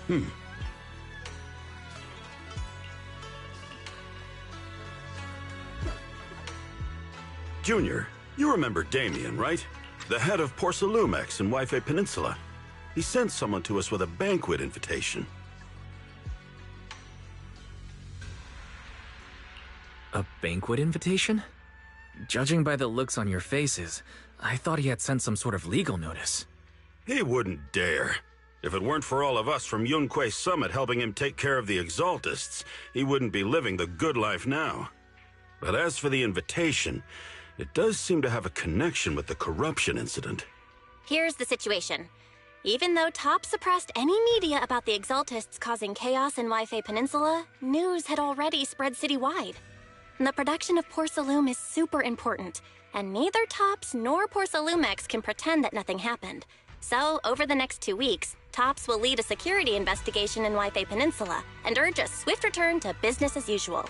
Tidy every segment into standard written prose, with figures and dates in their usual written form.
Hmm. Junior, you remember Damien, right? The head of Porcelumex in Waife Peninsula. He sent someone to us with a banquet invitation. A banquet invitation? Judging by the looks on your faces, I thought he had sent some sort of legal notice. He wouldn't dare. If it weren't for all of us from Yunque Summit helping him take care of the Exaltists, he wouldn't be living the good life now. But as for the invitation, it does seem to have a connection with the corruption incident. Here's the situation. Even though Top suppressed any media about the Exaltists causing chaos in Waife Peninsula, news had already spread citywide. The production of Porcelume is super important, and neither Tops nor Porcelumex can pretend that nothing happened. So, over the next 2 weeks, Tops will lead a security investigation in Waife Peninsula and urge a swift return to business as usual.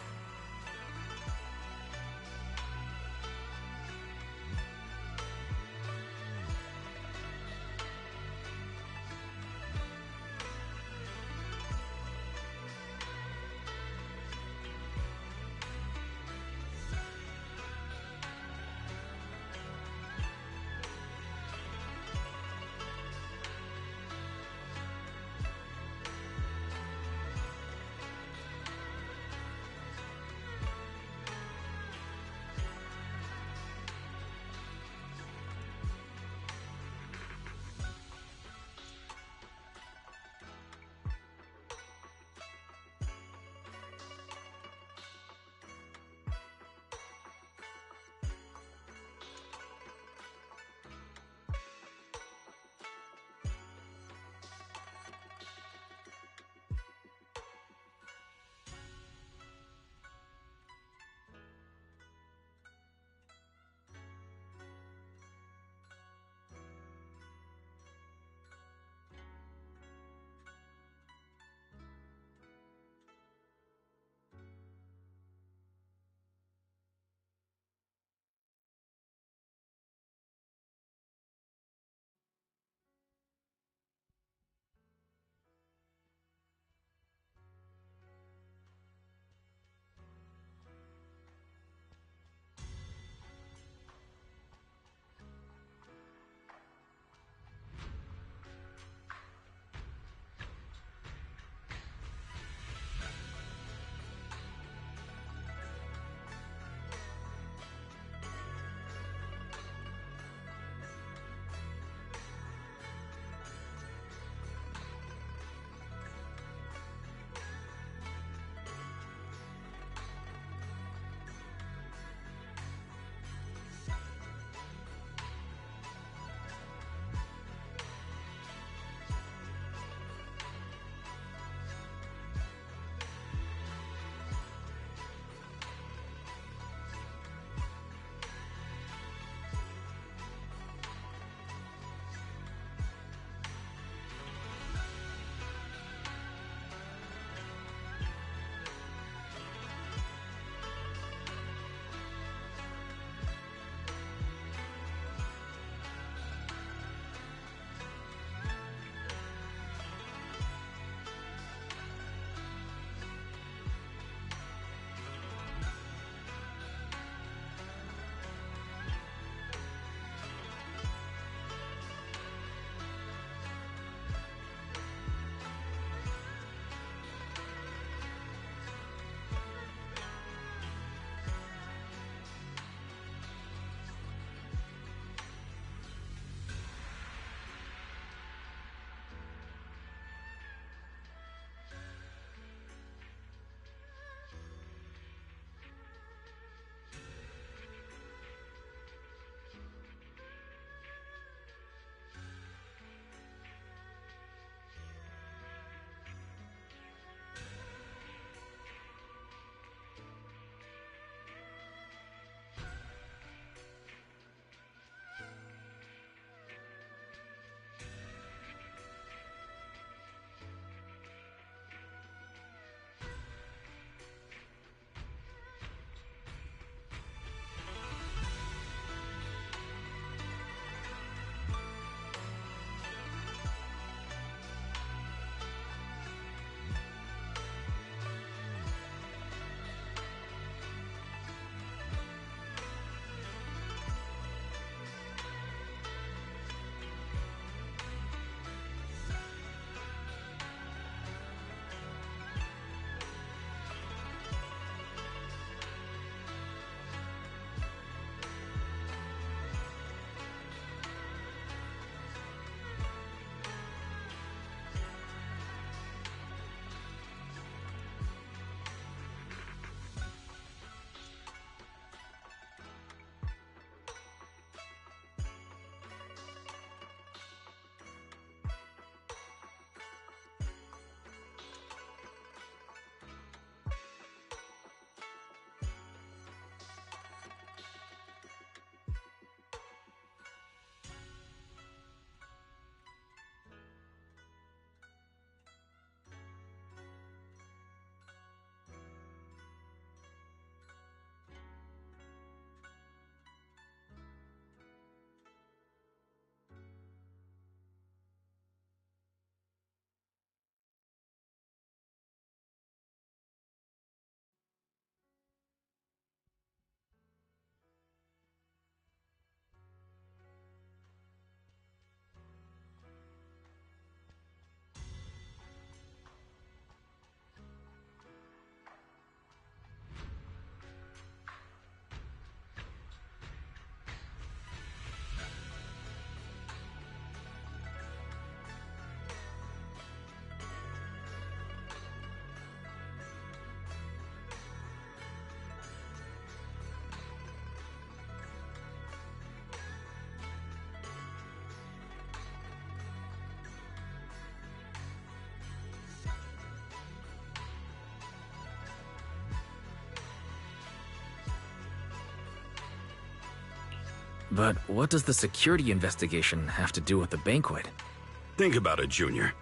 But what does the security investigation have to do with the banquet? Think about it, Junior.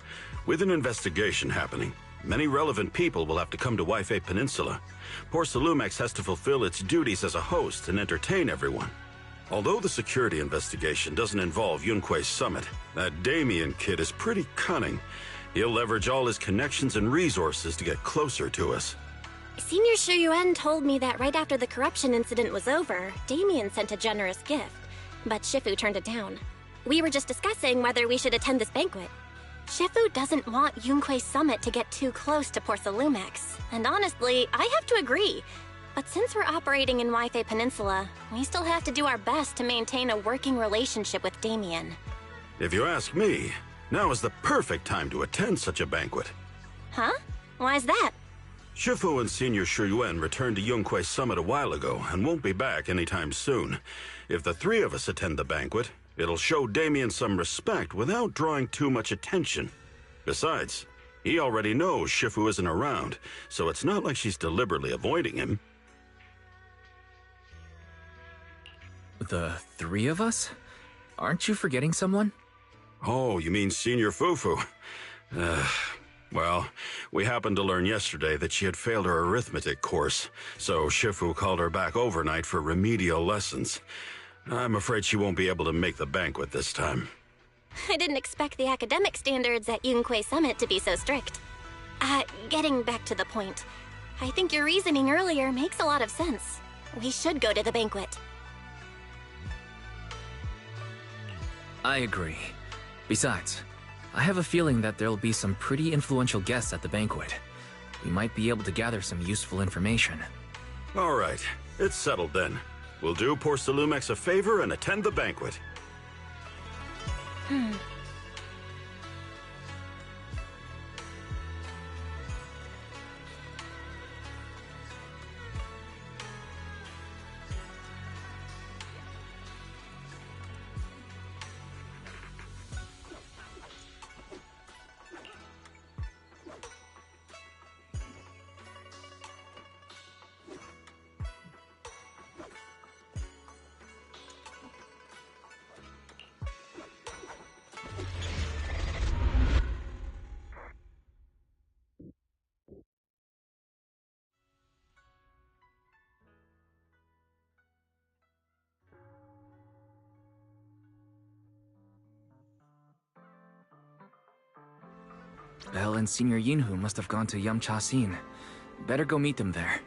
With an investigation happening, many relevant people will have to come to Waifei Peninsula. Porcelumex has to fulfill its duties as a host and entertain everyone. Although the security investigation doesn't involve Yunque's summit, that Damien kid is pretty cunning. He'll leverage all his connections and resources to get closer to us. Senior Shuyuan told me that right after the corruption incident was over, Damien sent a generous gift, but Shifu turned it down. We were just discussing whether we should attend this banquet. Shifu doesn't want Yunque's summit to get too close to Porcelumex, and honestly, I have to agree. But since we're operating in Waifei Peninsula, we still have to do our best to maintain a working relationship with Damien. If you ask me, now is the perfect time to attend such a banquet. Huh? Why's that? Shifu and Senior Shuyuan returned to Yunque's summit a while ago and won't be back anytime soon. If the three of us attend the banquet, it'll show Damien some respect without drawing too much attention. Besides, he already knows Shifu isn't around, so it's not like she's deliberately avoiding him. The three of us? Aren't you forgetting someone? Oh, you mean Senior Fufu? Well, we happened to learn yesterday that she had failed her arithmetic course, so Shifu called her back overnight for remedial lessons. I'm afraid she won't be able to make the banquet this time. I didn't expect the academic standards at Yunque Summit to be so strict. Getting back to the point, I think your reasoning earlier makes a lot of sense. We should go to the banquet. I agree. Besides, I have a feeling that there'll be some pretty influential guests at the banquet. We might be able to gather some useful information. All right, it's settled then. We'll do Porcelumex a favor and attend the banquet. Belle and Senior Yinhu must have gone to Yamcha-sin. Better go meet them there.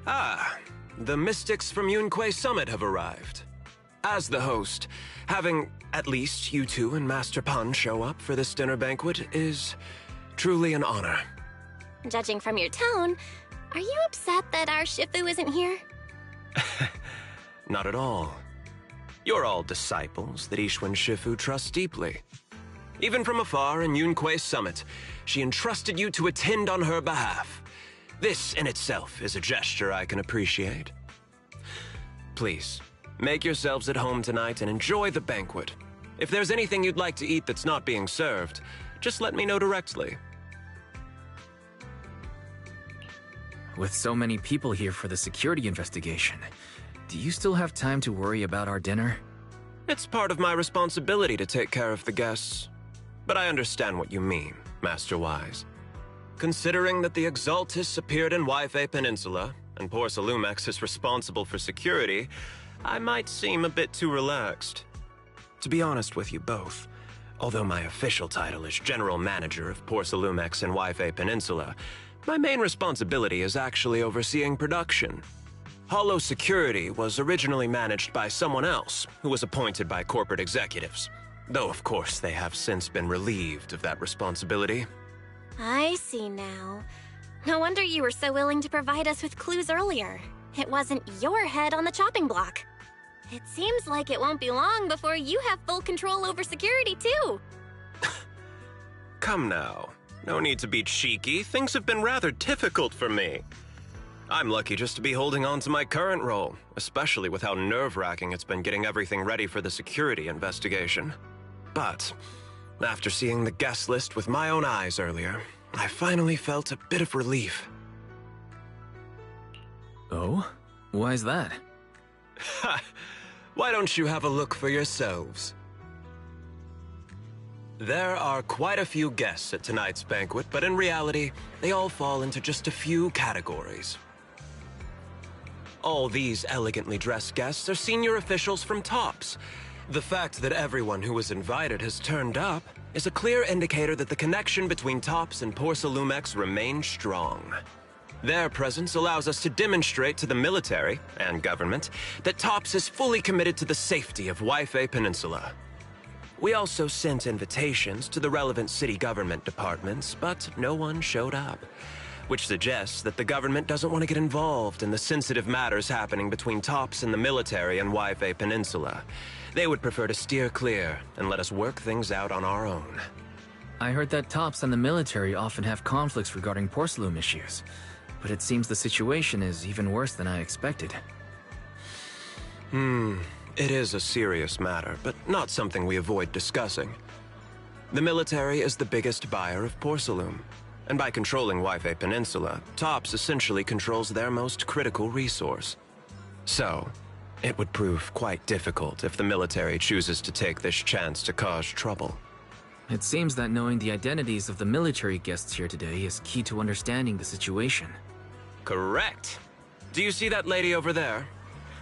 Ah, the mystics from Yunque Summit have arrived. As the host, having at least you two and Master Pan show up for this dinner banquet is truly an honor. Judging from your tone, are you upset that our Shifu isn't here? Not at all. You're all disciples that Ishwen Shifu trusts deeply. Even from afar in Yunque Summit, she entrusted you to attend on her behalf. This in itself is a gesture I can appreciate. Please, make yourselves at home tonight and enjoy the banquet. If there's anything you'd like to eat that's not being served, just let me know directly. With so many people here for the security investigation, do you still have time to worry about our dinner? It's part of my responsibility to take care of the guests. But I understand what you mean, Master Wise. Considering that the Exaltus appeared in Yfei Peninsula, and Porsalumex is responsible for security, I might seem a bit too relaxed. To be honest with you both, although my official title is General Manager of Porsalumex and Yfei Peninsula, my main responsibility is actually overseeing production. Hollow Security was originally managed by someone else, who was appointed by corporate executives. Though, of course, they have since been relieved of that responsibility. I see now. No wonder you were so willing to provide us with clues earlier. It wasn't your head on the chopping block. It seems like it won't be long before you have full control over security, too. Come now. No need to be cheeky. Things have been rather difficult for me. I'm lucky just to be holding on to my current role, especially with how nerve-wracking it's been getting everything ready for the security investigation. But after seeing the guest list with my own eyes earlier, I finally felt a bit of relief. Oh? Why is that? Ha! Why don't you have a look for yourselves? There are quite a few guests at tonight's banquet, but in reality, they all fall into just a few categories. All these elegantly dressed guests are senior officials from TOPS. The fact that everyone who was invited has turned up is a clear indicator that the connection between TOPS and Porsalumex remains strong. Their presence allows us to demonstrate to the military and government that TOPS is fully committed to the safety of Yfei Peninsula. We also sent invitations to the relevant city government departments, but no one showed up. which suggests that the government doesn't want to get involved in the sensitive matters happening between TOPS and the military and Yfei Peninsula. They would prefer to steer clear and let us work things out on our own. I heard that TOPS and the military often have conflicts regarding Porcelain issues, but it seems the situation is even worse than I expected. It is a serious matter, but not something we avoid discussing. The military is the biggest buyer of Porcelain, and by controlling Yfei Peninsula, TOPS essentially controls their most critical resource. So, it would prove quite difficult if the military chooses to take this chance to cause trouble. It seems that knowing the identities of the military guests here today is key to understanding the situation. Correct. Do you see that lady over there?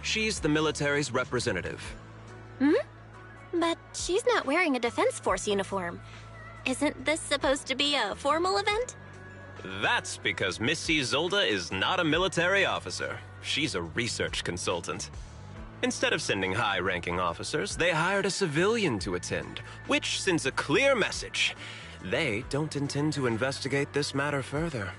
She's the military's representative. But she's not wearing a Defense Force uniform. Isn't this supposed to be a formal event? That's because Missy Zolda is not a military officer. She's a research consultant. Instead of sending high-ranking officers, they hired a civilian to attend, which sends a clear message. They don't intend to investigate this matter further.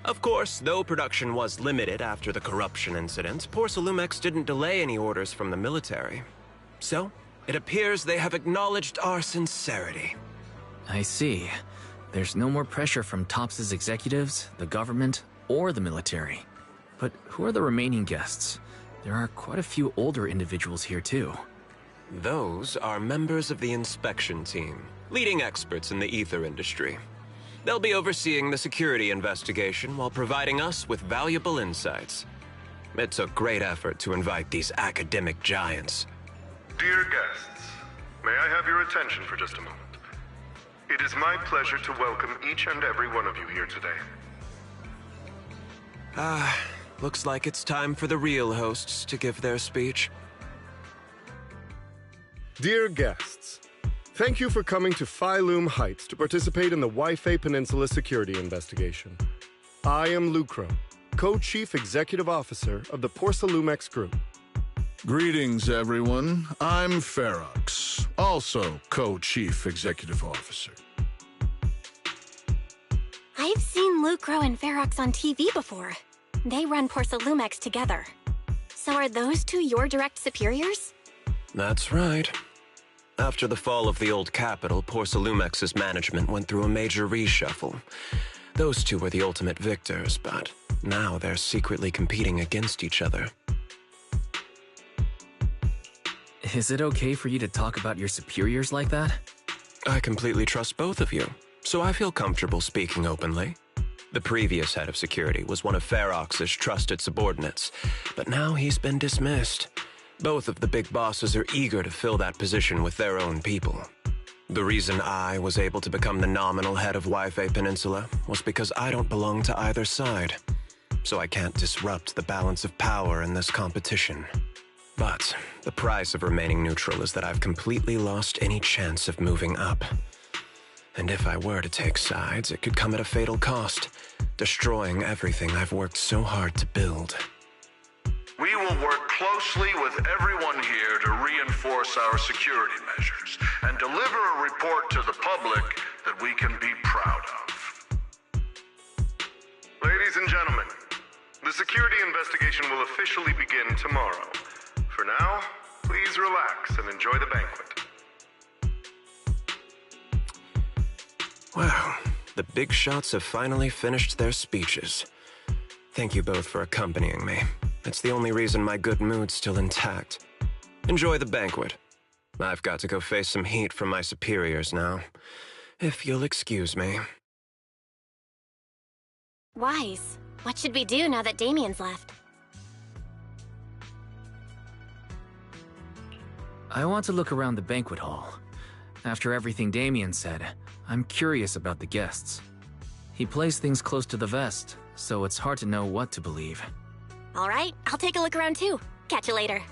Of course, though production was limited after the corruption incident, Porcelumex didn't delay any orders from the military. So, it appears they have acknowledged our sincerity. I see. There's no more pressure from TOPS' executives, the government, or the military. But who are the remaining guests? There are quite a few older individuals here too. Those are members of the inspection team, leading experts in the ether industry. They'll be overseeing the security investigation while providing us with valuable insights. It took great effort to invite these academic giants. Dear guests, may I have your attention for just a moment? It is my pleasure to welcome each and every one of you here today. Looks like it's time for the real hosts to give their speech. Dear guests, thank you for coming to Phylum Heights to participate in the Yfei Peninsula security investigation. I am Lucro, Co-Chief Executive Officer of the Porcelumex Group. Greetings, everyone. I'm Ferox, also Co-Chief Executive Officer. I've seen Lucro and Ferox on TV before. They run Porcelumex together. So are those two your direct superiors? That's right. After the fall of the old capital, Porcelumex's management went through a major reshuffle. Those two were the ultimate victors, but now they're secretly competing against each other. Is it okay for you to talk about your superiors like that? I completely trust both of you, so I feel comfortable speaking openly. The previous head of security was one of Ferox's trusted subordinates, but now he's been dismissed. Both of the big bosses are eager to fill that position with their own people. The reason I was able to become the nominal head of Yfei Peninsula was because I don't belong to either side, so I can't disrupt the balance of power in this competition. But the price of remaining neutral is that I've completely lost any chance of moving up. And if I were to take sides, it could come at a fatal cost, destroying everything I've worked so hard to build. We will work closely with everyone here to reinforce our security measures and deliver a report to the public that we can be proud of. Ladies and gentlemen, the security investigation will officially begin tomorrow. For now, please relax and enjoy the banquet. Wow, the big shots have finally finished their speeches. Thank you both for accompanying me. It's the only reason my good mood's still intact. Enjoy the banquet. I've got to go face some heat from my superiors now. If you'll excuse me. Wise, what should we do now that Damien's left? I want to look around the banquet hall. After everything Damien said, I'm curious about the guests. He plays things close to the vest, so it's hard to know what to believe. All right, I'll take a look around too. Catch you later.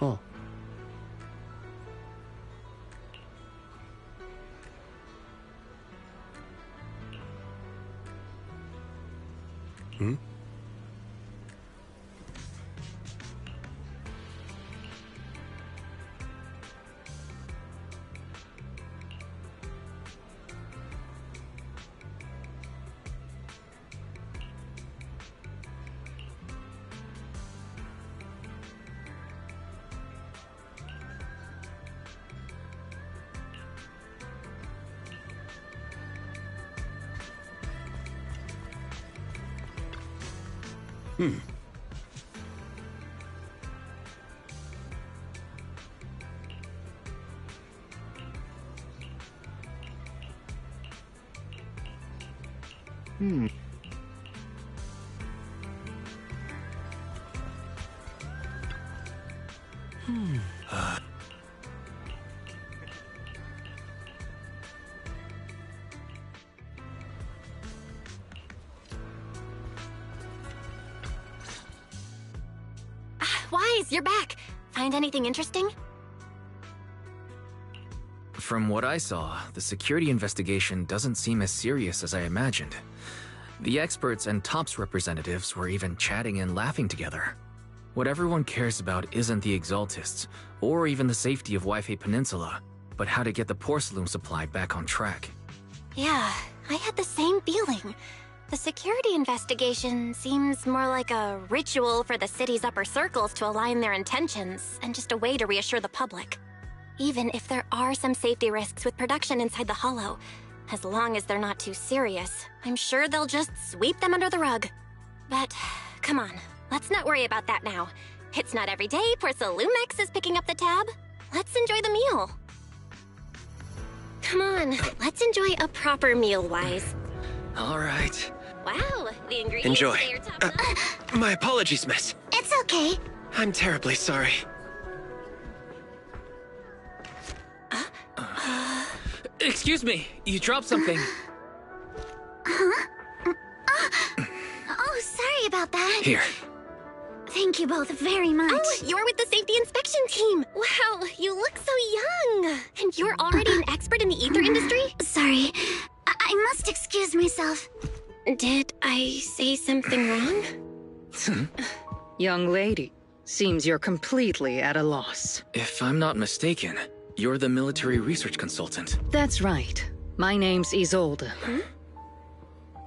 Oh. Hmm? Wise, you're back. Find anything interesting? From what I saw, the security investigation doesn't seem as serious as I imagined. The experts and TOPS representatives were even chatting and laughing together. What everyone cares about isn't the Exaltists, or even the safety of Wi-Fi Peninsula, but how to get the Porcelain supply back on track. Yeah, I had the same feeling. The security investigation seems more like a ritual for the city's upper circles to align their intentions, and just a way to reassure the public. Even if there are some safety risks with production inside the Hollow, as long as they're not too serious, I'm sure they'll just sweep them under the rug. But, come on, let's not worry about that now. It's not every day Porcelumex is picking up the tab. Let's enjoy the meal. Come on, let's enjoy a proper meal, Wise. All right. Wow, the ingredients Enjoy. today are top My apologies, miss. It's okay. I'm terribly sorry. Excuse me, you dropped something. Oh, sorry about that. Here. Thank you both very much. Oh, you're with the safety inspection team. Wow, you look so young. And you're already an expert in the ether industry? Sorry, I must excuse myself. Did I say something wrong? Young lady, seems you're completely at a loss. If I'm not mistaken, you're the military research consultant. That's right. My name's Isolde.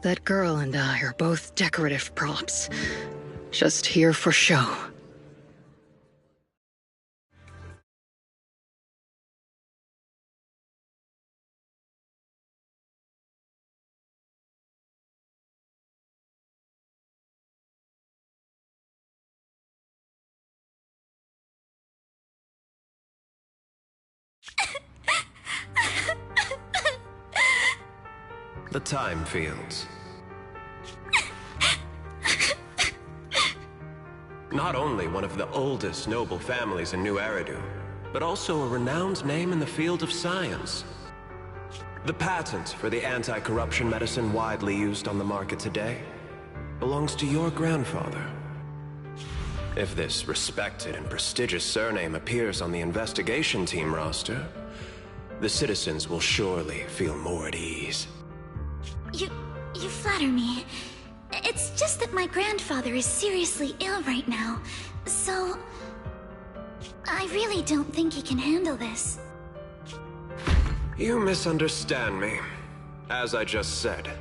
That girl and I are both decorative props. Just here for show. The Time Fields. Not only one of the oldest noble families in New Eridu, but also a renowned name in the field of science. The patent for the anti-corruption medicine widely used on the market today belongs to your grandfather. If this respected and prestigious surname appears on the investigation team roster, the citizens will surely feel more at ease. You flatter me. It's just that my grandfather is seriously ill right now, so I really don't think he can handle this. You misunderstand me. As I just said,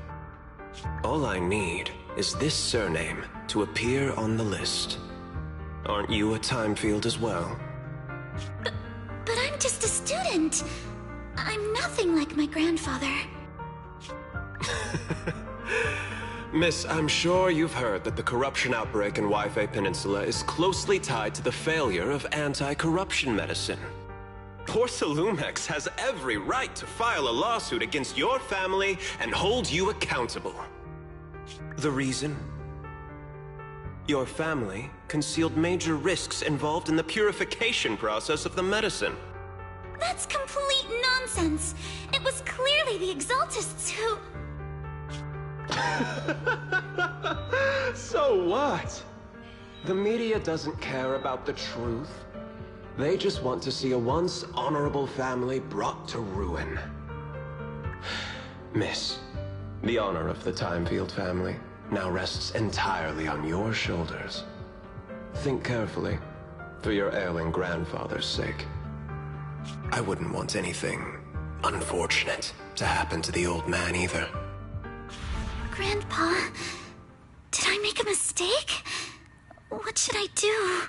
all I need is this surname to appear on the list. Aren't you a Time Field as well? But I'm just a student. I'm nothing like my grandfather. Miss, I'm sure you've heard that the corruption outbreak in Wi-Fi Peninsula is closely tied to the failure of anti-corruption medicine. Porcelumex has every right to file a lawsuit against your family and hold you accountable. The reason? Your family concealed major risks involved in the purification process of the medicine. That's complete nonsense. It was clearly the Exaltists who... So what? The media doesn't care about the truth. They just want to see a once honorable family brought to ruin. Miss, the honor of the Timefield family now rests entirely on your shoulders. Think carefully, for your ailing grandfather's sake. I wouldn't want anything unfortunate to happen to the old man either. Grandpa, did I make a mistake? What should I do?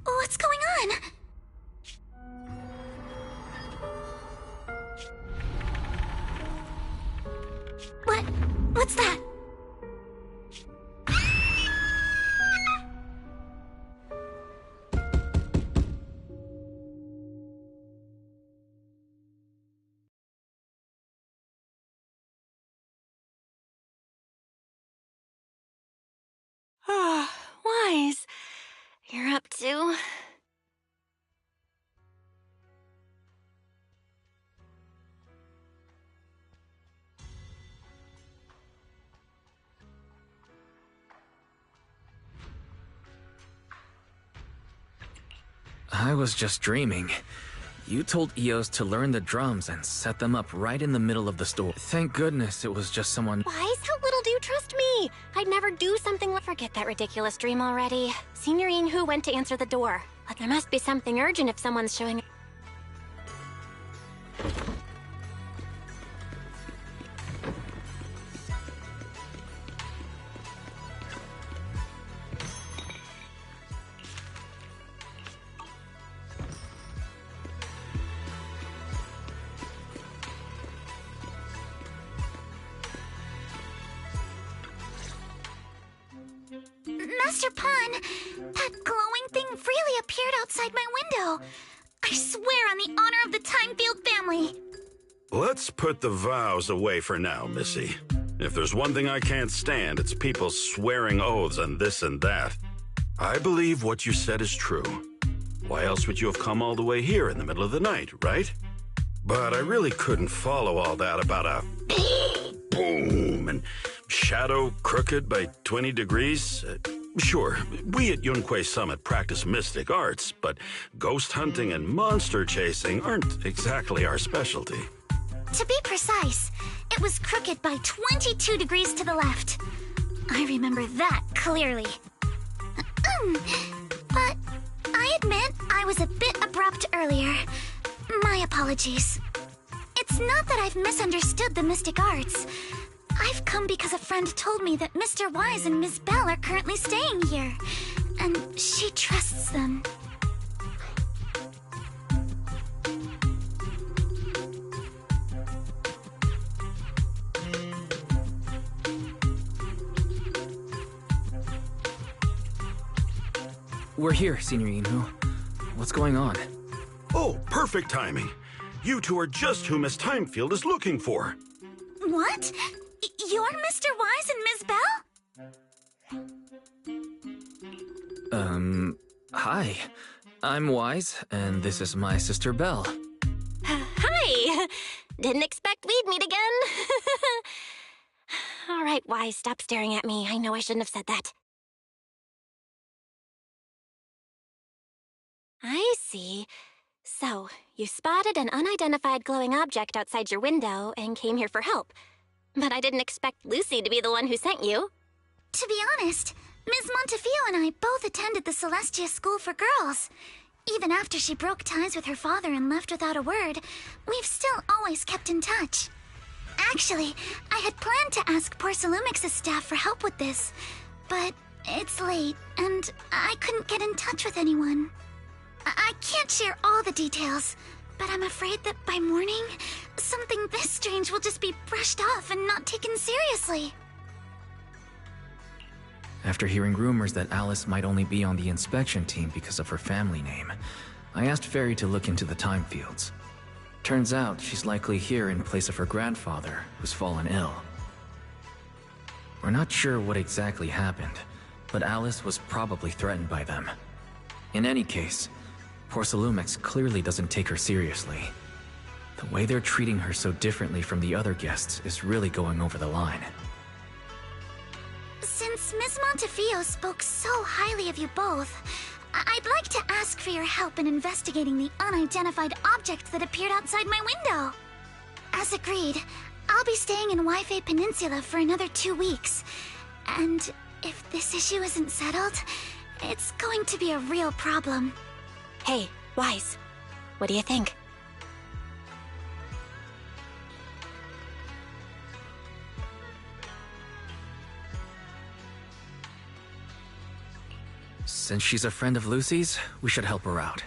What's going on? What's that? Wise. You're up to... I was just dreaming. You told Eos to learn the drums and set them up right in the middle of the store. Thank goodness it was just someone... Wise, how little do you trust me? I'd never do something like... Forget that ridiculous dream already. Senior Yinghu went to answer the door. But there must be something urgent if someone's showing... Master Pan, that glowing thing really appeared outside my window. I swear on the honor of the Timefield family. Let's put the vows away for now, Missy. If there's one thing I can't stand, it's people swearing oaths on this and that. I believe what you said is true. Why else would you have come all the way here in the middle of the night, right? But I really couldn't follow all that about a boom and shadow crooked by 20 degrees. Sure, we at Yunquay Summit practice mystic arts, but ghost hunting and monster chasing aren't exactly our specialty. To be precise, it was crooked by 22 degrees to the left. I remember that clearly. But I admit I was a bit abrupt earlier. My apologies. It's not that I've misunderstood the mystic arts. I've come because a friend told me that Mr. Wise and Ms. Bell are currently staying here, and she trusts them. We're here, Senior Yinghu. What's going on? Oh, perfect timing. You two are just who Miss Timefield is looking for. What? You're Mr. Wise and Ms. Bell? Hi. I'm Wise, and this is my sister Belle. Hi! Didn't expect we'd meet again. All right, Wise, stop staring at me. I know I shouldn't have said that. I see. So, you spotted an unidentified glowing object outside your window and came here for help. But I didn't expect Lucy to be the one who sent you. To be honest, Ms. Montefiore and I both attended the Celestia School for Girls. Even after she broke ties with her father and left without a word, we've still always kept in touch. Actually, I had planned to ask Porcelumix's staff for help with this, but it's late, and I couldn't get in touch with anyone. I can't share all the details, but I'm afraid that by morning, something this strange will just be brushed off and not taken seriously. After hearing rumors that Alice might only be on the inspection team because of her family name, I asked Fairy to look into the Timefields. Turns out she's likely here in place of her grandfather, who's fallen ill. We're not sure what exactly happened, but Alice was probably threatened by them. In any case, Porcelumix clearly doesn't take her seriously. The way they're treating her so differently from the other guests is really going over the line. Since Ms. Montefiore spoke so highly of you both, I'd like to ask for your help in investigating the unidentified object that appeared outside my window. As agreed, I'll be staying in Waifei Peninsula for another 2 weeks. And if this issue isn't settled, it's going to be a real problem. Hey, Wise, what do you think? Since she's a friend of Lucy's, we should help her out.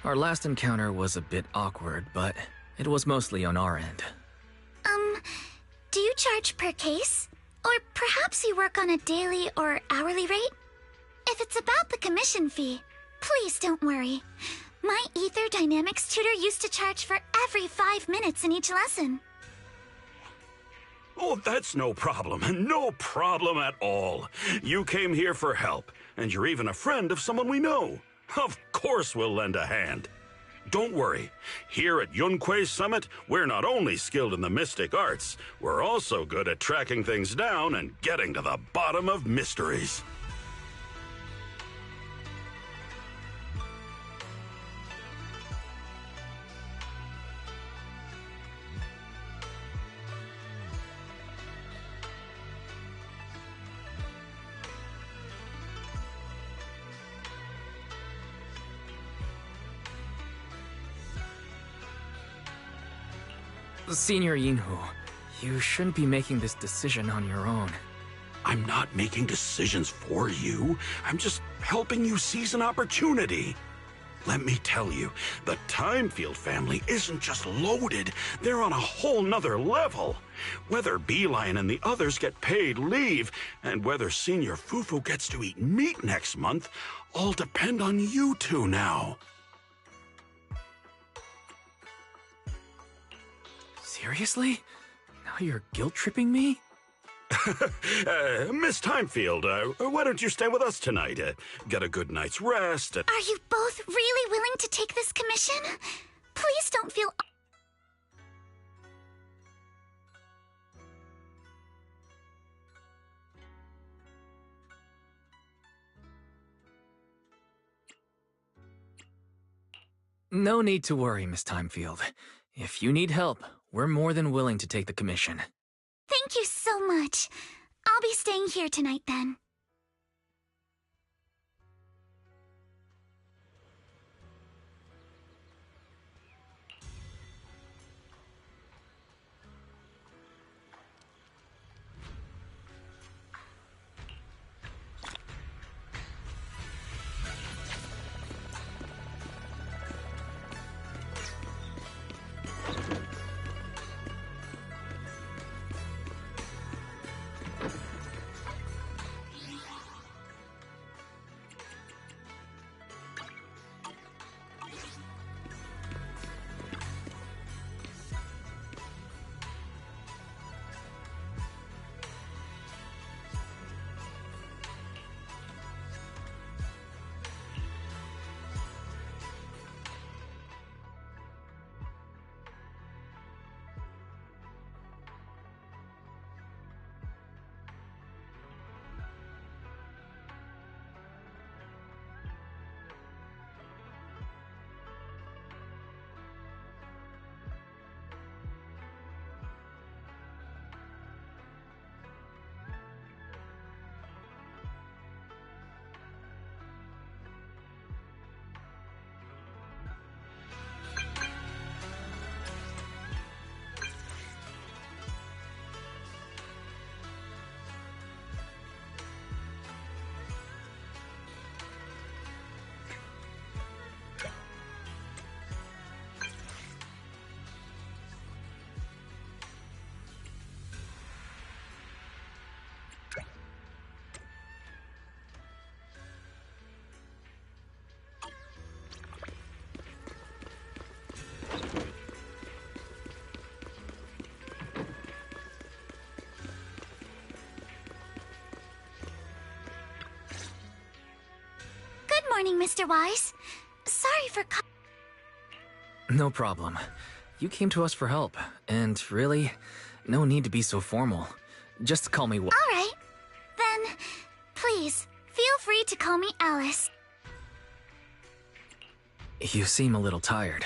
Our last encounter was a bit awkward, but it was mostly on our end. Do you charge per case? Or perhaps you work on a daily or hourly rate? If it's about the commission fee, please don't worry. My Ether Dynamics tutor used to charge for every 5 minutes in each lesson. Oh, that's no problem. No problem at all. You came here for help, and you're even a friend of someone we know. Of course we'll lend a hand. Don't worry. Here at Yunquei Summit, we're not only skilled in the mystic arts, we're also good at tracking things down and getting to the bottom of mysteries. Senior Yinhu, you shouldn't be making this decision on your own. I'm not making decisions for you. I'm just helping you seize an opportunity. Let me tell you, the Timefield family isn't just loaded, they're on a whole nother level. Whether Beeline and the others get paid leave, and whether Senior Fufu gets to eat meat next month, all depend on you two now. Seriously? Now you're guilt-tripping me? Miss Timefield, why don't you stay with us tonight? Get a good night's rest. Are you both really willing to take this commission? Please don't feel... No need to worry, Miss Timefield. If you need help, we're more than willing to take the commission. Thank you so much. I'll be staying here tonight then. Good morning, Mr. Wise. Sorry for No problem. you came to us for help, and really, no need to be so formal. Just call me All right. Then, please, feel free to call me Alice. You seem a little tired.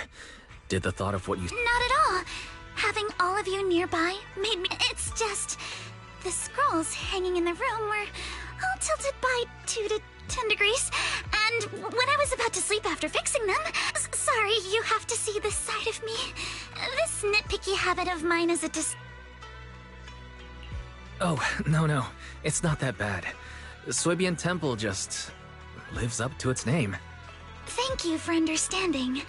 Did the thought of what you... Not at all. Having all of you nearby made me... It's just... The scrolls hanging in the room were all tilted by 2 to 10 degrees, and when I was about to sleep after fixing them... Sorry, you have to see this side of me. This nitpicky habit of mine is a Oh, no. It's not that bad. Suebian Temple just... lives up to its name. Thank you for understanding.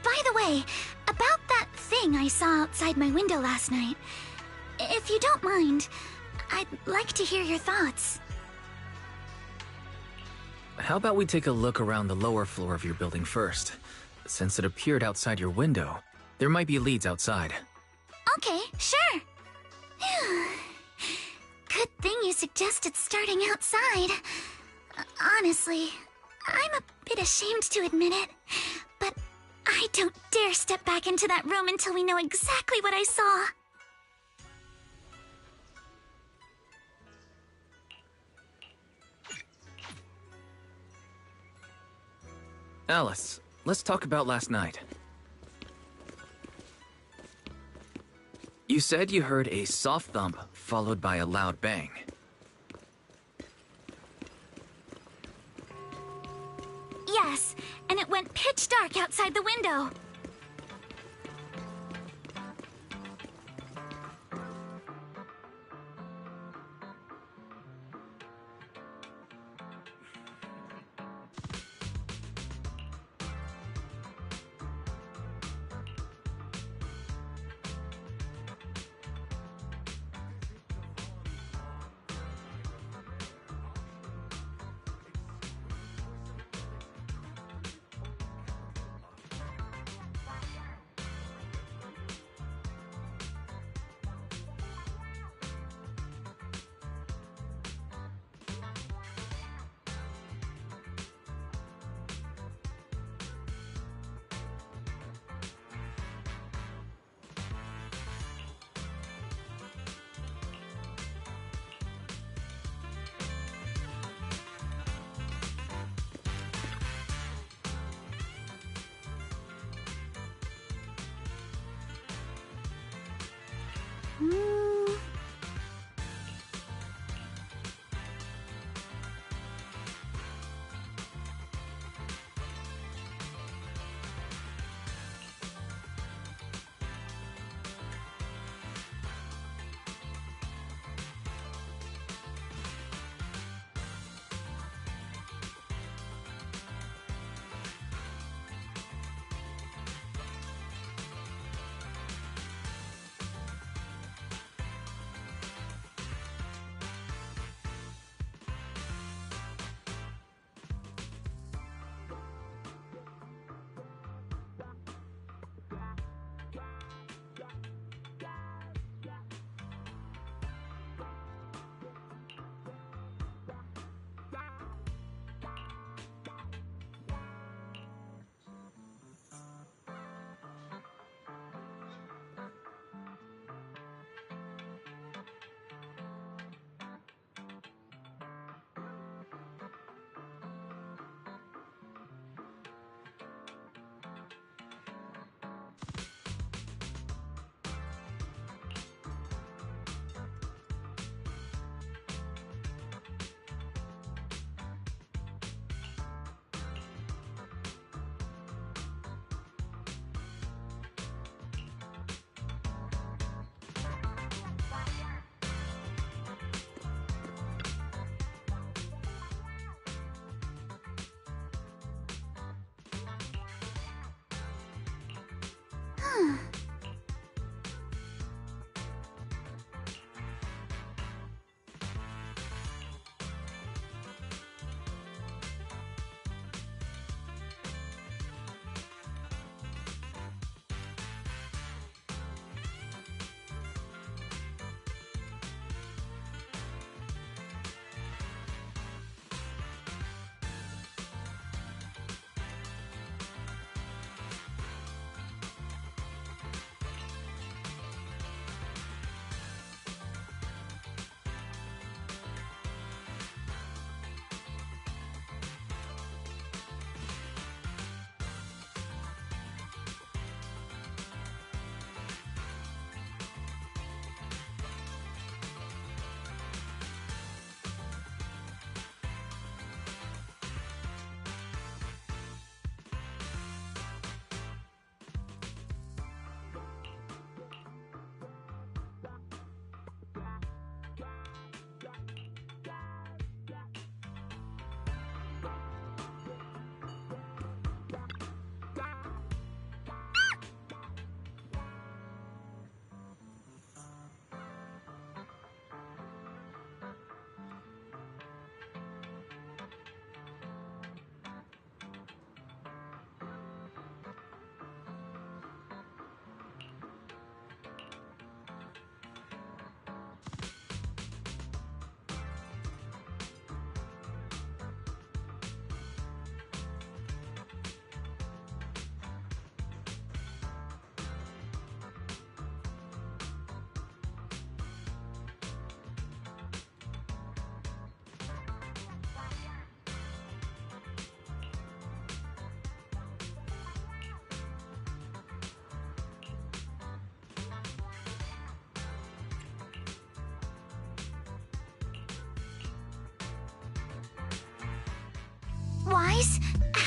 By the way, about that thing I saw outside my window last night, if you don't mind, I'd like to hear your thoughts. How about we take a look around the lower floor of your building first? Since it appeared outside your window, there might be leads outside. Okay, sure. Good thing you suggested starting outside. Honestly, I'm a bit ashamed to admit it, but I don't dare step back into that room until we know exactly what I saw. Alice, let's talk about last night. You said you heard a soft thump followed by a loud bang. Yes, and it went pitch dark outside the window.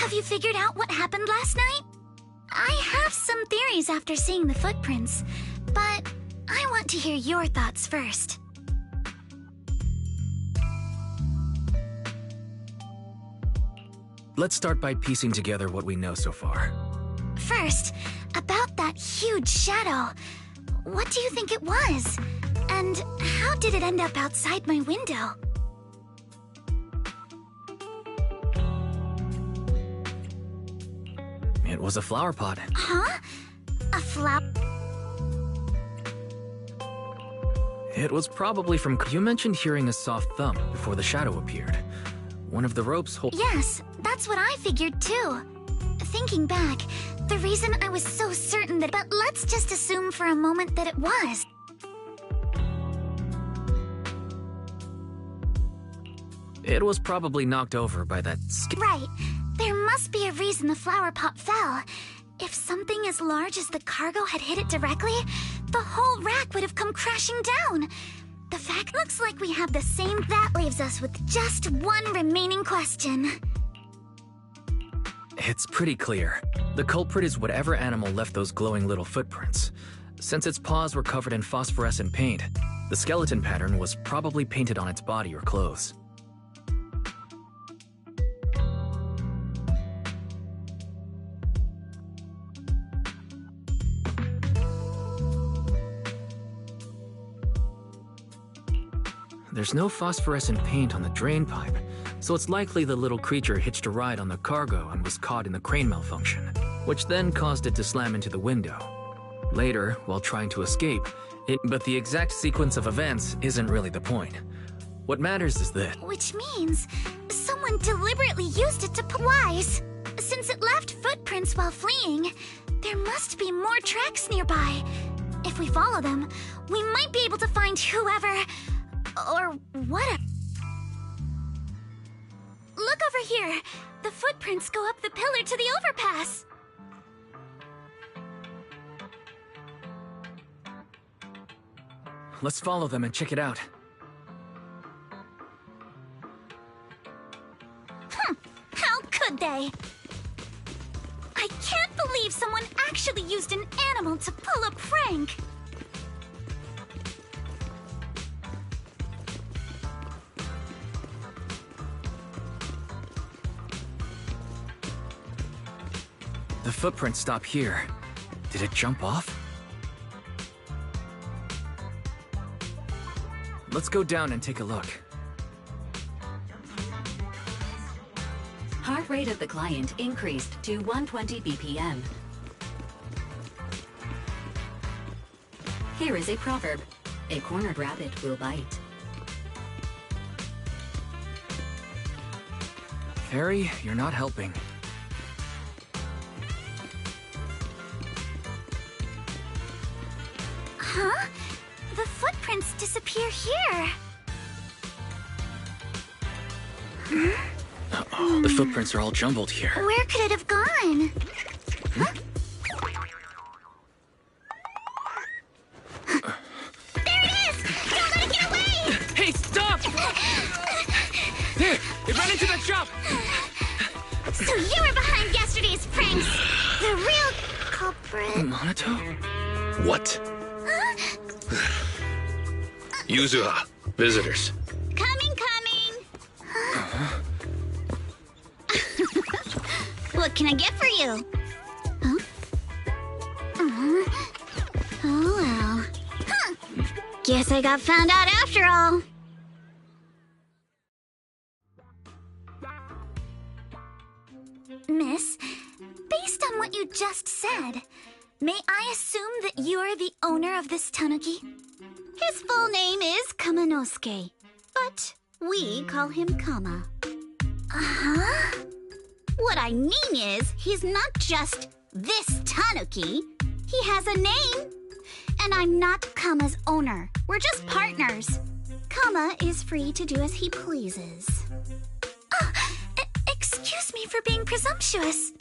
Have you figured out what happened last night? I have some theories after seeing the footprints, but I want to hear your thoughts first. Let's start by piecing together what we know so far. First, about that huge shadow. What do you think it was? And how did it end up outside my window? It was a flower pot. Huh? A flower? It was probably from... You mentioned hearing a soft thump before the shadow appeared. One of the ropes hold... Yes, that's what I figured too. Thinking back, the reason I was so certain that... But let's just assume for a moment that it was. It was probably knocked over by that... Right. There must be a reason the flower pot fell. If something as large as the cargo had hit it directly, the whole rack would have come crashing down. The fact looks like we have the same... That leaves us with just one remaining question. It's pretty clear. The culprit is whatever animal left those glowing little footprints. Since its paws were covered in phosphorescent paint, the skeleton pattern was probably painted on its body or clothes. There's no phosphorescent paint on the drain pipe, so it's likely the little creature hitched a ride on the cargo and was caught in the crane malfunction, which then caused it to slam into the window. Later, while trying to escape, but the exact sequence of events isn't really the point. What matters is this. Which means someone deliberately used it to wise. Since it left footprints while fleeing, there must be more tracks nearby. If we follow them, we might be able to find whoever... or what? Look over here. The footprints go up the pillar to the overpass. Let's follow them and check it out. How could they? I can't believe someone actually used an animal to pull a prank. The footprints stop here. Did it jump off? Let's go down and take a look. Heart rate of the client increased to 120 BPM. Here is a proverb. A cornered rabbit will bite. Harry, you're not helping. Huh? The footprints disappear here. Uh-oh, the footprints are all jumbled here. Where could it have gone? Huh? There it is! Don't let it get away! Hey, stop! There! It ran into that shop! So you were behind yesterday's pranks! The real culprit... Monato? What? Yuzuha, visitors. Coming! What can I get for you? Huh? Oh well. Huh. Guess I got found out after all. Miss, based on what you just said, may I assume that you're the owner of this tanuki? His full name is Kamanosuke, but we call him Kama. Uh-huh. What I mean is, he's not just this tanuki. He has a name. And I'm not Kama's owner. We're just partners. Kama is free to do as he pleases. Excuse me for being presumptuous.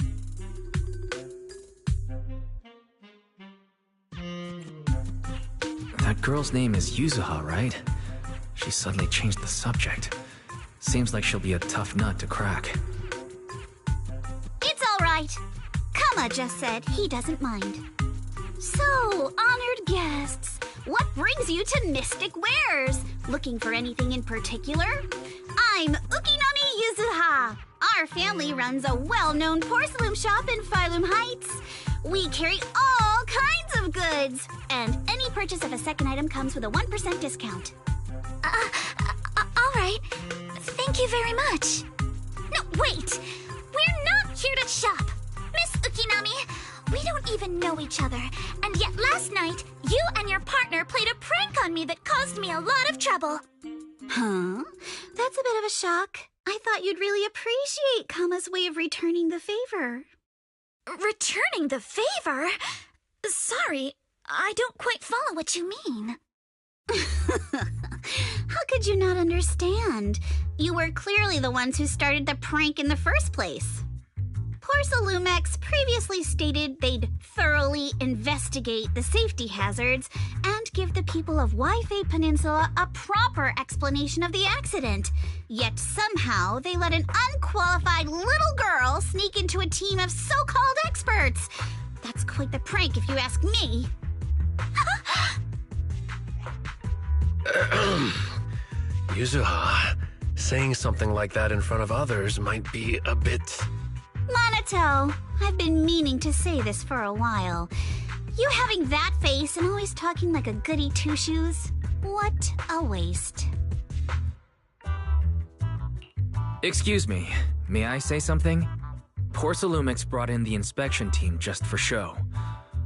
That girl's name is Yuzuha, right? She suddenly changed the subject. Seems like she'll be a tough nut to crack. Mama just said he doesn't mind. So, honored guests, what brings you to Mystic Wares? Looking for anything in particular? I'm Ukinami Yuzuha. Our family runs a well-known porcelain shop in Phylum Heights. We carry all kinds of goods, and any purchase of a second item comes with a 1% discount. All right. Thank you very much. No, wait. We're not here to shop. Miss Ukinami, we don't even know each other, and yet last night, you and your partner played a prank on me that caused me a lot of trouble. Huh? That's a bit of a shock. I thought you'd really appreciate Kama's way of returning the favor. Returning the favor? Sorry, I don't quite follow what you mean. How could you not understand? You were clearly the ones who started the prank in the first place. Porcelumex previously stated they'd thoroughly investigate the safety hazards and give the people of Waifei Peninsula a proper explanation of the accident. Yet somehow they let an unqualified little girl sneak into a team of so-called experts. That's quite the prank if you ask me. Yuzuha, saying something like that in front of others might be a bit... Monato, I've been meaning to say this for a while. You having that face and always talking like a goody two-shoes? What a waste. Excuse me, may I say something? Porcelumex brought in the inspection team just for show.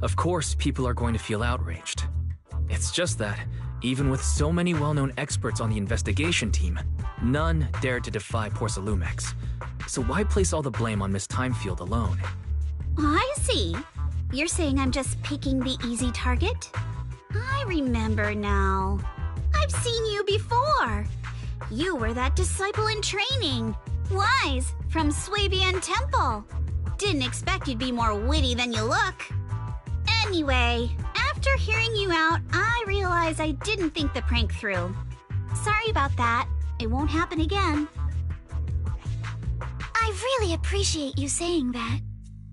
Of course, people are going to feel outraged. It's just that, even with so many well-known experts on the investigation team, none dared to defy Porcelumex. So why place all the blame on Miss Timefield alone? I see. You're saying I'm just picking the easy target? I remember now. I've seen you before. You were that disciple in training. Wise, from Swabian Temple. Didn't expect you'd be more witty than you look. Anyway, after hearing you out, I realized I didn't think the prank through. Sorry about that. It won't happen again. I really appreciate you saying that.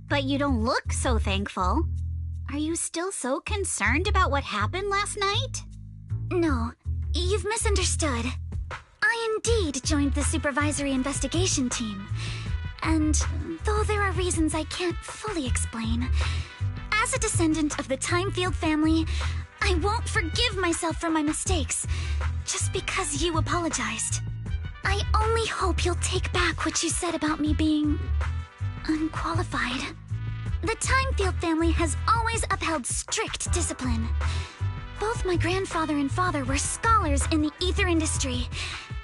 But you don't look so thankful. Are you still so concerned about what happened last night? No, you've misunderstood. I indeed joined the supervisory investigation team. And though there are reasons I can't fully explain, as a descendant of the Timefield family, I won't forgive myself for my mistakes just because you apologized. I only hope you'll take back what you said about me being unqualified. The Timefield family has always upheld strict discipline. Both my grandfather and father were scholars in the ether industry,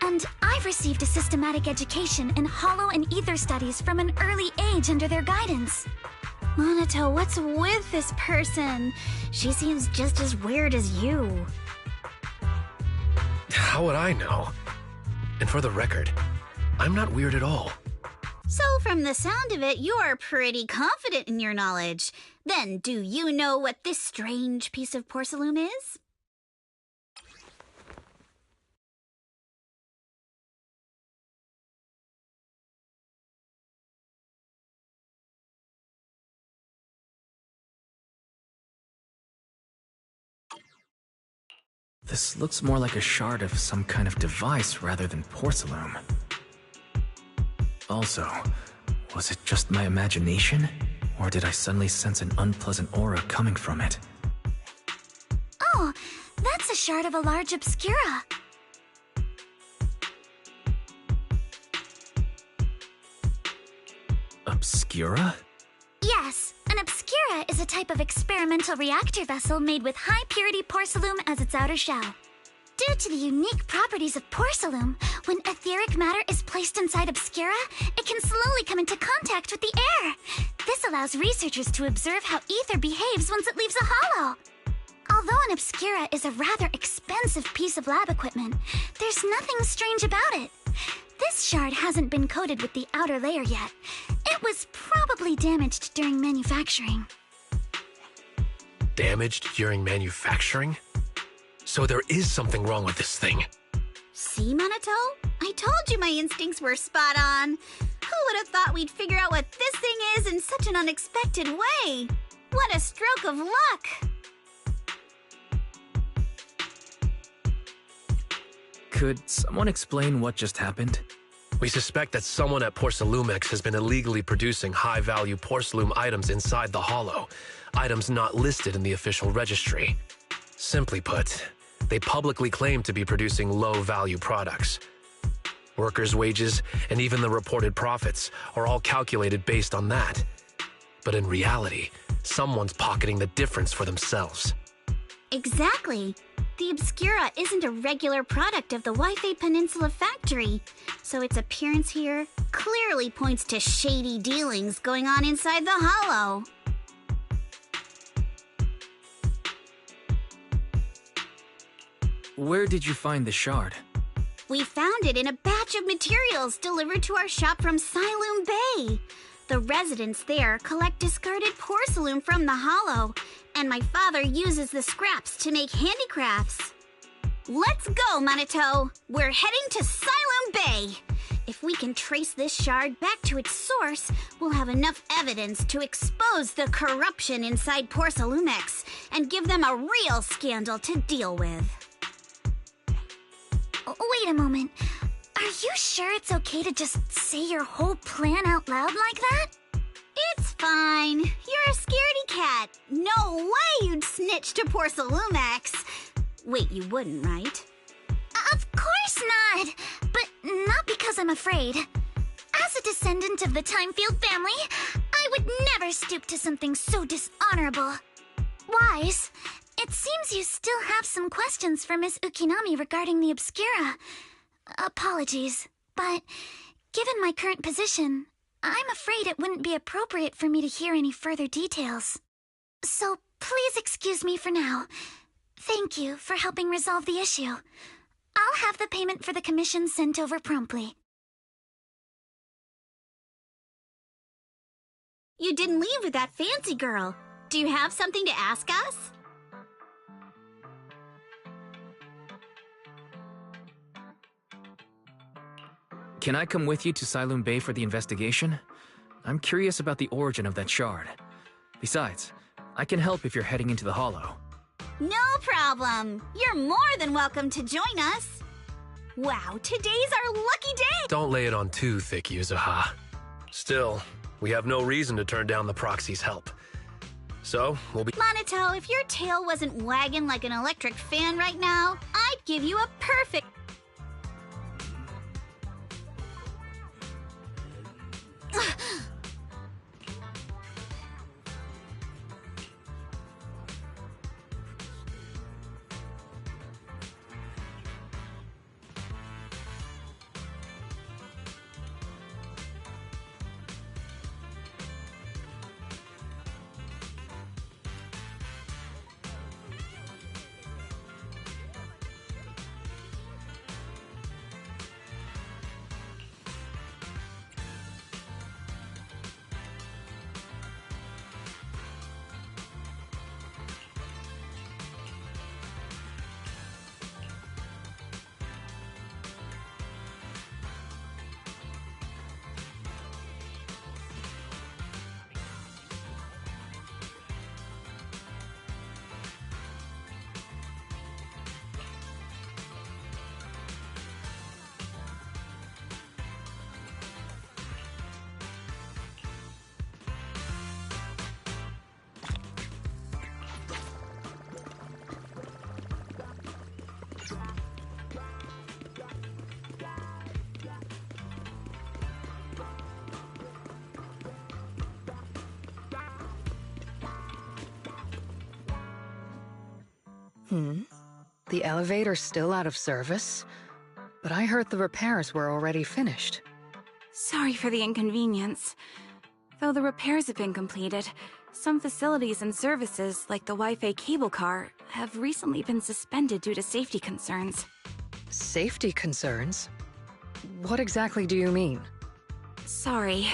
and I've received a systematic education in hollow and ether studies from an early age under their guidance. Monato, what's with this person? She seems just as weird as you. How would I know? And for the record, I'm not weird at all. So from the sound of it, you're pretty confident in your knowledge. Then do you know what this strange piece of porcelain is? This looks more like a shard of some kind of device rather than porcelain. Also, was it just my imagination? Or did I suddenly sense an unpleasant aura coming from it? Oh, that's a shard of a large obscura. Obscura? Yes, an obscura is a type of experimental reactor vessel made with high-purity porcelain as its outer shell. Due to the unique properties of porcelain, when etheric matter is placed inside obscura, it can slowly come into contact with the air. This allows researchers to observe how ether behaves once it leaves a hollow. Although an obscura is a rather expensive piece of lab equipment, there's nothing strange about it. This shard hasn't been coated with the outer layer yet. It was probably damaged during manufacturing. Damaged during manufacturing? So there is something wrong with this thing. See, Monato? I told you my instincts were spot on. would have thought we'd figure out what this thing is in such an unexpected way? What a stroke of luck! Could someone explain what just happened? We suspect that someone at Porcelumex has been illegally producing high-value Porcelume items inside the Hollow, items not listed in the official registry. Simply put, they publicly claim to be producing low-value products. Workers' wages and even the reported profits are all calculated based on that. But in reality, someone's pocketing the difference for themselves. Exactly. The Obscura isn't a regular product of the Wi-Fi Peninsula factory, so its appearance here clearly points to shady dealings going on inside the Hollow. Where did you find the shard? We found it in a batch of materials delivered to our shop from Siloom Bay. The residents there collect discarded porcelain from the Hollow, and my father uses the scraps to make handicrafts. Let's go, Manito! We're heading to Siloom Bay! If we can trace this shard back to its source, we'll have enough evidence to expose the corruption inside Porcelumex and give them a real scandal to deal with. Wait a moment. Are you sure it's okay to just say your whole plan out loud like that? It's fine. You're a scaredy cat. No way you'd snitch to Porcelumex. Wait, you wouldn't, right? Of course not! But not because I'm afraid. As a descendant of the Timefield family, I would never stoop to something so dishonorable. Wise, it seems you still have some questions for Miss Ukinami regarding the Obscura. Apologies, but given my current position, I'm afraid it wouldn't be appropriate for me to hear any further details. So please excuse me for now. Thank you for helping resolve the issue. I'll have the payment for the commission sent over promptly. You didn't leave with that fancy girl. Do you have something to ask us? Can I come with you to Siloom Bay for the investigation? I'm curious about the origin of that shard. Besides, I can help if you're heading into the Hollow. No problem. You're more than welcome to join us. Wow, today's our lucky day! Don't lay it on too thick, Yuzuha. Still, we have no reason to turn down the proxy's help. So, we'll be— Manito, if your tail wasn't wagging like an electric fan right now, I'd give you a perfect— The elevator's still out of service? But I heard the repairs were already finished. Sorry for the inconvenience. Though the repairs have been completed, some facilities and services, like the Wi-Fi cable car, have recently been suspended due to safety concerns. Safety concerns? What exactly do you mean? Sorry.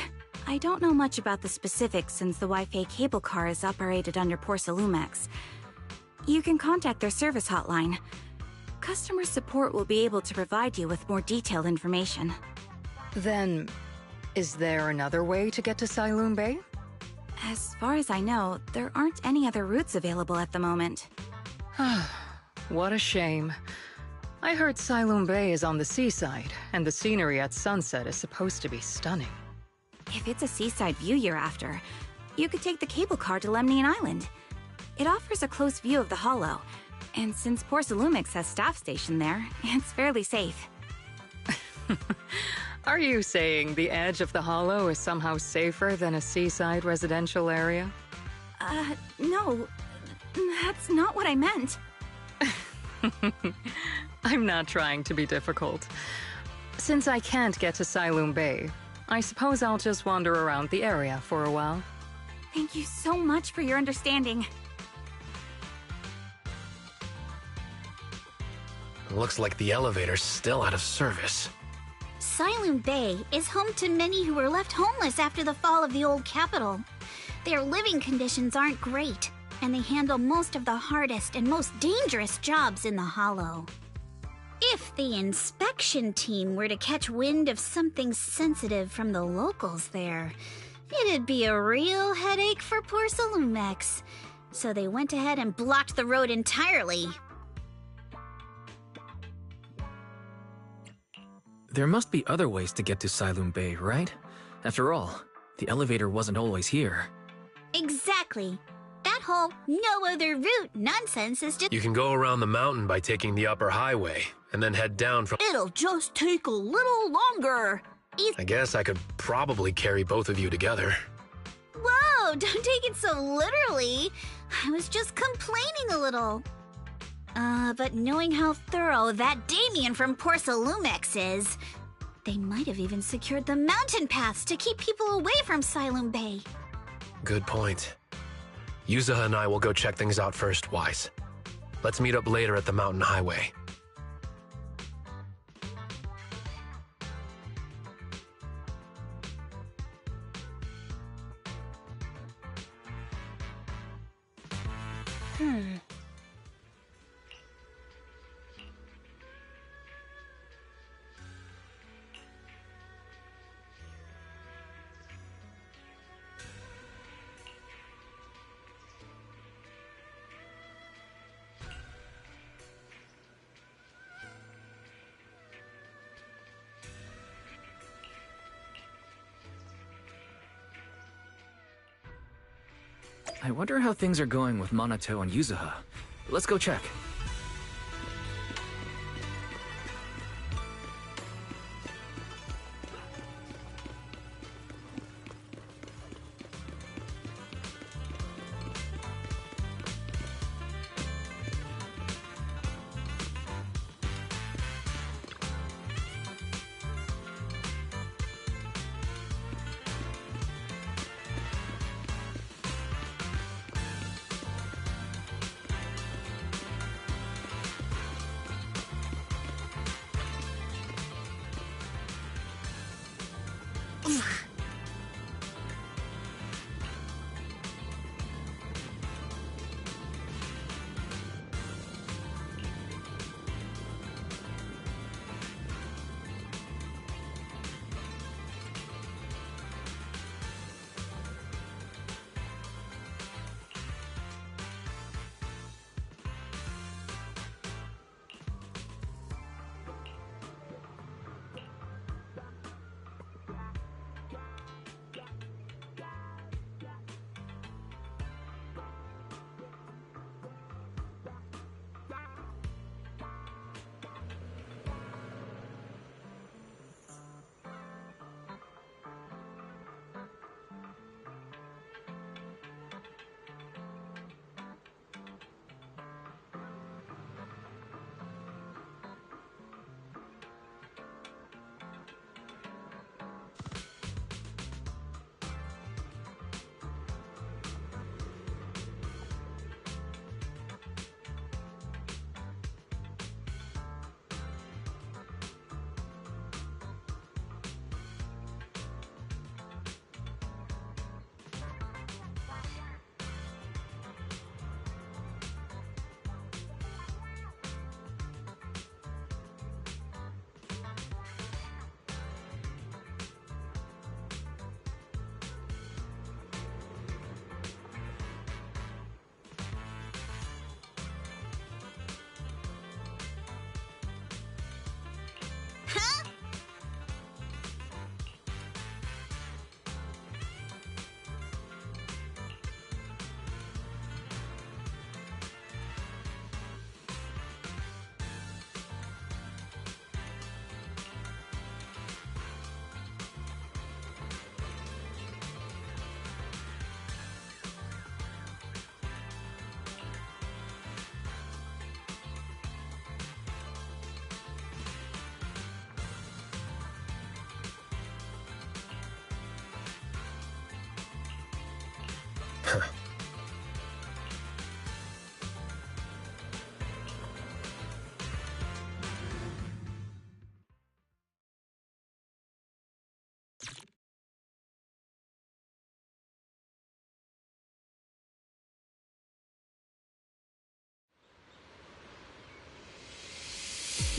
I don't know much about the specifics since the Wi-Fi cable car is operated under Porcelumex. You can contact their service hotline. Customer support will be able to provide you with more detailed information. Then, Is there another way to get to Siloon Bay? As far as I know, there aren't any other routes available at the moment. What a shame. I heard Siloon Bay is on the seaside, and the scenery at sunset is supposed to be stunning. If it's a seaside view you're after, you could take the cable car to Lemnian Island. It offers a close view of the Hollow, and since Porsalumix has staff stationed there, it's fairly safe. Are you saying the edge of the Hollow is somehow safer than a seaside residential area? No. That's not what I meant. I'm not trying to be difficult. Since I can't get to Siloon Bay, I suppose I'll just wander around the area for a while. Thank you so much for your understanding. Looks like the elevator's still out of service. Siloon Bay is home to many who were left homeless after the fall of the old capital. Their living conditions aren't great, and they handle most of the hardest and most dangerous jobs in the Hollow. If the inspection team were to catch wind of something sensitive from the locals there, it'd be a real headache for Porsalumix. So they went ahead and blocked the road entirely. There must be other ways to get to Siloon Bay, right? After all, the elevator wasn't always here. Exactly. That whole no other route nonsense is just— You can go around the mountain by taking the upper highway, and then head down from— It'll just take a little longer. I guess I could probably carry both of you together. Whoa, don't take it so literally. I was just complaining a little. But knowing how thorough that Damien from Porsalumix is, they might have even secured the mountain paths to keep people away from Siloon Bay. Good point. Yuzuha and I will go check things out first, Wise. Let's meet up later at the mountain highway. I wonder how things are going with Minato and Yuzuha. Let's go check.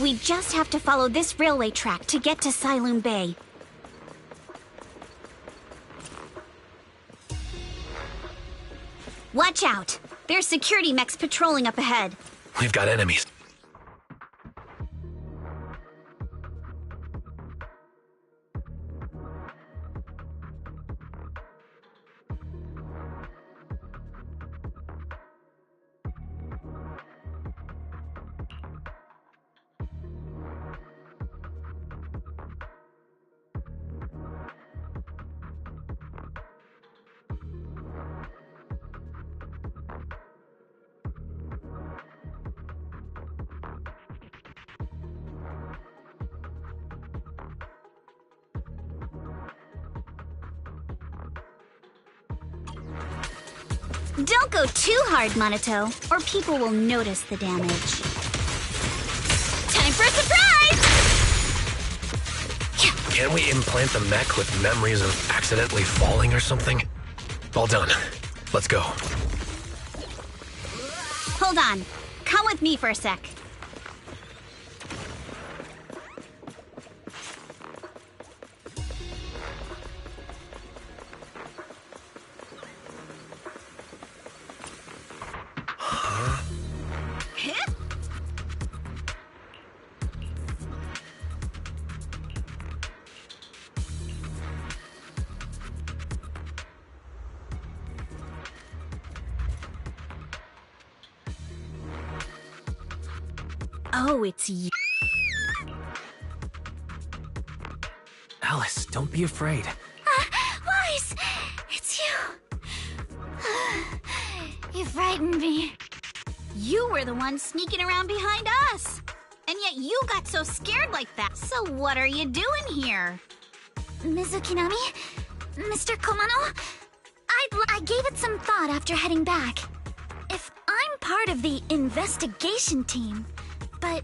We just have to follow this railway track to get to Siloon Bay. Watch out! There's security mechs patrolling up ahead. We've got enemies. Don't go too hard, Monato, or people will notice the damage. Time for a surprise! Can we implant the mech with memories of accidentally falling or something? All done. Let's go. Hold on. Come with me for a sec. Oh, it's you. Alice, don't be afraid. Weiss! It's you. You frightened me. You were the one sneaking around behind us. And yet you got so scared like that. So what are you doing here? Ms. Ukinami? Mr. Komano? I gave it some thought after heading back. If I'm part of the investigation team, but...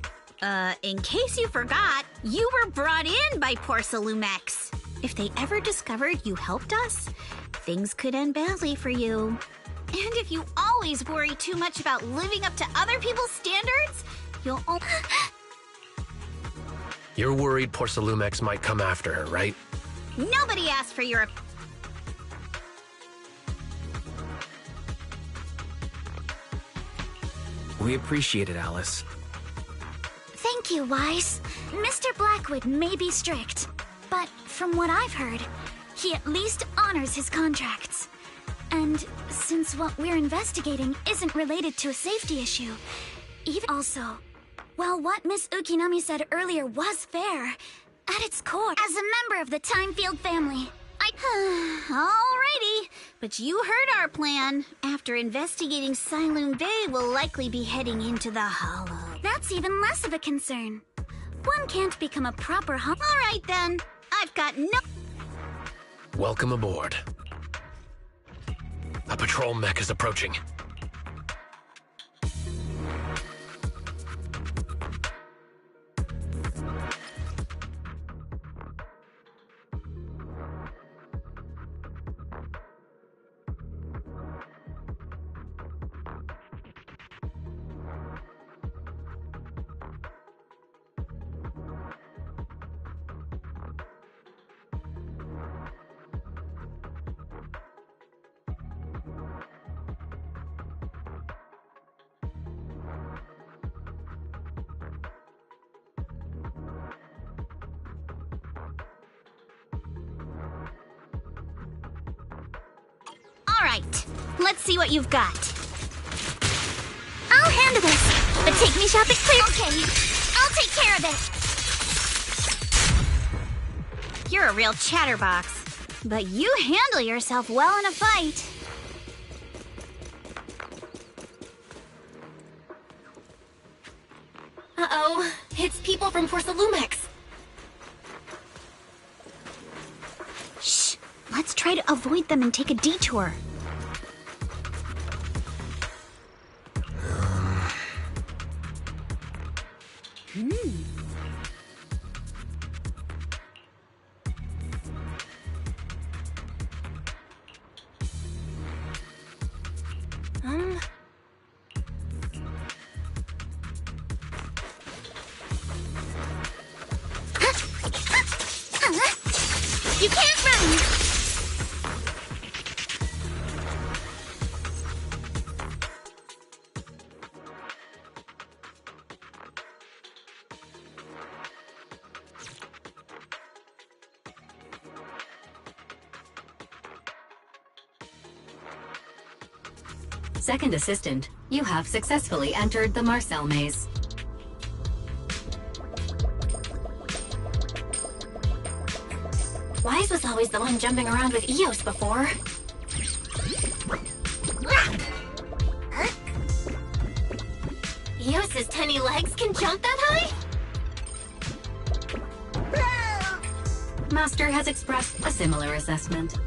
in case you forgot, you were brought in by Porsalumex. If they ever discovered you helped us, things could end badly for you. And if you always worry too much about living up to other people's standards, you'll only... You're worried Porsalumex might come after her, right? Nobody asked for your... We appreciate it, Alice. Thank you, Weiss. Mr. Blackwood may be strict, but from what I've heard, he at least honors his contracts. And since what we're investigating isn't related to a safety issue, even also, while what Miss Ukinami said earlier was fair, at its core, as a member of the Timefield family, Alrighty, but you heard our plan. After investigating Siloon Bay, we'll likely be heading into the Hollow. That's even less of a concern. One can't become a proper Alright then, I've got no... Welcome aboard. A patrol mech is approaching. Alright, let's see what you've got. I'll handle this, but take me shopping, please. Okay, I'll take care of it. You're a real chatterbox, but you handle yourself well in a fight. Uh-oh, it's people from Porsalumex. Shh, let's try to avoid them and take a detour. You can't run! Second assistant, you have successfully entered the Marcel maze. Wise was always the one jumping around with Eos before. Eos's tiny legs can jump that high? Master has expressed a similar assessment.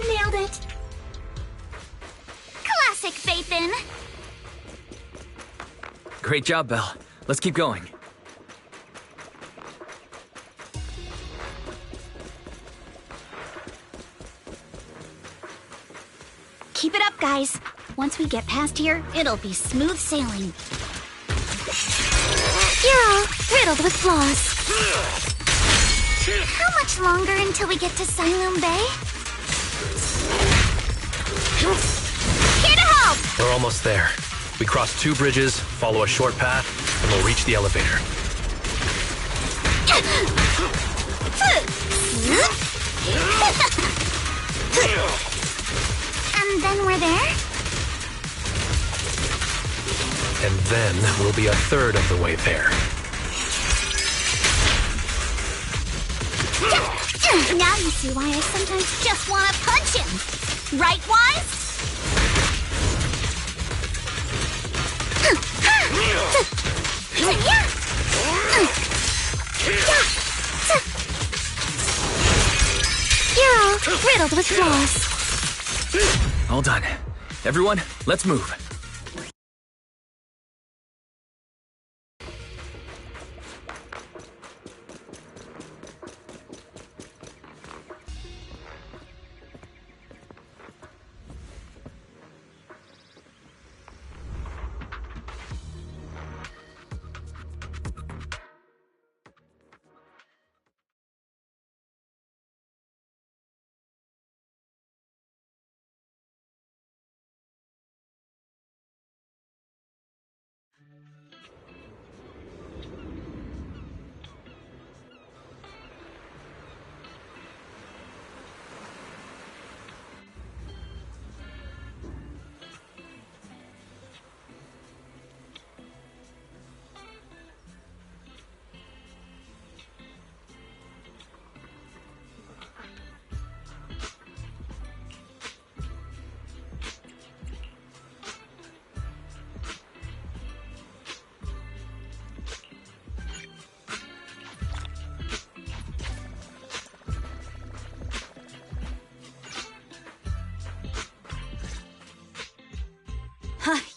Nailed it! Classic Vapin! Great job, Belle. Let's keep going. Keep it up, guys. Once we get past here, it'll be smooth sailing. You're all riddled with flaws. How much longer until we get to Siloam Bay? Here to help! We're almost there. We cross 2 bridges, follow a short path, and we'll reach the elevator. And then we're there? And then we'll be a third of the way there. Now you see why I sometimes just want to punch him. Right, Wise? You're all riddled with flaws. All done. Everyone, let's move.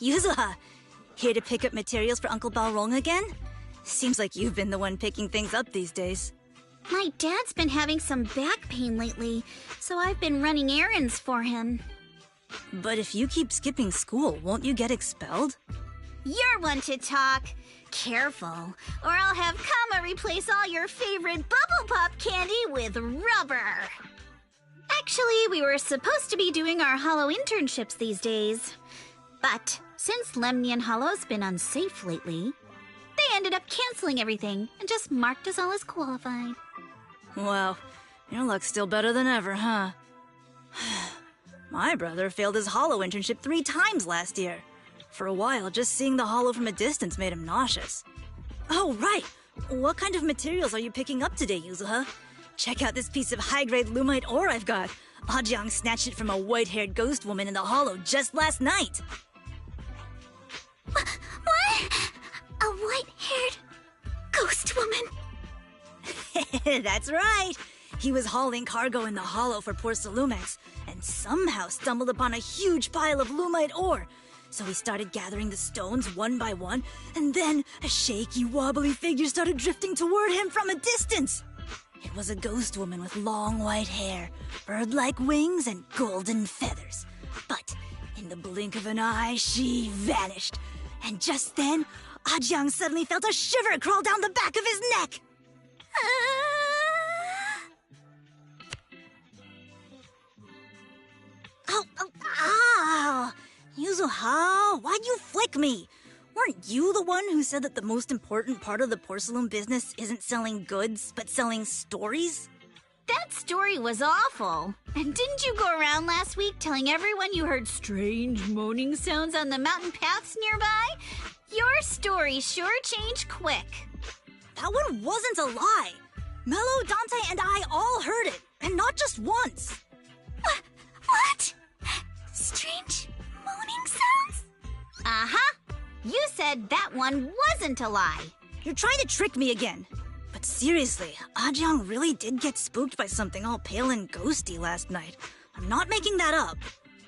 Yuzuha! Here to pick up materials for Uncle Balrog again? Seems like you've been the one picking things up these days. My dad's been having some back pain lately, so I've been running errands for him. But if you keep skipping school, won't you get expelled? You're one to talk. Careful, or I'll have Kama replace all your favorite Bubble Pop candy with rubber. Actually, we were supposed to be doing our Hollow internships these days. But since Lemnian Hollow's been unsafe lately, they ended up canceling everything and just marked us all as qualified. Wow, your luck's still better than ever, huh? My brother failed his Hollow internship 3 times last year. For a while, just seeing the Hollow from a distance made him nauseous. Oh, right! What kind of materials are you picking up today, Yuzuha? Check out this piece of high-grade Lumite ore I've got. Ajang snatched it from a white-haired ghost woman in the Hollow just last night. What? A white-haired ghost woman? That's right! He was hauling cargo in the Hollow for Porcelumex, and somehow stumbled upon a huge pile of Lumite ore. So he started gathering the stones one by one, and then a shaky, wobbly figure started drifting toward him from a distance. It was a ghost woman with long white hair, bird-like wings, and golden feathers. But in the blink of an eye, she vanished. And just then, Ajang suddenly felt a shiver crawl down the back of his neck. Ow! Yuzuha, why'd you flick me? Weren't you the one who said that the most important part of the porcelain business isn't selling goods, but selling stories? That story was awful. And didn't you go around last week telling everyone you heard strange moaning sounds on the mountain paths nearby? Your story sure changed quick. That one wasn't a lie. Mello, Dante, and I all heard it, and not just once. What? Strange moaning sounds? Uh-huh. You said that one wasn't a lie. You're trying to trick me again. But seriously, Ajang really did get spooked by something all pale and ghosty last night. I'm not making that up.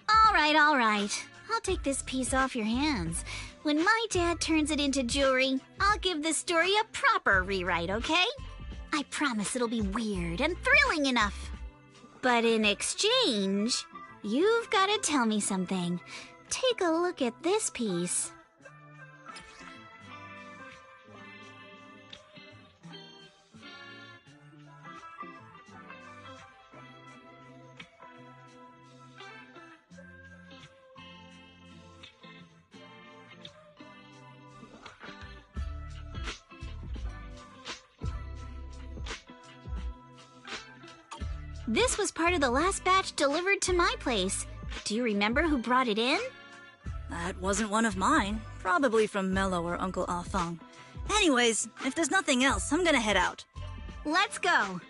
All right. I'll take this piece off your hands. When my dad turns it into jewelry, I'll give the story a proper rewrite, okay? I promise it'll be weird and thrilling enough. But in exchange, you've got to tell me something. Take a look at this piece. This was part of the last batch delivered to my place. Do you remember who brought it in? That wasn't one of mine. Probably from Mello or Uncle Afang. Anyways, if there's nothing else, I'm gonna head out. Let's go.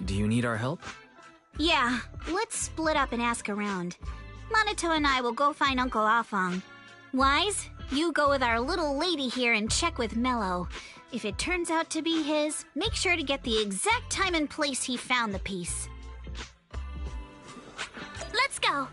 Do you need our help? Yeah, let's split up and ask around. Monato and I will go find Uncle Afang. Wise, you go with our little lady here and check with Mello. If it turns out to be his, make sure to get the exact time and place he found the piece. Let's go!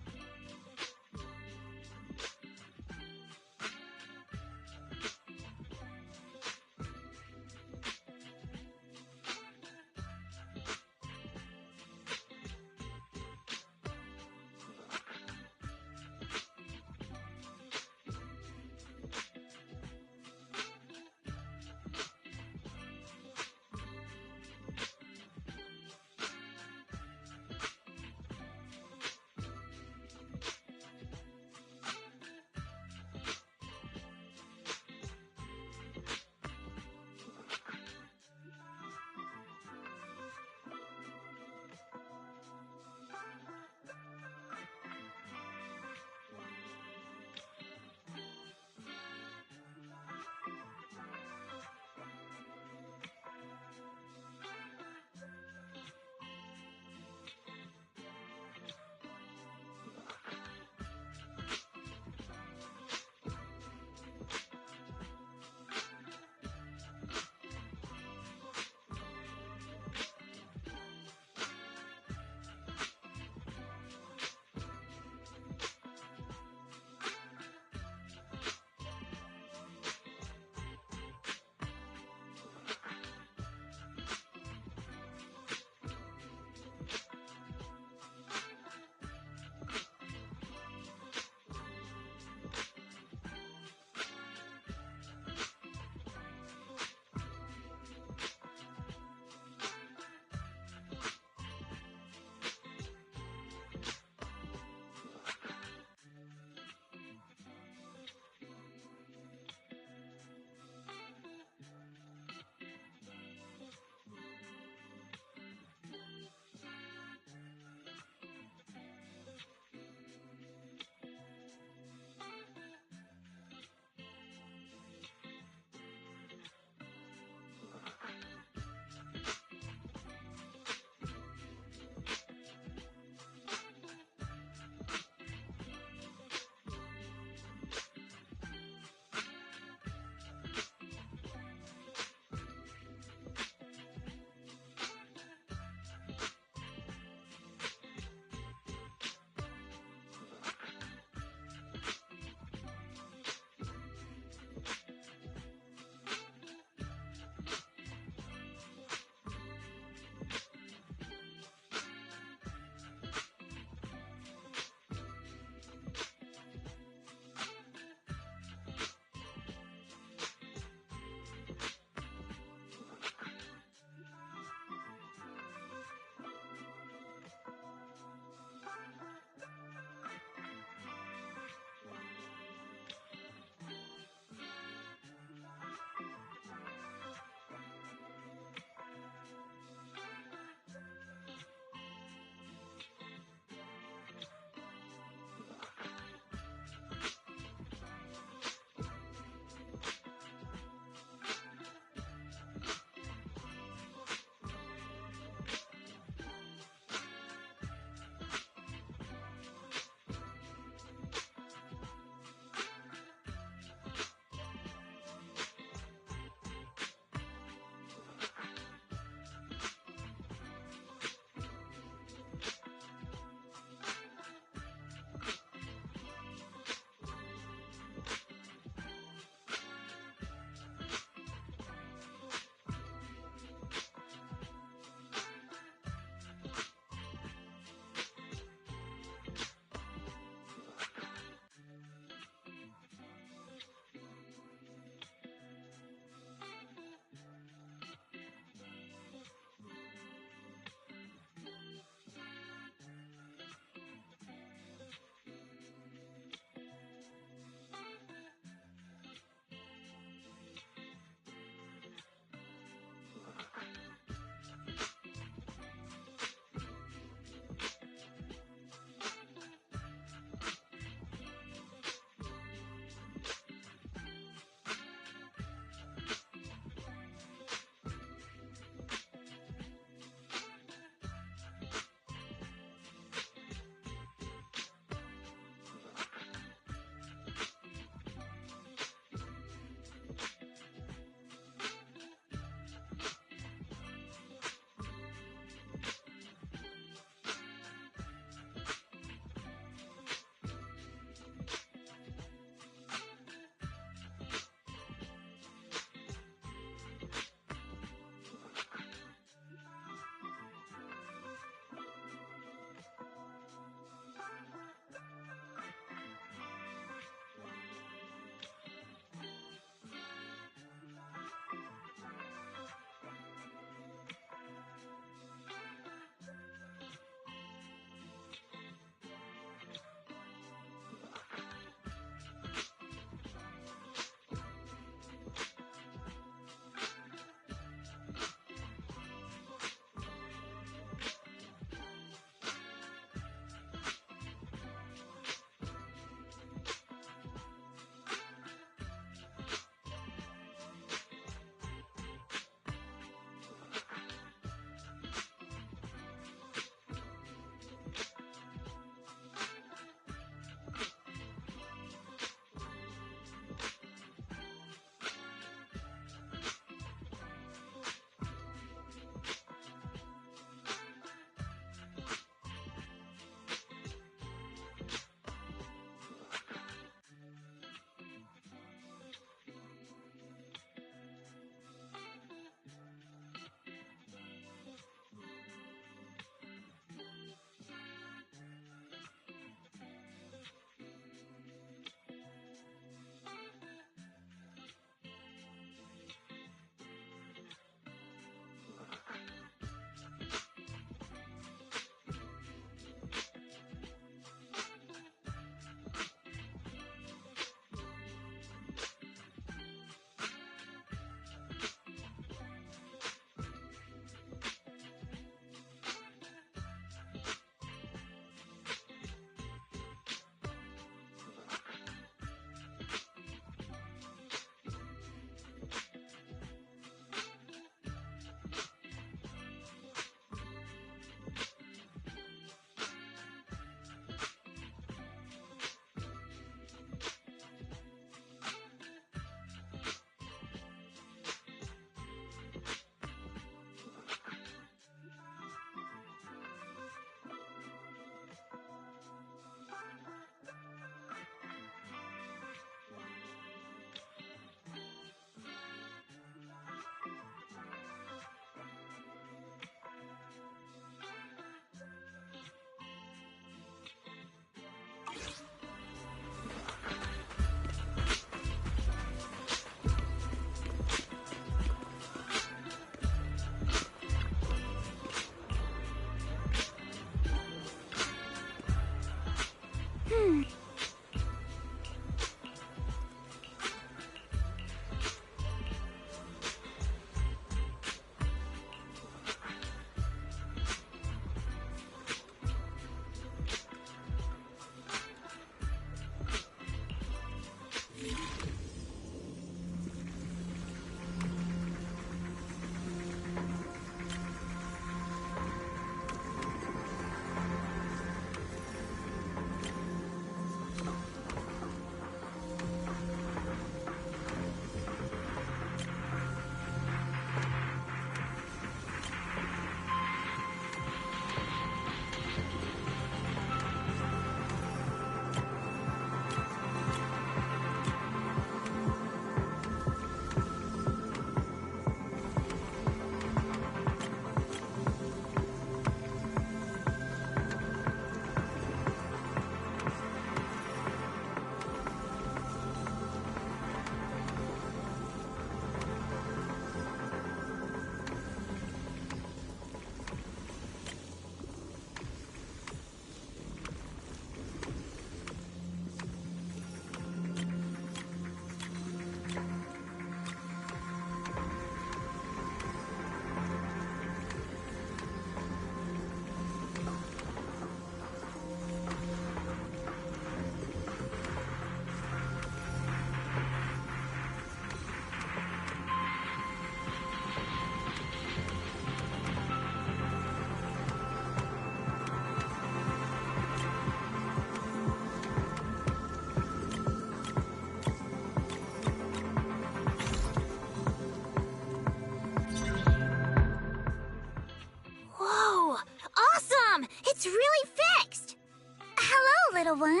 little one.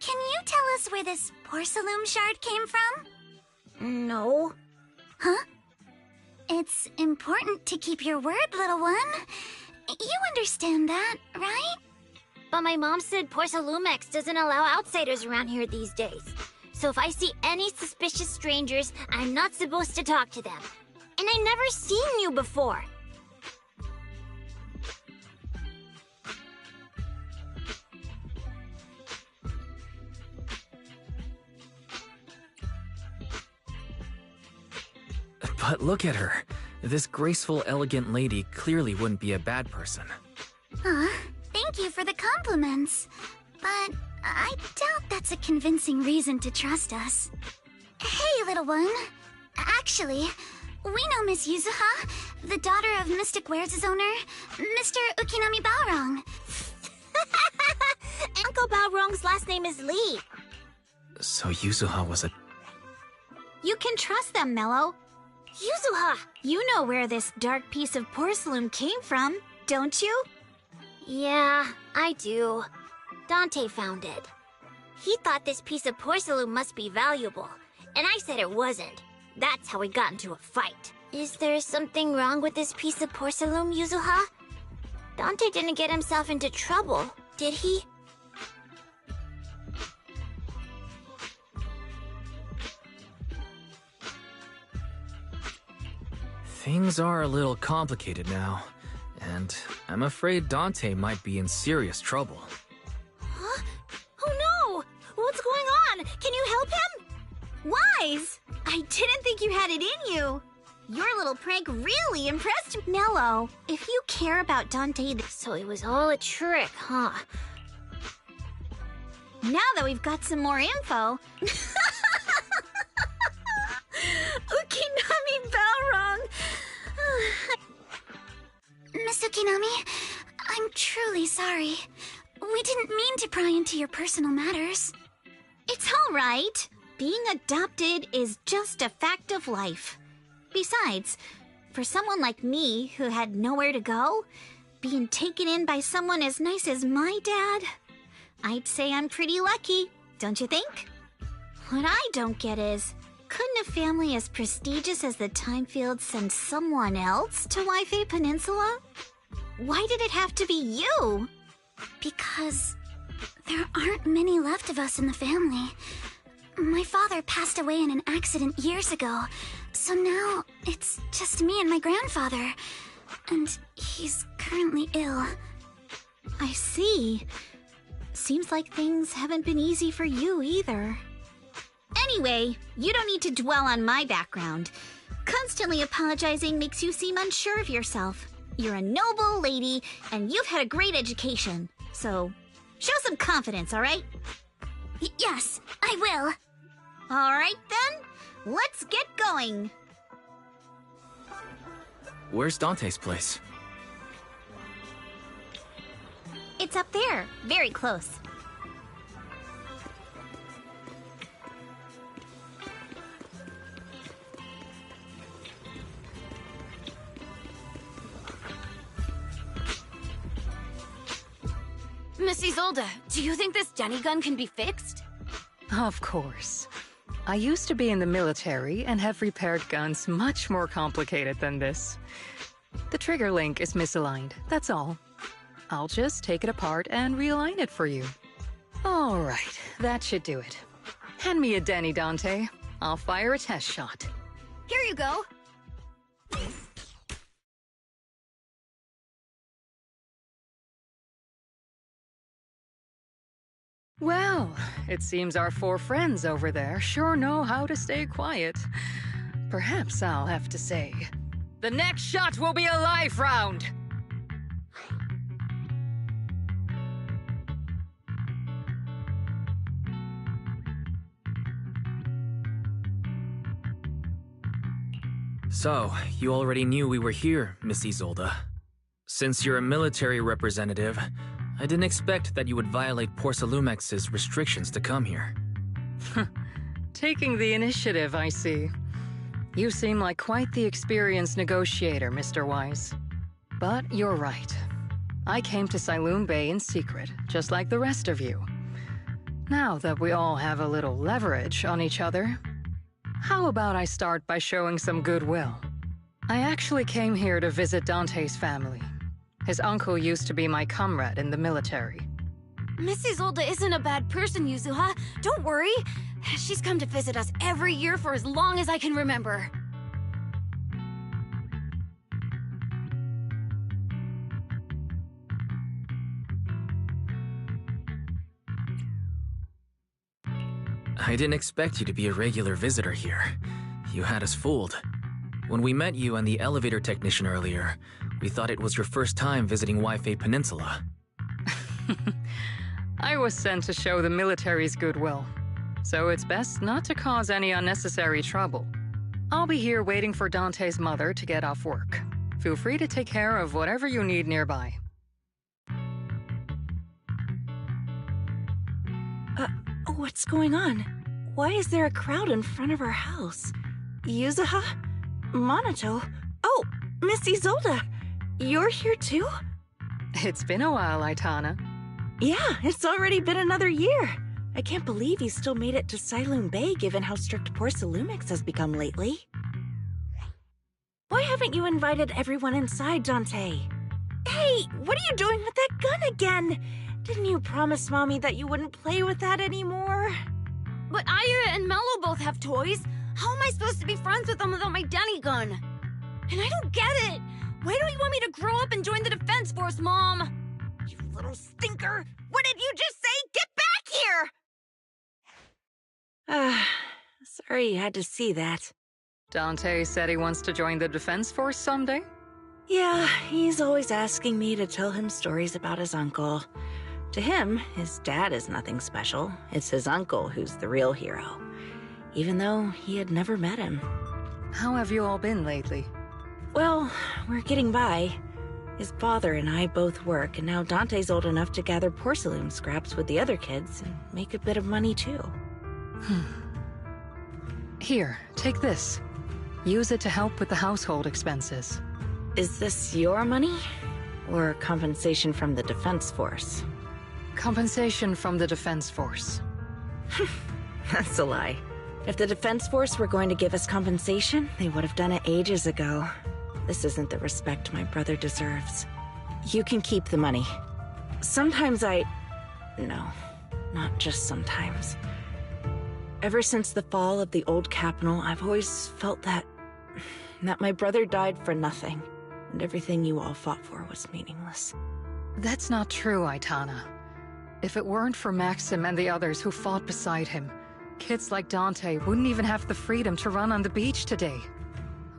Can you tell us where this Porcelain shard came from? No. Huh? It's important to keep your word, little one. You understand that, right? But my mom said Porcelumex doesn't allow outsiders around here these days. So if I see any suspicious strangers, I'm not supposed to talk to them. And I never seen you before. But look at her. This graceful, elegant lady clearly wouldn't be a bad person. Thank you for the compliments. But I doubt that's a convincing reason to trust us. Hey, little one. Actually, we know Miss Yuzuha, the daughter of Mystic Wares' owner, Mr. Ukinami Balrong. Uncle Balrong's last name is Lee. So Yuzuha was a... You can trust them, Mello. Yuzuha! You know where this dark piece of porcelain came from, don't you? Yeah, I do. Dante found it. He thought this piece of porcelain must be valuable, and I said it wasn't. That's how we got into a fight. Is there something wrong with this piece of porcelain, Yuzuha? Dante didn't get himself into trouble, did he? Things are a little complicated now, and I'm afraid Dante might be in serious trouble. Huh? Oh no! What's going on? Can you help him? Wise! I didn't think you had it in you. Your little prank really impressed me. Mello, if you care about Dante... So it was all a trick, huh? Now that we've got some more info... Ukinami Balrong! Miss Ukinami, I'm truly sorry. We didn't mean to pry into your personal matters. It's all right. Being adopted is just a fact of life. Besides, for someone like me who had nowhere to go, being taken in by someone as nice as my dad, I'd say I'm pretty lucky, don't you think? What I don't get is, couldn't a family as prestigious as the Timefields send someone else to Waifei Peninsula? Why did it have to be you? Because there aren't many left of us in the family. My father passed away in an accident years ago, so now it's just me and my grandfather. And he's currently ill. I see. Seems like things haven't been easy for you either. Anyway, you don't need to dwell on my background. Constantly apologizing makes you seem unsure of yourself. You're a noble lady, and you've had a great education. So, show some confidence, all right? Yes, I will. All right, then. Let's get going. Where's Dante's place? It's up there, very close. Miss Isolde, do you think this Denny gun can be fixed? Of course. I used to be in the military and have repaired guns much more complicated than this. The trigger link is misaligned, that's all. I'll just take it apart and realign it for you. All right, that should do it. Hand me a Denny, Dante. I'll fire a test shot. Here you go. Well, it seems our four friends over there sure know how to stay quiet. Perhaps I'll have to say, the next shot will be a life round! So, you already knew we were here, Miss Isolde. Since you're a military representative, I didn't expect that you would violate Porcelumex's restrictions to come here. Taking the initiative, I see. You seem like quite the experienced negotiator, Mr. Wise. But you're right. I came to Siloon Bay in secret, just like the rest of you. Now that we all have a little leverage on each other, how about I start by showing some goodwill? I actually came here to visit Dante's family. His uncle used to be my comrade in the military. Miss Isolde isn't a bad person, Yuzuha. Don't worry. She's come to visit us every year for as long as I can remember. I didn't expect you to be a regular visitor here. You had us fooled. When we met you and the elevator technician earlier, we thought it was your first time visiting Waifei Peninsula. I was sent to show the military's goodwill, so it's best not to cause any unnecessary trouble. I'll be here waiting for Dante's mother to get off work. Feel free to take care of whatever you need nearby. What's going on? Why is there a crowd in front of our house? Yuzuha? Monato? Oh, Miss Isolde! You're here too? It's been a while, Aitana. Yeah, it's already been another year. I can't believe you still made it to Siloon Bay given how strict Porsalumix has become lately. Why haven't you invited everyone inside, Dante? Hey, what are you doing with that gun again? Didn't you promise Mommy that you wouldn't play with that anymore? But Aya and Mello both have toys. How am I supposed to be friends with them without my Denny gun? And I don't get it. Why don't you want me to grow up and join the Defense Force, Mom? You little stinker! What did you just say? Get back here! Sorry you had to see that. Dante said he wants to join the Defense Force someday? Yeah, he's always asking me to tell him stories about his uncle. To him, his dad is nothing special. It's his uncle who's the real hero, even though he had never met him. How have you all been lately? Well, we're getting by. His father and I both work, and now Dante's old enough to gather porcelain scraps with the other kids and make a bit of money too. Here, take this. Use it to help with the household expenses. Is this your money? Or compensation from the Defense Force? Compensation from the Defense Force. That's a lie. If the Defense Force were going to give us compensation, they would have done it ages ago. This isn't the respect my brother deserves. You can keep the money. Sometimes No, not just sometimes. Ever since the fall of the old capital, I've always felt that my brother died for nothing, and everything you all fought for was meaningless. That's not true, Aitana. If it weren't for Maxim and the others who fought beside him, kids like Dante wouldn't even have the freedom to run on the beach today.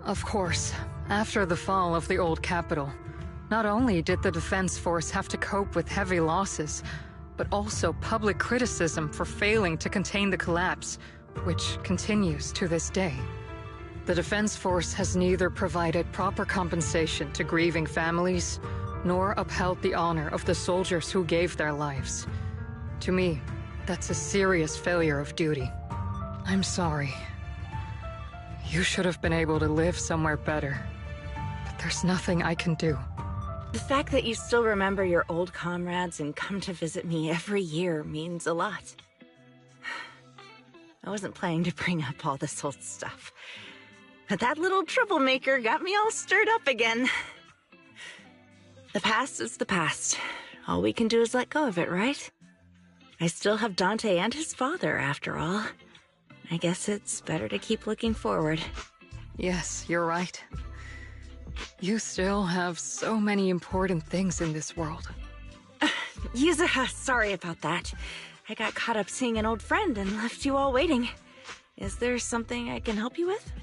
Of course, after the fall of the old capital, not only did the Defense Force have to cope with heavy losses, but also public criticism for failing to contain the collapse, which continues to this day. The Defense Force has neither provided proper compensation to grieving families, nor upheld the honor of the soldiers who gave their lives. To me, that's a serious failure of duty. I'm sorry. You should have been able to live somewhere better, but there's nothing I can do. The fact that you still remember your old comrades and come to visit me every year means a lot. I wasn't planning to bring up all this old stuff, but that little troublemaker got me all stirred up again. The past is the past. All we can do is let go of it, right? I still have Dante and his father, after all. I guess it's better to keep looking forward. Yes, you're right. You still have so many important things in this world. Yuzuha, sorry about that. I got caught up seeing an old friend and left you all waiting. Is there something I can help you with?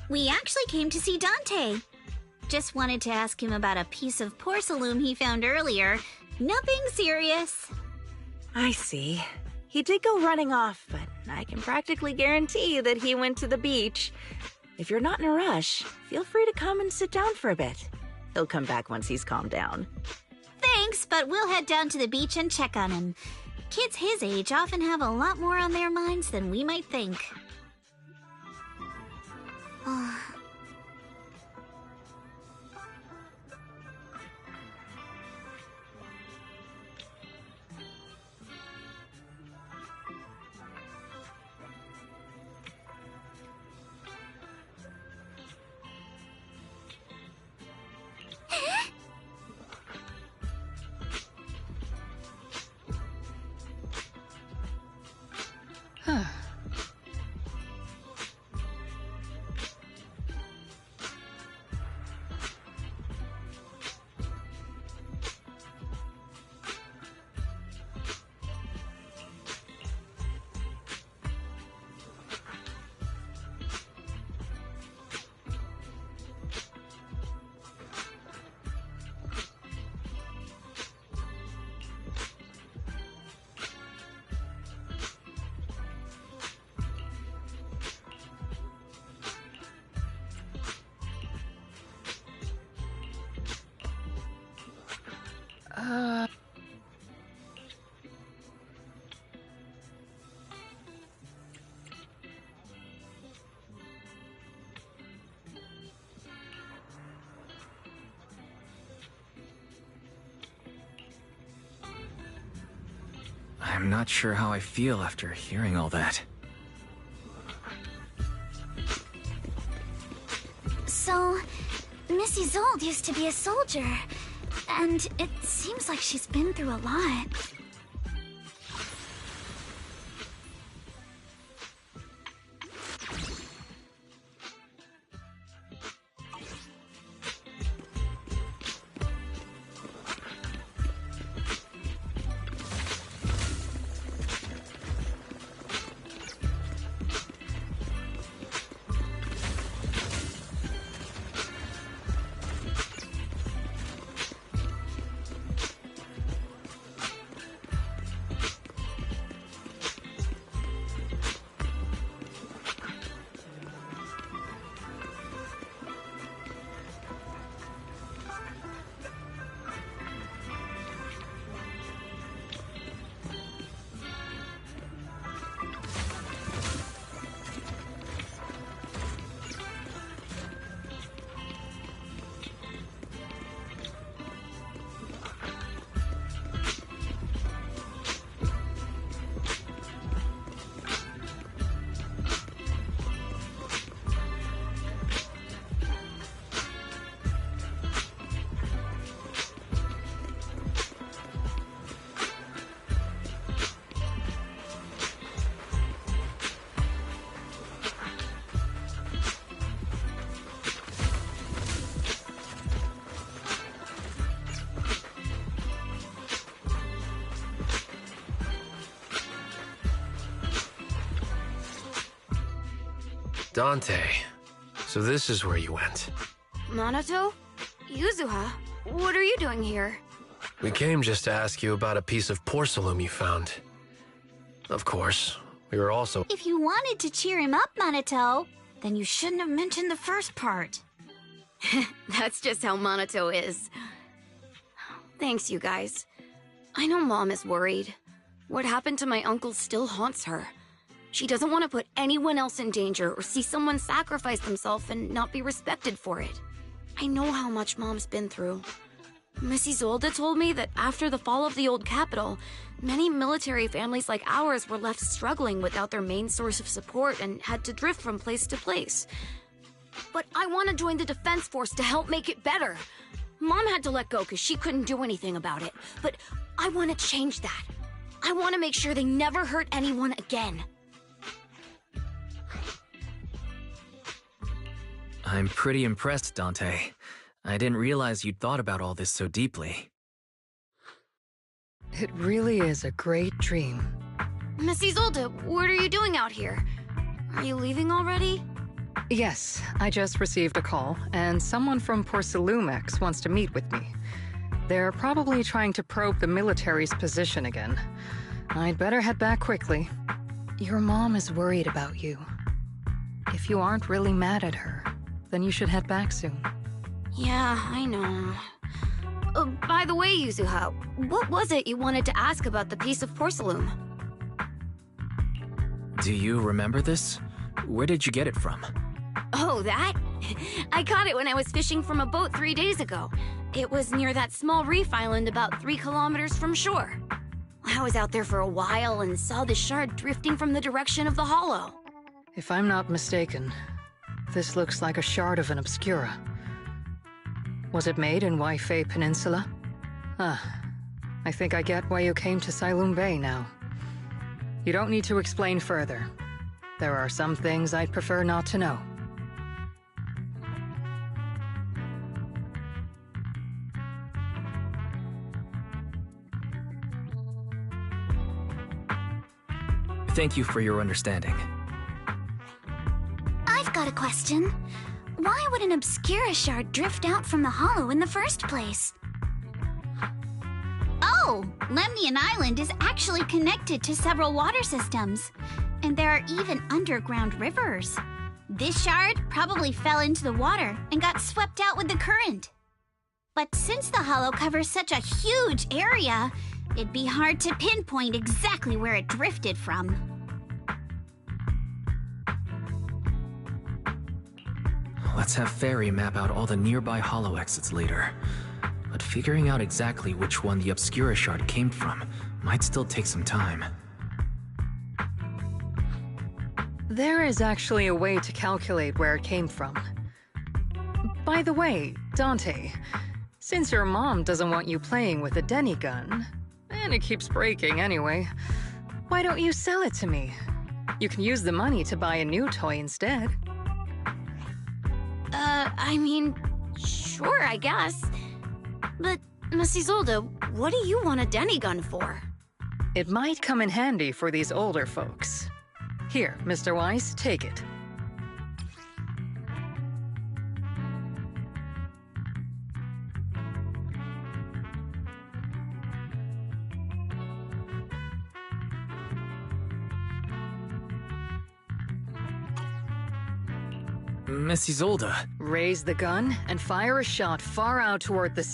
We actually came to see Dante. Just wanted to ask him about a piece of porcelain he found earlier. Nothing serious. I see. He did go running off, but I can practically guarantee that he went to the beach. If you're not in a rush, feel free to come and sit down for a bit. He'll come back once he's calmed down. Thanks, but we'll head down to the beach and check on him. Kids his age often have a lot more on their minds than we might think. I'm not sure how I feel after hearing all that. So, Missy Zold used to be a soldier, and it seems like she's been through a lot. Dante, so this is where you went. Minato? Yuzuha? What are you doing here? We came just to ask you about a piece of Porcelain you found. Of course, we were also... If you wanted to cheer him up, Minato, then you shouldn't have mentioned the first part. That's just how Minato is. Thanks, you guys. I know Mom is worried. What happened to my uncle still haunts her. She doesn't want to put anyone else in danger or see someone sacrifice themselves and not be respected for it. I know how much Mom's been through. Missy Zolda told me that after the fall of the old capital, many military families like ours were left struggling without their main source of support and had to drift from place to place. But I want to join the Defense Force to help make it better. Mom had to let go because she couldn't do anything about it, but I want to change that. I want to make sure they never hurt anyone again. I'm pretty impressed, Dante. I didn't realize you'd thought about all this so deeply. It really is a great dream. Missy Zolda, what are you doing out here? Are you leaving already? Yes, I just received a call, and someone from Porcelumex wants to meet with me. They're probably trying to probe the military's position again. I'd better head back quickly. Your mom is worried about you. If you aren't really mad at her, then you should head back soon. Yeah, I know. By the way, Yuzuha, what was it you wanted to ask about the piece of porcelain? Do you remember this? Where did you get it from? Oh, that? I caught it when I was fishing from a boat 3 days ago. It was near that small reef island about 3 kilometers from shore. I was out there for a while and saw the shard drifting from the direction of the hollow. If I'm not mistaken, this looks like a shard of an Obscura. Was it made in Waifei Peninsula? I think I get why you came to Cylum Bay now. You don't need to explain further. There are some things I'd prefer not to know. Thank you for your understanding. I've got a question. Why would an Obscura shard drift out from the hollow in the first place? Oh, Lemnian Island is actually connected to several water systems. And there are even underground rivers. This shard probably fell into the water and got swept out with the current. But since the hollow covers such a huge area, it'd be hard to pinpoint exactly where it drifted from. Let's have Fairy map out all the nearby hollow exits later. But but figuring out exactly which one the Obscura shard came from might still take some time. There is actually a way to calculate where it came from. By the way, Dante, since your mom doesn't want you playing with a Denny gun, and it keeps breaking anyway, why don't you sell it to me? You can use the money to buy a new toy instead. I mean, sure, I guess. But, Miss Isolde, what do you want a Denny gun for? It might come in handy for these older folks. Here, Mr. Weiss, take it. Miss Isolde. Raise the gun and fire a shot far out toward the...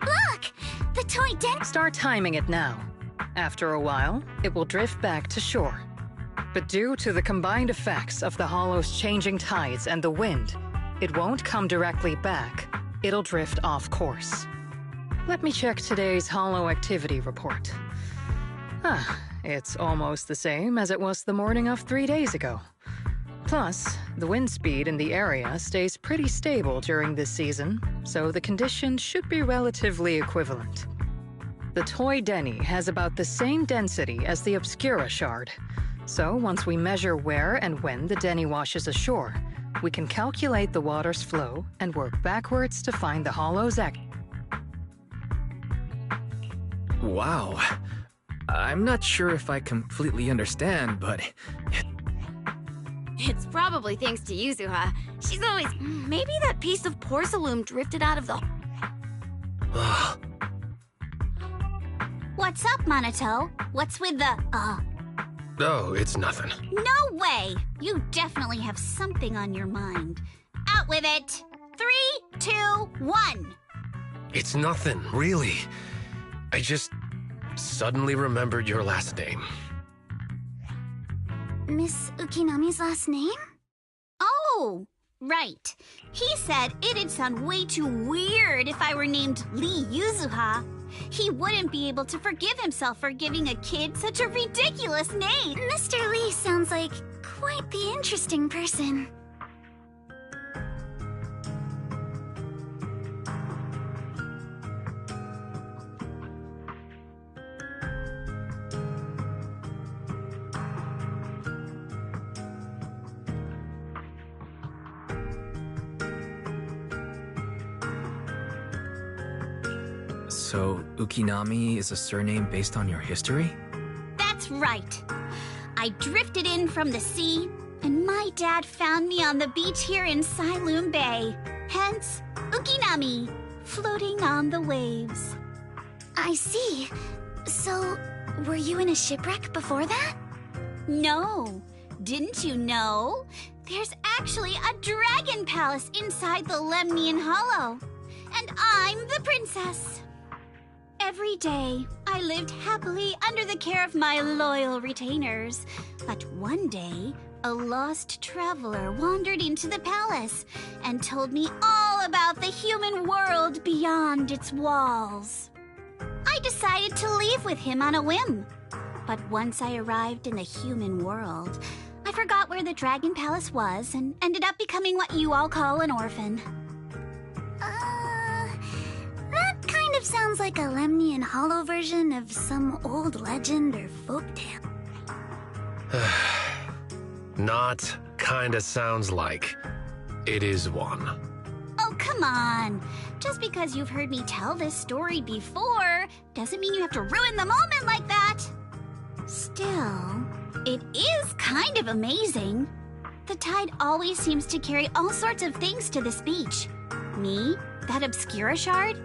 Look! The toy den... Start timing it now. After a while, it will drift back to shore. But due to the combined effects of the hollow's changing tides and the wind, it won't come directly back. It'll drift off course. Let me check today's hollow activity report. It's almost the same as it was the morning of 3 days ago. Plus, the wind speed in the area stays pretty stable during this season, so the conditions should be relatively equivalent. The toy Denny has about the same density as the Obscura shard, so once we measure where and when the Denny washes ashore, we can calculate the water's flow and work backwards to find the hollow's Wow. I'm not sure if I completely understand, but... It's probably thanks to Yuzuha. She's always... Maybe that piece of porcelain drifted out of the... What's up, Monato? What's with the, Oh, it's nothing. No way! You definitely have something on your mind. Out with it! 3, 2, 1! It's nothing, really. I just suddenly remembered your last name. Miss Ukinami's last name? Oh, right. He said it'd sound way too weird if I were named Lee Yuzuha. He wouldn't be able to forgive himself for giving a kid such a ridiculous name. Mr. Lee sounds like quite the interesting person. So, Ukinami is a surname based on your history? That's right. I drifted in from the sea, and my dad found me on the beach here in Sailoon Bay. Hence, Ukinami, floating on the waves. I see. So, were you in a shipwreck before that? No. Didn't you know? There's actually a dragon palace inside the Lemnian Hollow. And I'm the princess. Every day, I lived happily under the care of my loyal retainers. But one day, a lost traveler wandered into the palace and told me all about the human world beyond its walls. I decided to leave with him on a whim. But once I arrived in the human world, I forgot where the Dragon Palace was and ended up becoming what you all call an orphan. That kind of sounds like a Lemnian Hollow version of some old legend or folktale. Not kinda sounds like. It is one. Oh, come on. Just because you've heard me tell this story before doesn't mean you have to ruin the moment like that. Still, it is kind of amazing. The tide always seems to carry all sorts of things to this beach. Me, that Obscura shard,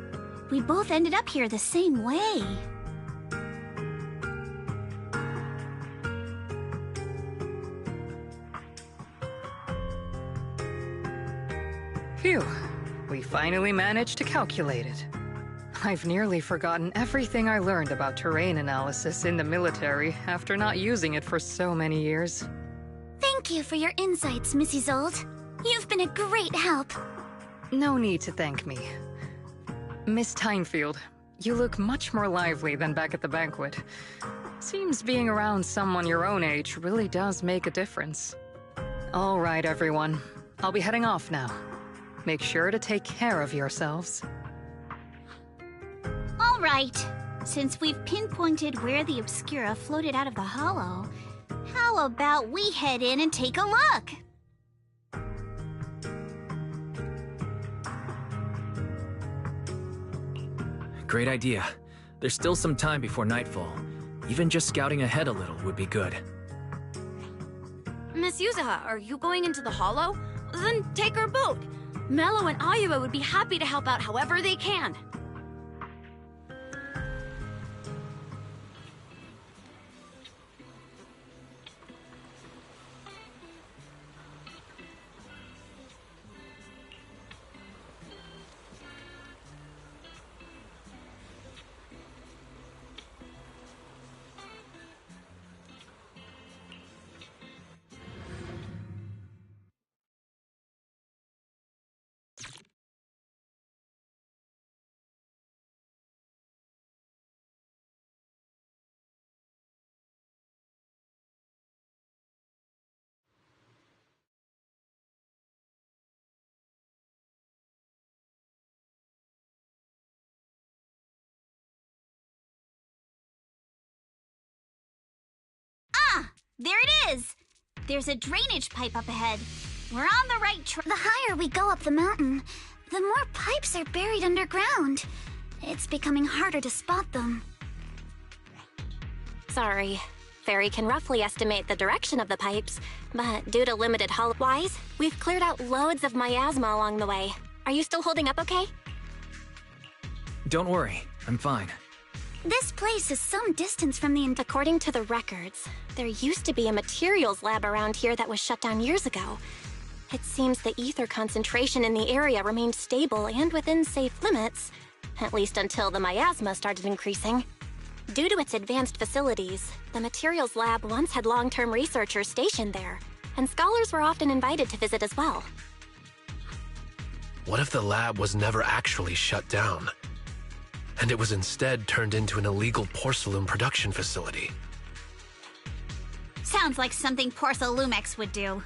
we both ended up here the same way. Phew, we finally managed to calculate it. I've nearly forgotten everything I learned about terrain analysis in the military after not using it for so many years. Thank you for your insights, Miss Isolde. You've been a great help. No need to thank me. Miss Tynefield, you look much more lively than back at the banquet. Seems being around someone your own age really does make a difference. All right, everyone. I'll be heading off now. Make sure to take care of yourselves. All right. Since we've pinpointed where the Obscura floated out of the hollow, how about we head in and take a look? Great idea. There's still some time before nightfall. Even just scouting ahead a little would be good. Miss Yuzuha, are you going into the hollow? Then take our boat. Mello and Ayuba would be happy to help out however they can. There it is! There's a drainage pipe up ahead. We're on the right track. The higher we go up the mountain, the more pipes are buried underground. It's becoming harder to spot them. Sorry. Fairy can roughly estimate the direction of the pipes, but due to limited hull-wise, we've cleared out loads of miasma along the way. Are you still holding up okay? Don't worry, I'm fine. This place is some distance from the... According to the records, there used to be a materials lab around here that was shut down years ago. It seems the ether concentration in the area remained stable and within safe limits, at least until the miasma started increasing. Due to its advanced facilities, the materials lab once had long-term researchers stationed there, and scholars were often invited to visit as well. What if the lab was never actually shut down? And it was instead turned into an illegal Porcelain production facility? Sounds like something Porcelumex would do.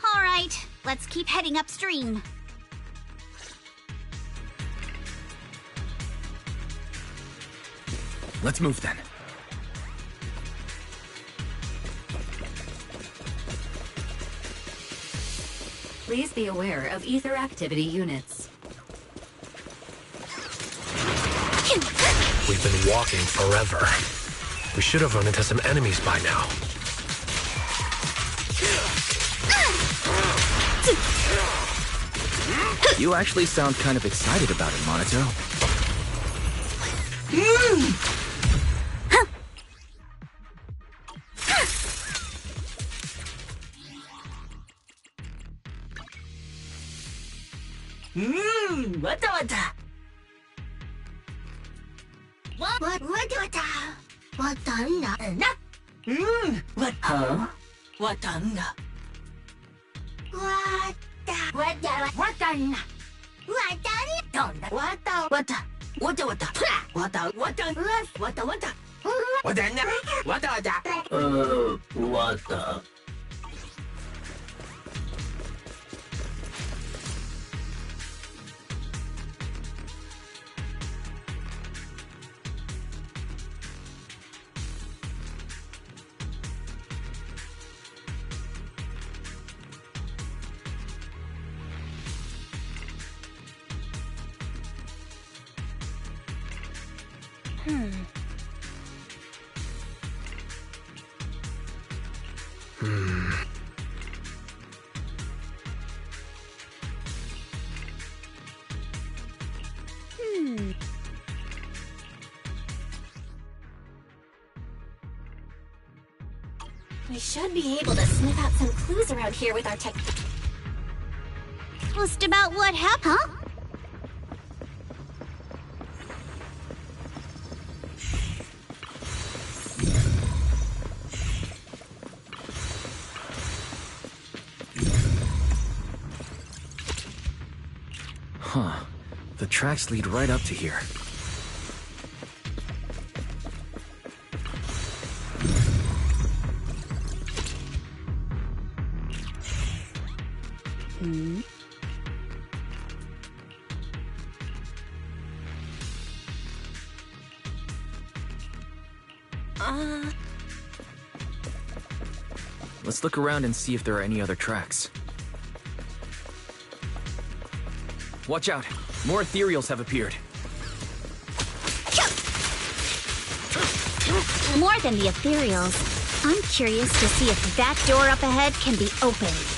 All right, let's keep heading upstream. Let's move then. Please be aware of ether activity units. We've been walking forever. We should have run into some enemies by now. You actually sound kind of excited about it, Monato. We should be able to sniff out some clues around here with our tech. Just about what happened, huh? The tracks lead right up to here. Let's look around and see if there are any other tracks. Watch out! More ethereals have appeared. More than the ethereals. I'm curious to see if that door up ahead can be opened.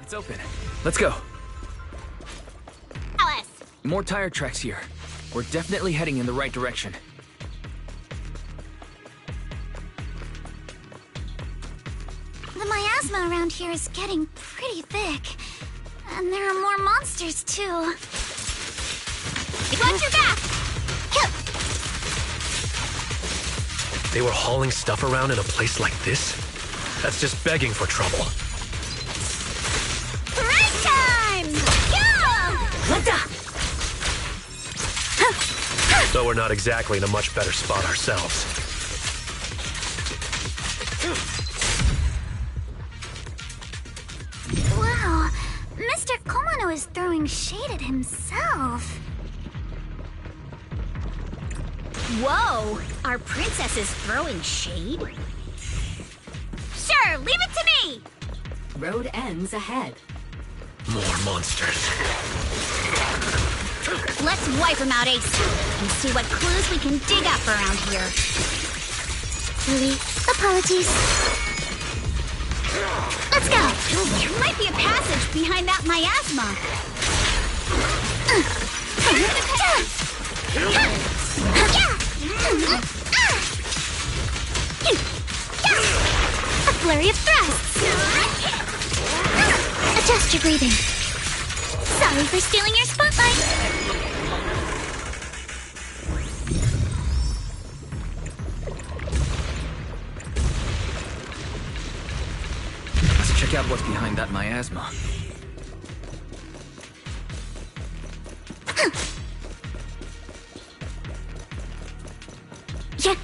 It's open. Let's go. Alice! More tire tracks here. We're definitely heading in the right direction. The miasma around here is getting pretty thick. And there are more monsters, too. Watch your back! They were hauling stuff around in a place like this? That's just begging for trouble. Break time! Though we're not exactly in a much better spot ourselves. Wow, Mr. Komano is throwing shade at himself. Whoa! Our princess is throwing shade? Sure, leave it to me! Road ends ahead. More monsters. Let's wipe them out, Ace, and see what clues we can dig up around here. Really? Apologies. Let's go! There might be a passage behind that miasma. A flurry of thrusts. A Adjust your breathing. Sorry for stealing your spotlight. Let's check out what's behind that miasma. Yeah.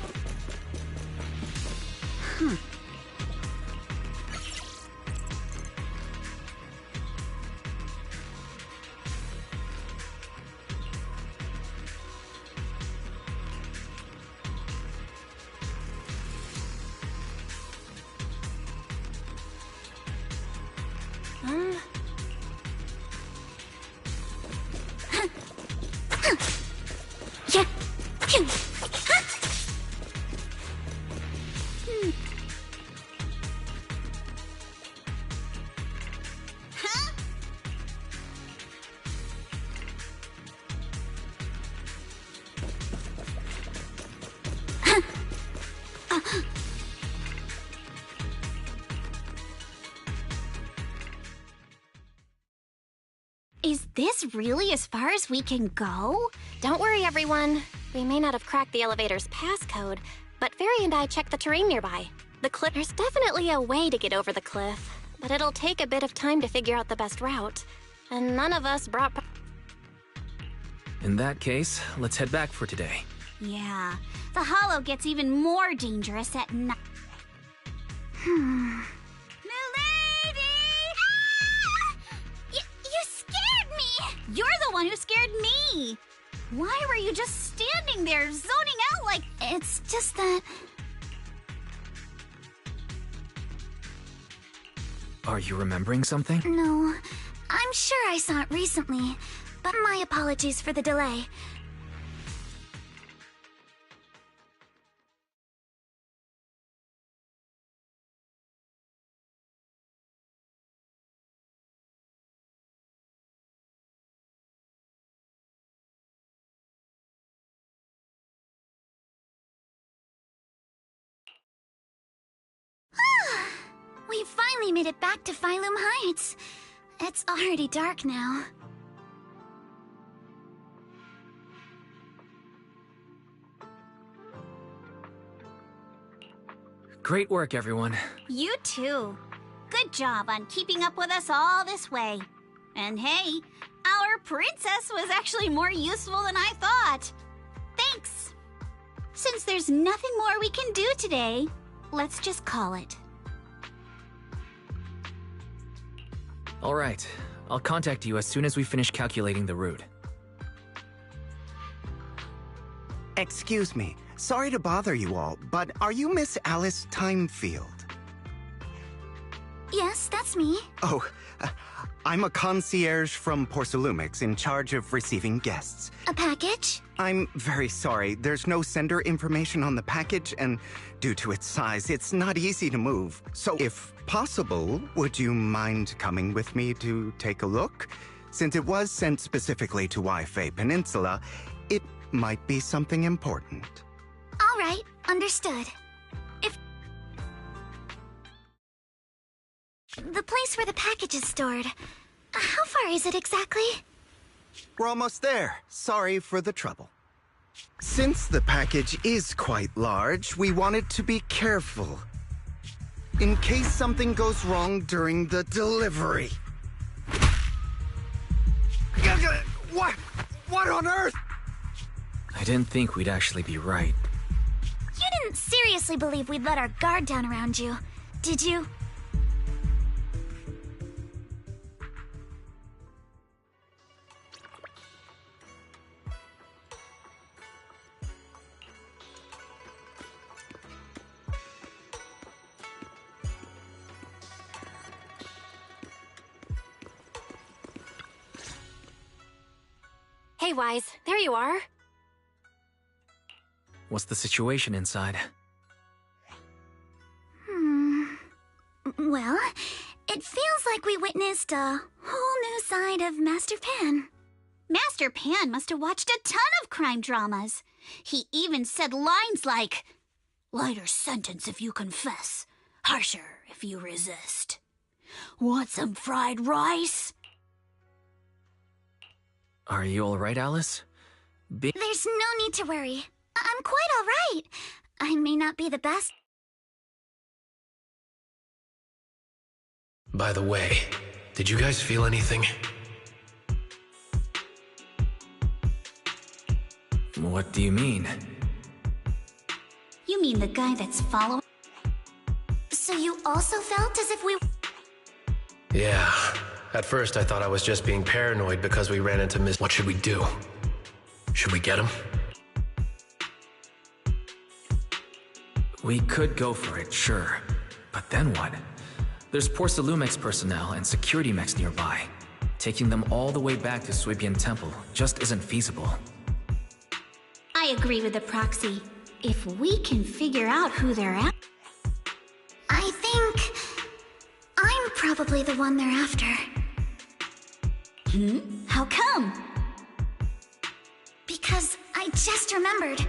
Is this really as far as we can go? Don't worry, everyone. We may not have cracked the elevator's passcode, but Fairy and I checked the terrain nearby. There's definitely a way to get over the cliff, but it'll take a bit of time to figure out the best route. And none of us brought... In that case, let's head back for today. Yeah, the Hollow gets even more dangerous at night. Milady! You scared me! You're the one who scared me! Why were you just standing there, zoning out like... It's just that... Are you remembering something? No, I'm sure I saw it recently, but my apologies for the delay. We finally made it back to Phylum Heights. It's already dark now. Great work, everyone. You too. Good job on keeping up with us all this way. And hey, our princess was actually more useful than I thought. Thanks. Since there's nothing more we can do today, let's just call it. All right. I'll contact you as soon as we finish calculating the route. Excuse me. Sorry to bother you all, but are you Miss Alice Timefield? Yes, that's me. Oh, I'm a concierge from Porcelumix in charge of receiving guests. A package? I'm very sorry. There's no sender information on the package, and due to its size, it's not easy to move. So, if possible, would you mind coming with me to take a look? Since it was sent specifically to Wi-Fi Peninsula, it might be something important. All right, understood. If... The place where the package is stored, how far is it exactly? We're almost there. Sorry for the trouble. Since the package is quite large, we wanted to be careful. In case something goes wrong during the delivery. What on earth? I didn't think we'd actually be right. You didn't seriously believe we'd let our guard down around you, did you? Hey, Wise, there you are. What's the situation inside? Well, it feels like we witnessed a whole new side of Master Pan. Master Pan must have watched a ton of crime dramas. He even said lines like, "Lighter sentence if you confess, harsher if you resist." Want some fried rice? Are you alright, Alice? There's no need to worry. I'm quite alright. I may not be the best. By the way, did you guys feel anything? What do you mean? You mean the guy that's following? So you also felt as if we... Yeah. At first I thought I was just being paranoid because we ran into Miss... What should we do? Should we get him? We could go for it, sure. But then what? There's Porsalumex personnel and security mechs nearby. Taking them all the way back to Swabian Temple just isn't feasible. I agree with the proxy. If we can figure out who they're at... I think... I'm probably the one they're after. How come? Because I just remembered.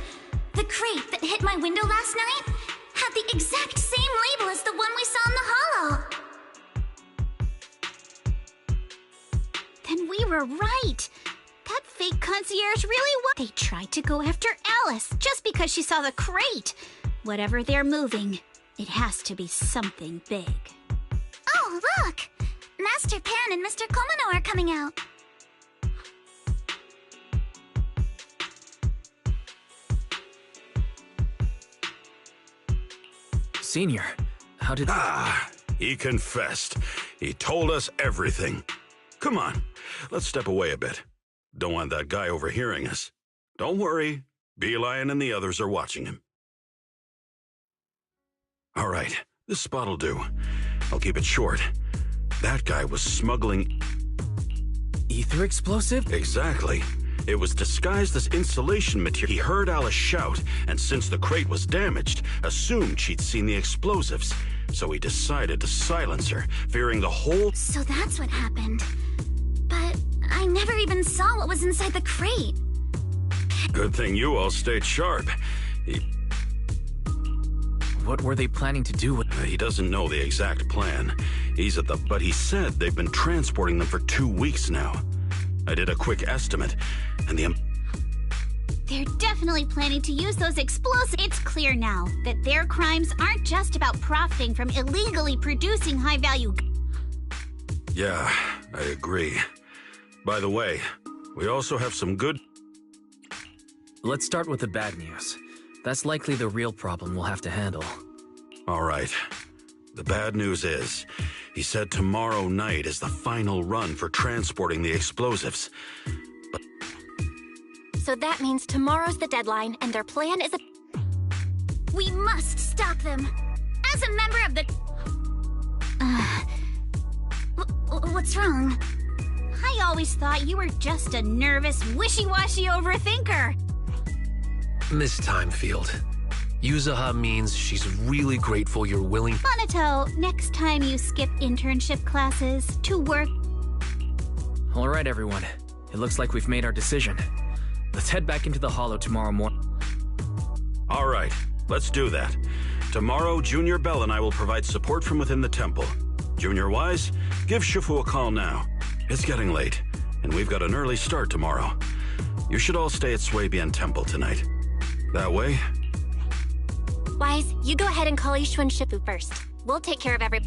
The crate that hit my window last night had the exact same label as the one we saw in the hollow. Then we were right. That fake concierge really was... They tried to go after Alice just because she saw the crate. Whatever they're moving, it has to be something big. Oh, look! Master Pan and Mr. Komano are coming out. Senior, how did... He confessed. He told us everything. Come on, let's step away a bit. Don't want that guy overhearing us. Don't worry, Beelion and the others are watching him. All right, this spot'll do. I'll keep it short. That guy was smuggling... Ether explosive? Exactly. It was disguised as insulation material. He heard Alice shout, and since the crate was damaged, assumed she'd seen the explosives. So he decided to silence her, fearing the whole... So that's what happened. But I never even saw what was inside the crate. Good thing you all stayed sharp. What were they planning to do with... He doesn't know the exact plan. He's at the... But he said they've been transporting them for 2 weeks now. I did a quick estimate, and the... They're definitely planning to use those explosives. It's clear now that their crimes aren't just about profiting from illegally producing high-value... Yeah, I agree. By the way, we also have some good... Let's start with the bad news. That's likely the real problem we'll have to handle. All right. The bad news is, he said tomorrow night is the final run for transporting the explosives. But... So that means tomorrow's the deadline, and their plan is a... We must stop them. As a member of the... What's wrong? I always thought you were just a nervous, wishy-washy overthinker. Miss Timefield, Yuzaha means she's really grateful you're willing... Monato, next time you skip internship classes to work... All right, everyone. It looks like we've made our decision. Let's head back into the Hollow tomorrow morning. All right, let's do that. Tomorrow, Junior Bell and I will provide support from within the temple. Junior Wise, give Shifu a call now. It's getting late, and we've got an early start tomorrow. You should all stay at Swabian Temple tonight. That way... Wise, you go ahead and call Ishu and Shifu first. We'll take care of every...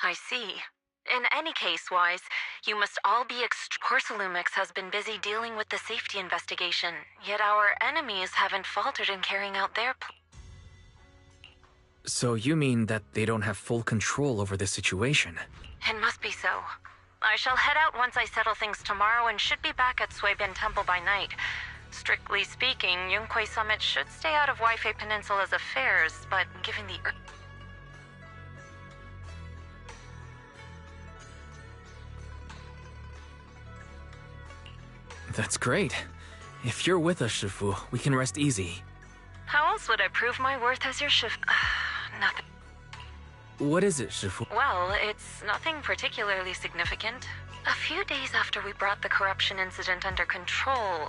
I see. In any case, Wise, you must all be Porsalumex has been busy dealing with the safety investigation, yet our enemies haven't faltered in carrying out their So you mean that they don't have full control over the situation? It must be so. I shall head out once I settle things tomorrow and should be back at Swabian Temple by night. Strictly speaking, Yunquay Summit should stay out of Waifei Peninsula's affairs, but given the... That's great. If you're with us, Shifu, we can rest easy. How else would I prove my worth as your shift? What is it, Shifu? Well, it's nothing particularly significant. A few days after we brought the corruption incident under control,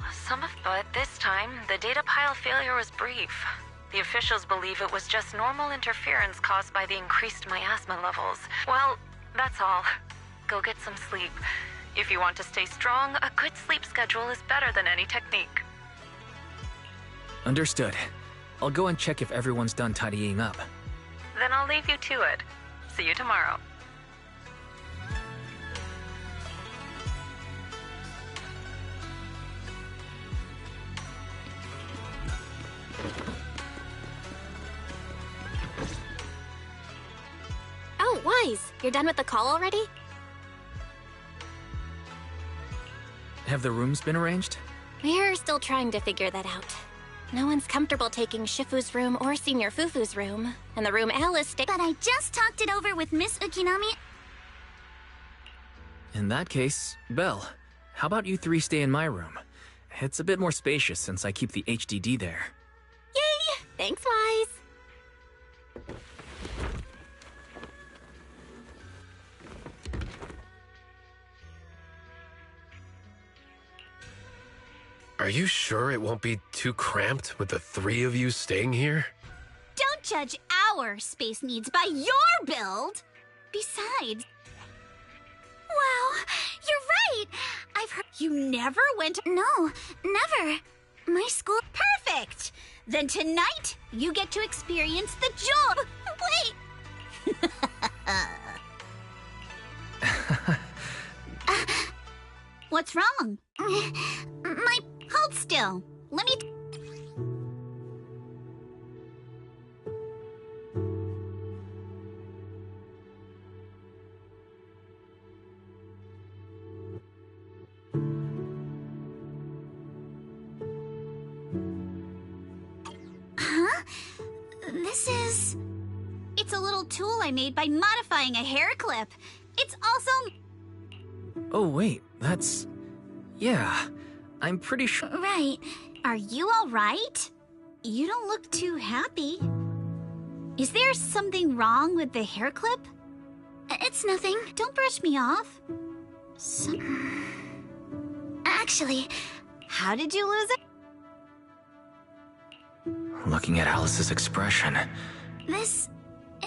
but this time, the data pile failure was brief. The officials believe it was just normal interference caused by the increased miasma levels. Well, that's all. Go get some sleep. If you want to stay strong, a good sleep schedule is better than any technique. Understood. I'll go and check if everyone's done tidying up. Then I'll leave you to it. See you tomorrow. Oh, Wise, you're done with the call already? Have the rooms been arranged? We're still trying to figure that out. No one's comfortable taking Shifu's room or Senior Fufu's room, and the room Alice stayed. But I just talked it over with Miss Ukinami. In that case, Belle, how about you three stay in my room? It's a bit more spacious since I keep the HDD there. Yay! Thanks, Wise. Are you sure it won't be too cramped with the three of you staying here? Don't judge our space needs by your build. Besides... Wow, you're right. I've heard you never went... No, never. My school... Perfect. Then tonight, you get to experience the joy... Wait. What's wrong? My... Hold still. Let me... Huh? This is... It's a little tool I made by modifying a hair clip. It's also... Oh, wait, that's... Yeah, I'm pretty sure... Right. Are you all right? You don't look too happy. Is there something wrong with the hair clip? It's nothing. Don't brush me off. Actually, how did you lose it? Looking at Alice's expression... This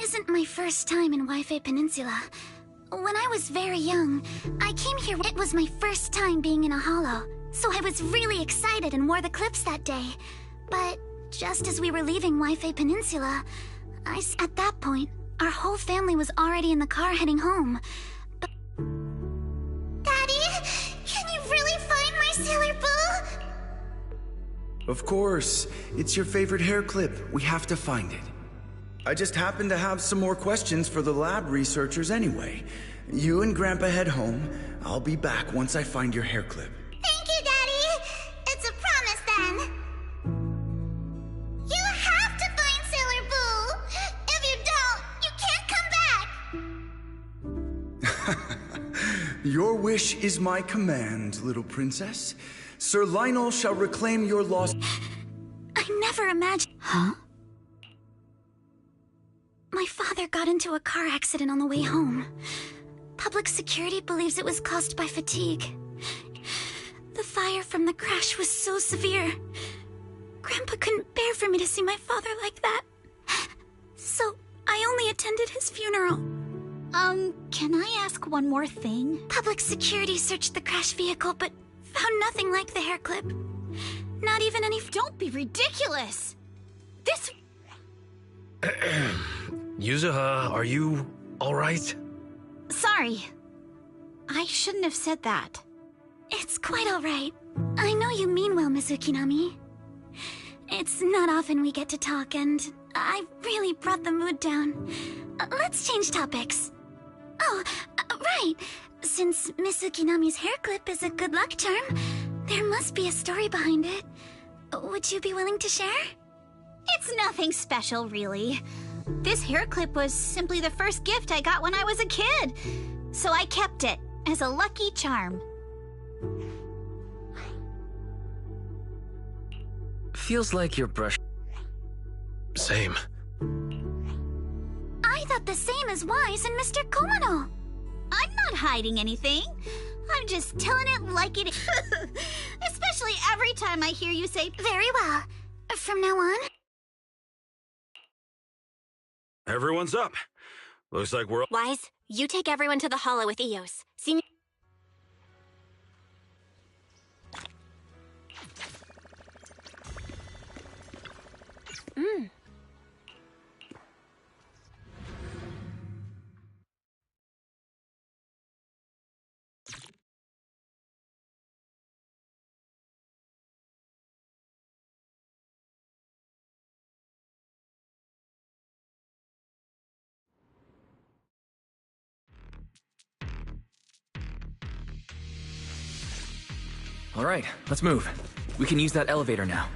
isn't my first time in Wi-Fi Peninsula. When I was very young, I came here. It was my first time being in a holo, so I was really excited and wore the clips that day. But just as we were leaving Wi-Fi Peninsula, at that point, our whole family was already in the car heading home. But... Daddy, can you really find my Sailor Boo? Of course. It's your favorite hair clip. We have to find it. I just happen to have some more questions for the lab researchers anyway. You and Grandpa head home. I'll be back once I find your hair clip. Thank you, Daddy. It's a promise then. You have to find Sailor Boo. If you don't, you can't come back. Your wish is my command, little princess. Sir Lionel shall reclaim your lost... I never imagined... Huh? My father got into a car accident on the way home. Public security believes it was caused by fatigue. The fire from the crash was so severe. Grandpa couldn't bear for me to see my father like that. So I only attended his funeral. Can I ask one more thing? Public security searched the crash vehicle, but found nothing like the hair clip. Not even any... Don't be ridiculous! This... Yuzuha, are you alright? Sorry. I shouldn't have said that. It's quite alright. I know you mean well, Miss Ukinami. It's not often we get to talk, and I really brought the mood down. Let's change topics. Oh, right. Since Miss Ukinami's hair clip is a good luck charm, there must be a story behind it. Would you be willing to share? It's nothing special, really. This hair clip was simply the first gift I got when I was a kid. So I kept it as a lucky charm. Feels like your brush... Same. I thought out the same as Wise and Mr. Komono. I'm not hiding anything. I'm just telling it like it is. Especially every time I hear you say, very well. From now on... Everyone's up. Looks like we're... Wise, you take everyone to the Hollow with Eos. See... All right, let's move. We can use that elevator now.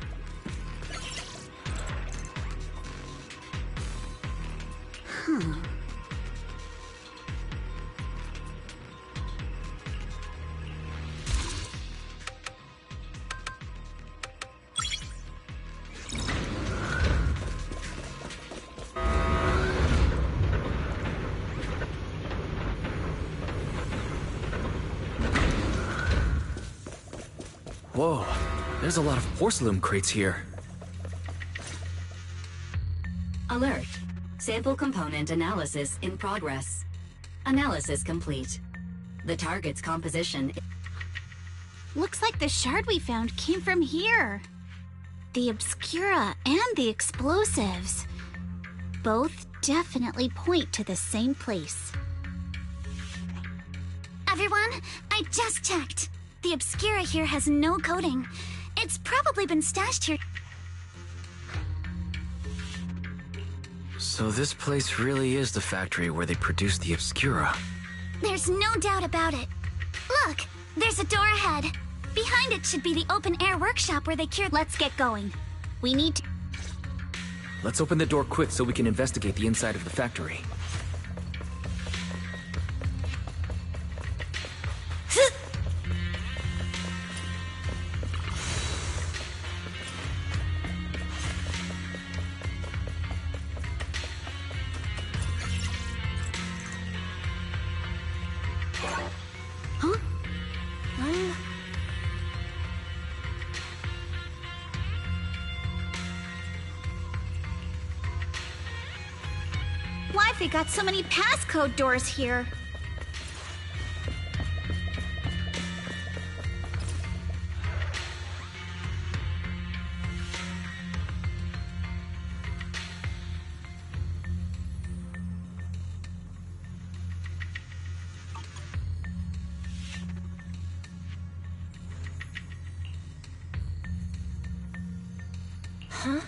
Whoa, there's a lot of porcelain crates here. Alert. Sample component analysis in progress. Analysis complete. The target's composition... Looks like the shard we found came from here. The Obscura and the explosives. Both definitely point to the same place. Everyone, I just checked. The Obscura here has no coating. It's probably been stashed here. So this place really is the factory where they produce the Obscura. There's no doubt about it. Look, there's a door ahead. Behind it should be the open-air workshop where they cure... Let's get going. We need to... Let's open the door quick so we can investigate the inside of the factory. Why've they got so many passcode doors here? Huh?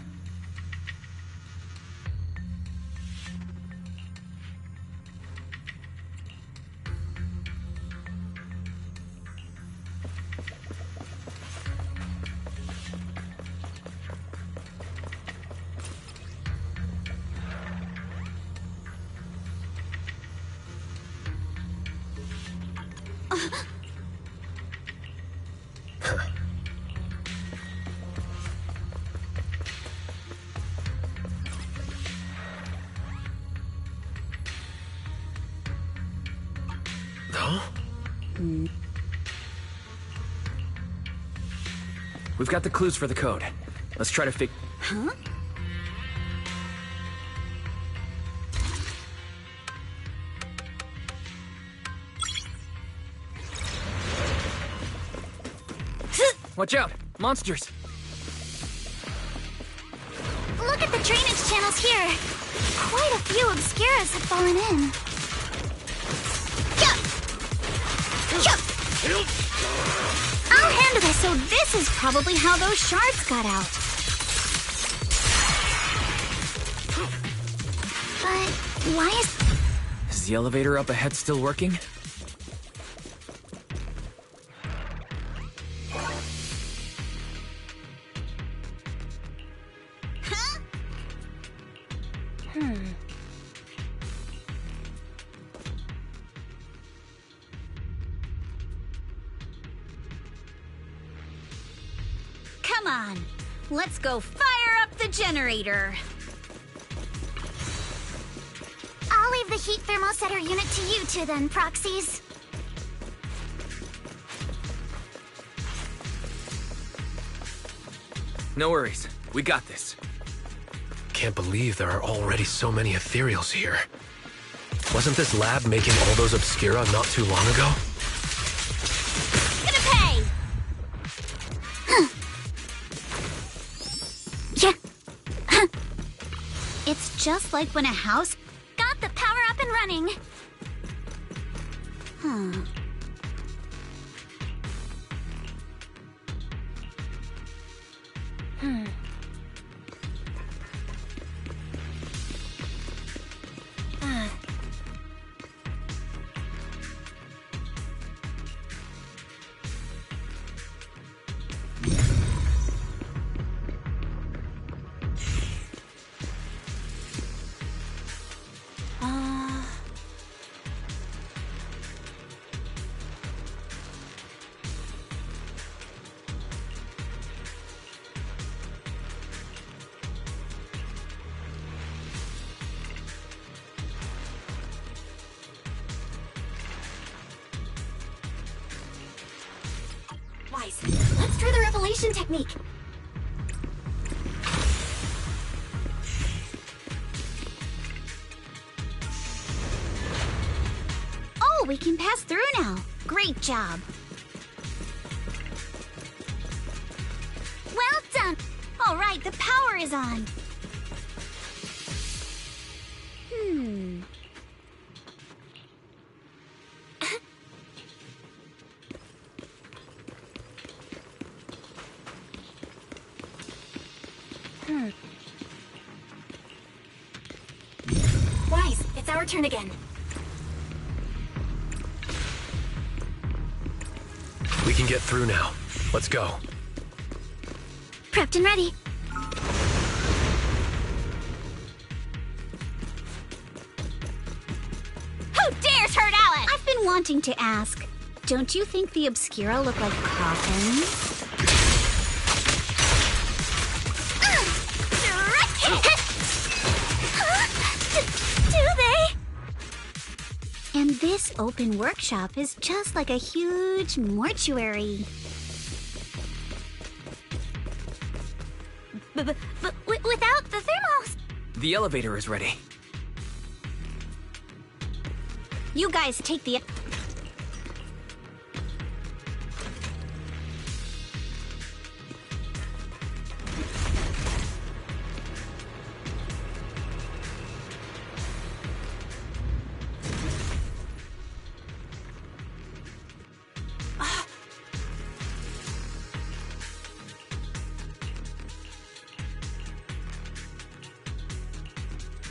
We've got the clues for the code. Let's try to Huh? Watch out! Monsters! Look at the drainage channels here. Quite a few Obscuras have fallen in. I'll handle this, so this is probably how those shards got out. But why Is the elevator up ahead still working? Come on, let's go fire up the generator. I'll gave the heat thermosetter unit to you two then, Proxies. No worries. We got this. Can't believe there are already so many ethereals here. Wasn't this lab making all those Obscura not too long ago? Gonna pay! Yeah. It's just like when a house got the power up and running. Huh. Wise, let's try the revelation technique. Oh, we can pass through now. Great job. Well done. All right, the power is on. Wise, it's our turn again. We can get through now. Let's go. Prepped and ready. Who dares hurt Alice? I've been wanting to ask. Don't you think the Obscura look like coffins? Do they? And this open workshop is just like a huge mortuary. But without the thermos. The elevator is ready. You guys take the...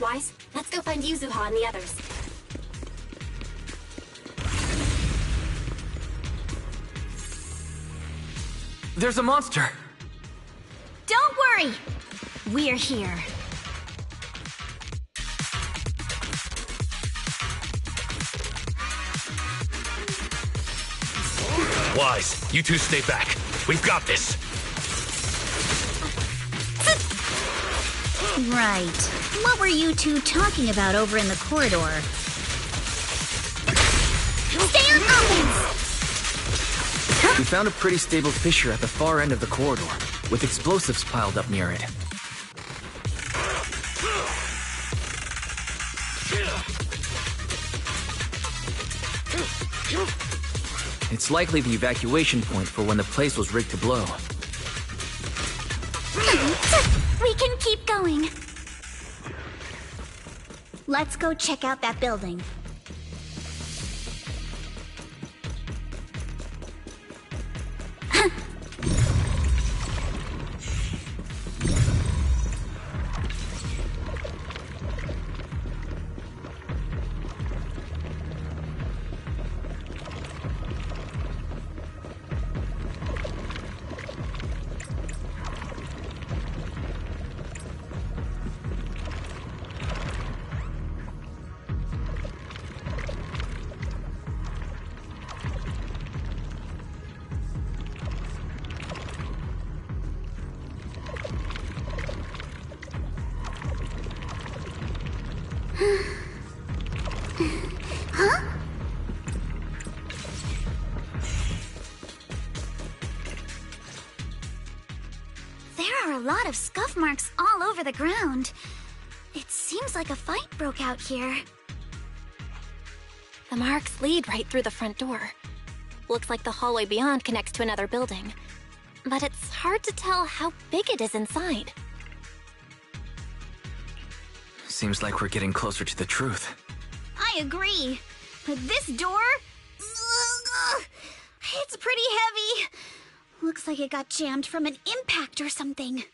Wise, let's go find Yuzuha and the others. There's a monster! Don't worry! We're here. Wise, you two stay back. We've got this. Right. What were you two talking about over in the corridor? Stay on offense! We found a pretty stable fissure at the far end of the corridor, with explosives piled up near it. It's likely the evacuation point for when the place was rigged to blow. We can keep going. Let's go check out that building. lot of scuff marks all over the ground. It seems like a fight broke out here. The marks lead right through the front door. Looks like the hallway beyond connects to another building. But it's hard to tell how big it is inside. Seems like we're getting closer to the truth. I agree. But this door... it's pretty heavy. Looks like it got jammed from an impact or something.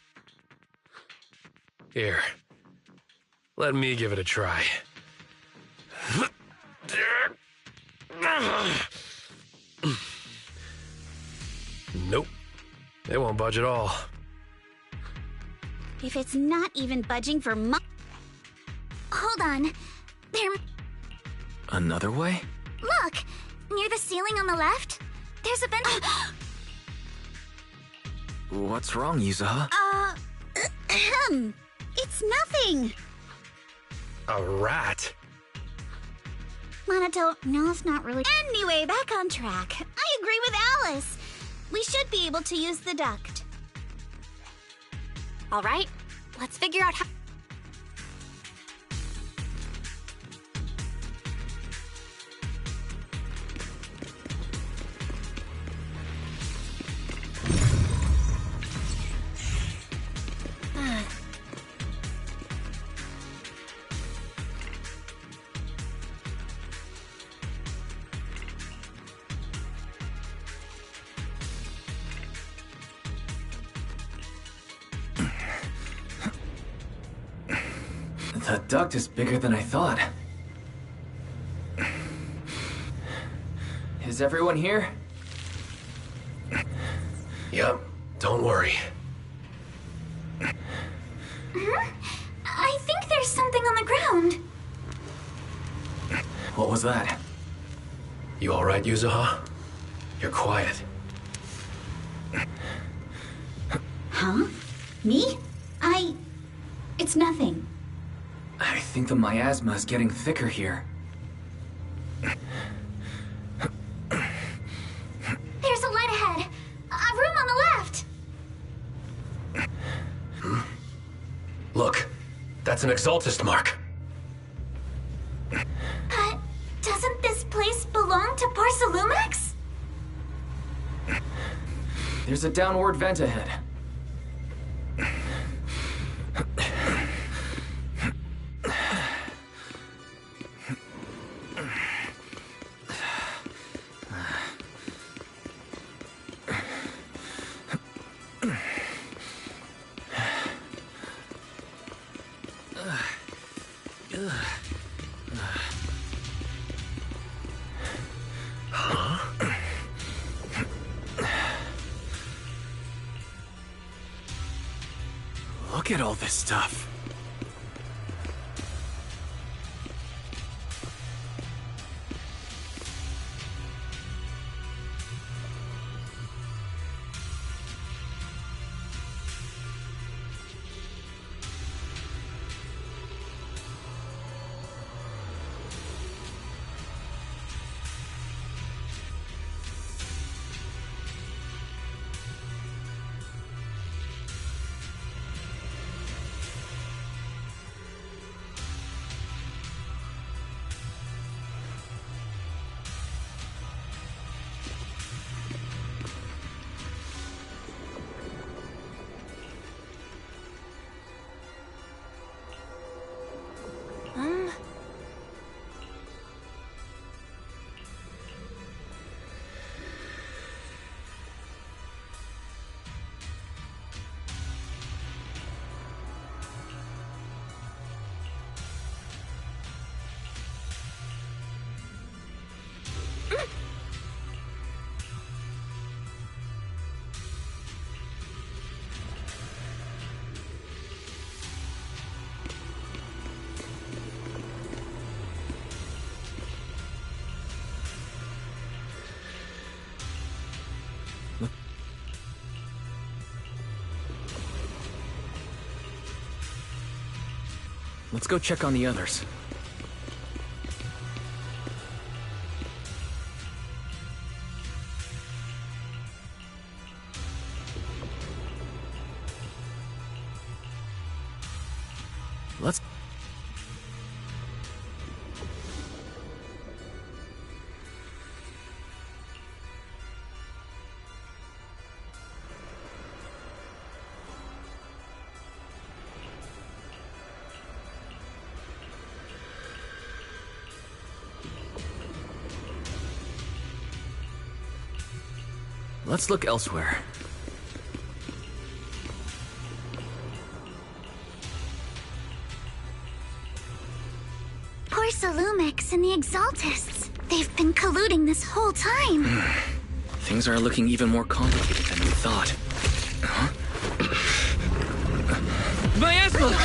Here. Let me give it a try. Nope. It won't budge at all. If it's not even budging for Hold on. There... Another way? Look! Near the ceiling on the left, there's a vent... What's wrong, Yuzuha? It's nothing. A rat? Minato, no, it's not really. Anyway, back on track. I agree with Alice. We should be able to use the duct. All right, let's figure out how... The duct is bigger than I thought. Is everyone here? Yep, don't worry. I think there's something on the ground. What was that? You alright, Yuzuha? You're quiet. Huh? Me? It's nothing. I think the miasma is getting thicker here. There's a light ahead. A room on the left. Look, that's an Exaltist mark. Doesn't this place belong to Porcelumex? There's a downward vent ahead. Look at all this stuff. Let's go check on the others. Let's... Let's look elsewhere. Porsalumix and the Exaltists. They've been colluding this whole time. Things are looking even more complicated than we thought. Huh? Miasma!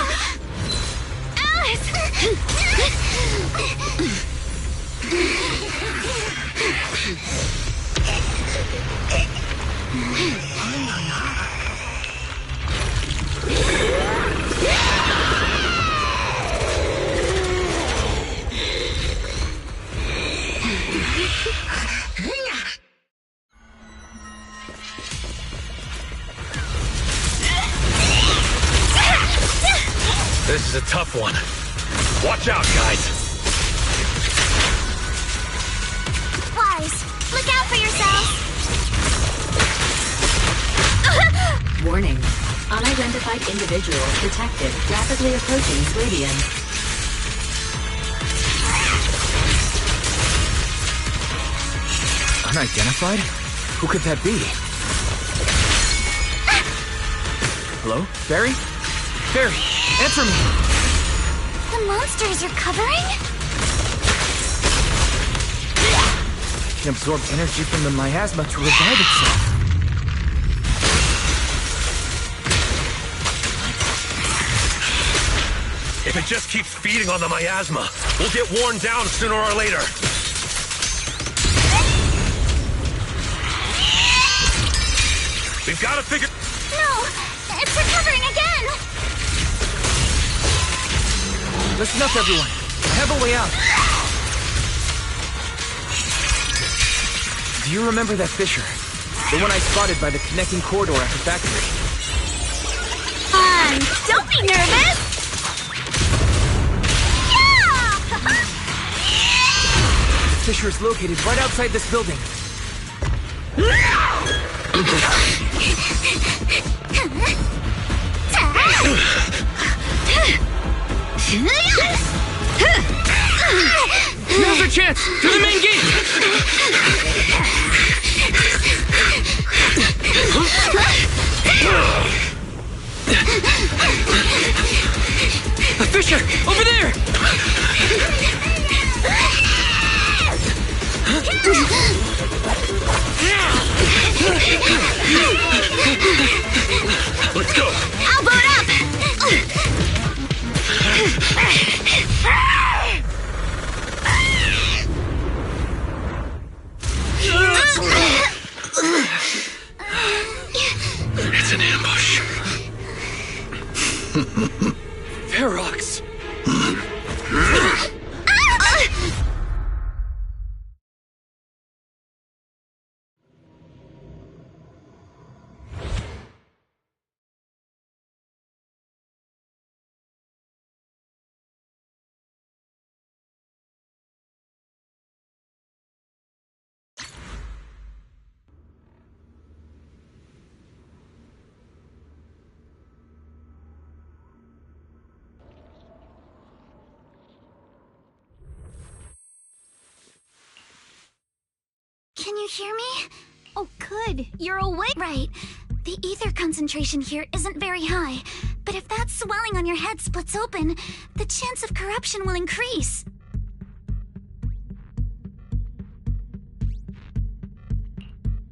This is a tough one. Watch out, guys. Wise, look out for yourself. Warning. Unidentified individual detected rapidly approaching Swabian. Unidentified? Who could that be? Hello? Barry? Barry, answer me! The monsters are covering? It can absorb energy from the miasma to revive itself. If it just keeps feeding on the miasma, we'll get worn down sooner or later. We've got to figure... No! It's recovering again! Listen up, everyone. I have a way out. Do you remember that fissure? The one I spotted by the connecting corridor at the factory. Don't be nervous! The fissure is located right outside this building. Now's our chance! To the main gate! A fissure! Over there! Let's go! I'll boot up! It's an ambush. Ferox! Can you hear me? Oh, good. You're awake. Right. The ether concentration here isn't very high, but if that swelling on your head splits open, the chance of corruption will increase.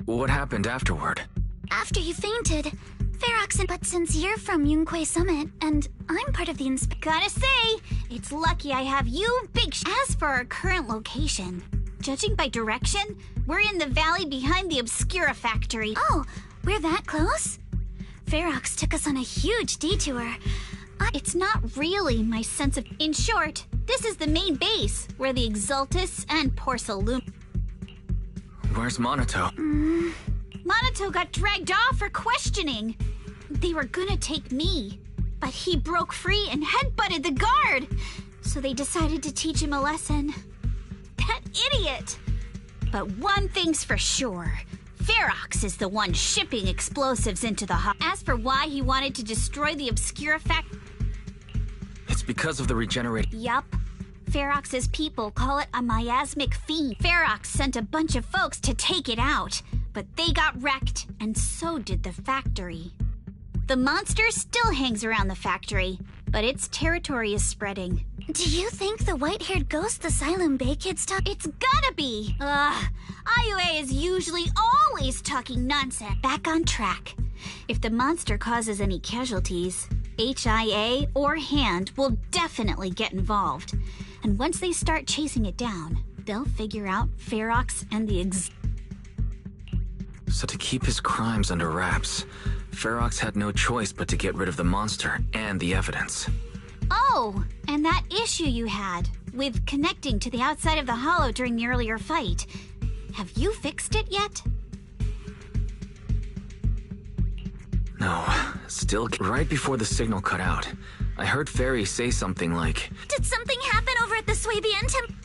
What happened afterward? After you fainted, Ferox and... But since you're from Yunquay Summit, and I'm part of the Gotta say, it's lucky I have you, As for our current location, judging by direction, we're in the valley behind the Obscura factory. Oh, we're that close? Ferox took us on a huge detour. It's not really my sense of... In short, this is the main base, where the Exaltists and Porsalum... Where's Monato? Monato got dragged off for questioning. They were gonna take me. but he broke free and headbutted the guard. So they decided to teach him a lesson. That idiot! But one thing's for sure. Ferox is the one shipping explosives into the hub. As for why he wanted to destroy the Obscura It's because of the regenerate. Yup. Ferox's people call it a miasmic fiend. Ferox sent a bunch of folks to take it out, but they got wrecked, and so did the factory. The monster still hangs around the factory, but its territory is spreading. Do you think the white-haired ghost the Siloam Bay kids talk? It's gotta be! IUA is usually always talking nonsense. Back on track. If the monster causes any casualties, HIA or HAND will definitely get involved. And once they start chasing it down, they'll figure out Ferox and the So to keep his crimes under wraps, Ferox had no choice but to get rid of the monster and the evidence. Oh, and that issue you had with connecting to the outside of the hollow during the earlier fight. Have you fixed it yet? No, still right before the signal cut out. I heard Fairy say something like, Did something happen over at the Swabian Temple?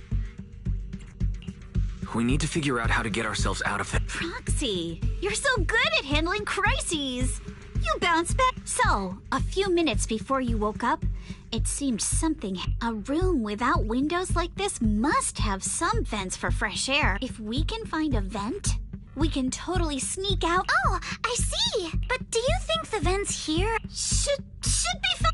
we need to figure out how to get ourselves out of it. Proxy, you're so good at handling crises. You bounce back. So, a few minutes before you woke up, it seemed something. A room without windows like this must have some vents for fresh air. If we can find a vent, we can totally sneak out. Oh, I see. But do you think the vents here should be fine?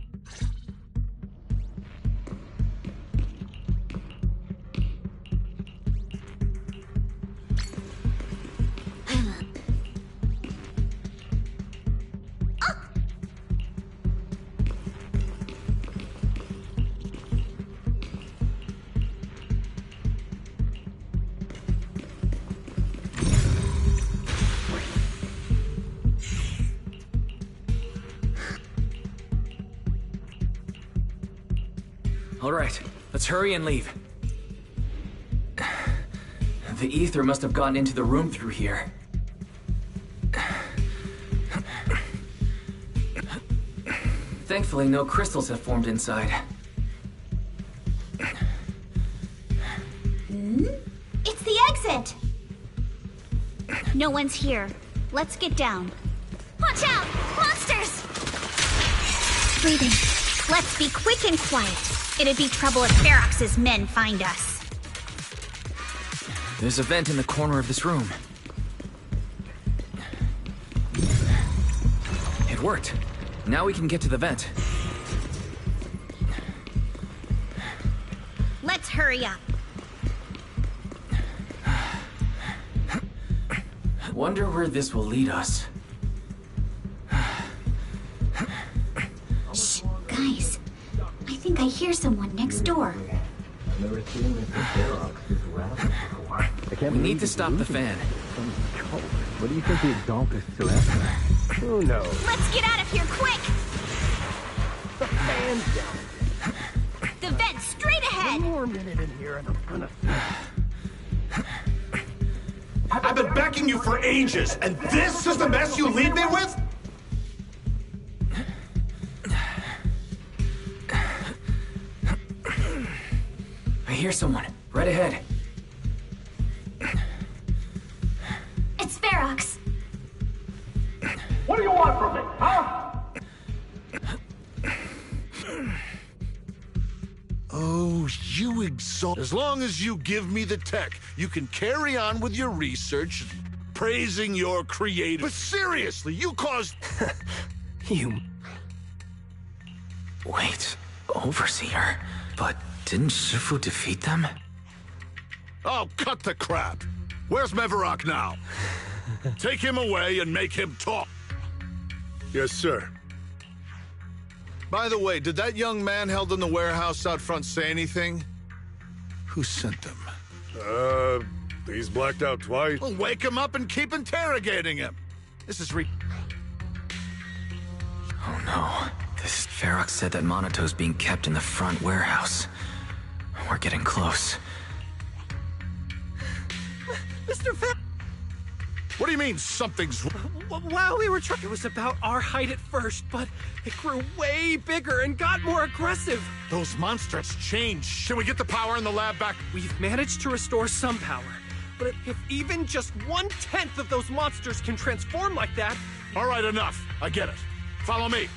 All right, let's hurry and leave. The ether must have gotten into the room through here. Thankfully, no crystals have formed inside. It's the exit! No one's here. Let's get down. Watch out! Monsters! Breathing. Let's be quick and quiet. It'd be trouble if Ferox's men find us. There's a vent in the corner of this room. It worked. Now we can get to the vent. Let's hurry up. Wonder where this will lead us. Shh, guys. I think I hear someone next door. We need to stop the fan. What do you think the Exaltists are after? Who knows? Let's get out of here quick! The fan's down. The vent straight ahead! One more minute in here and I'm gonna... I've been backing you for ages, and this is the mess you leave me with? I hear someone. Right ahead. It's Ferox. What do you want from me, huh? Oh, you exalt. As long as you give me the tech, you can carry on with your research, praising your creator. But seriously, you caused... You... Wait, Overseer. But didn't Shifu defeat them? Oh, cut the crap. Where's Mevarok now? Take him away and make him talk. Yes, sir. By the way, did that young man held in the warehouse out front say anything? Who sent them? He's blacked out twice. Well, wake him up and keep interrogating him. This is Oh no. This Ferox said that Monato's being kept in the front warehouse. We're getting close. Mr. Fe... What do you mean, something's... While we were trying... It was about our height at first, but it grew way bigger and got more aggressive. Those monsters changed. Can we get the power in the lab back? We've managed to restore some power. But if even just 1/10 of those monsters can transform like that... All right, enough. I get it. Follow me.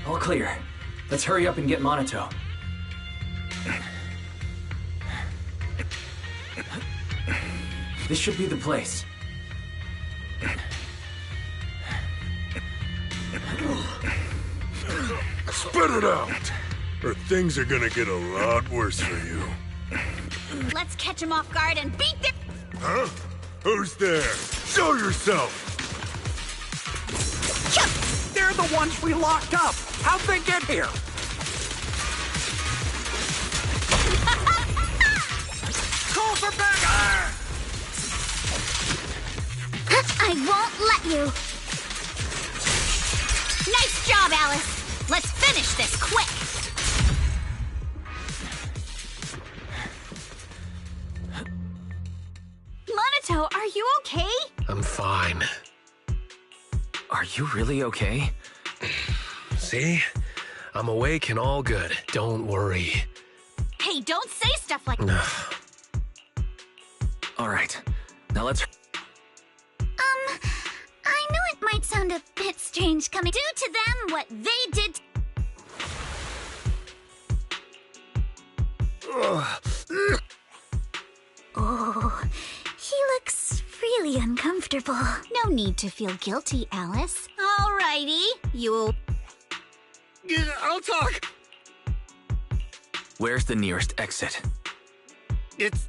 All clear. Let's hurry up and get Monato. This should be the place. Spit it out, or things are gonna get a lot worse for you. Let's catch them off guard and beat them. Huh? Who's there? Show yourself! They're the ones we locked up. How'd they get here? Call for backup! I won't let you. Nice job, Alice. Let's finish this quick. Monato, are you okay? I'm fine. Are you really okay? See? I'm awake and all good. Don't worry. Hey, don't say stuff like All right. Now let's... I know it might sound a bit strange coming. Do to them what they did. Oh, he looks really uncomfortable. No need to feel guilty, Alice. Alrighty, you... I'll talk. Where's the nearest exit? It's...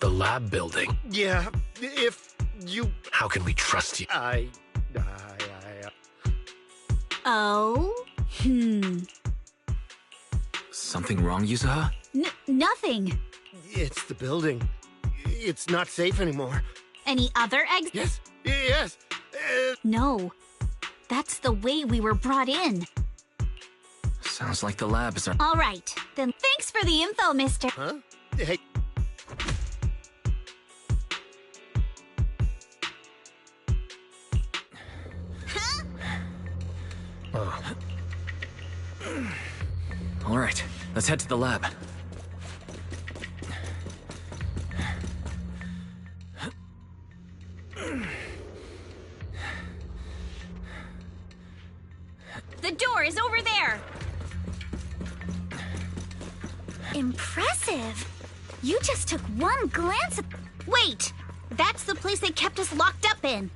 The lab building. Yeah, if you... How can we trust you? Oh? Something wrong, Yuzuha? Nothing. It's the building. It's not safe anymore. Any other eggs? Yes, yes. No. That's the way we were brought in. Sounds like the labs are... All right. Then thanks for the info, mister. Huh? Hey. Oh. All right. Let's head to the lab. The door is over there. Impressive. You just took one glance at... Wait! That's the place they kept us locked up in.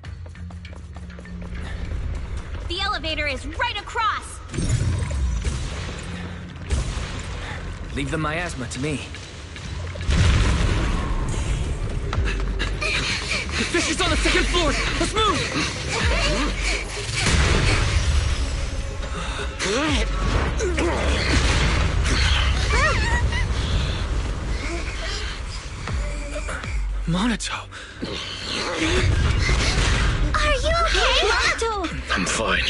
The elevator is right across. Leave the miasma to me. The fish is on the second floor! Let's move! Monato! Are you okay, Monato? I'm fine.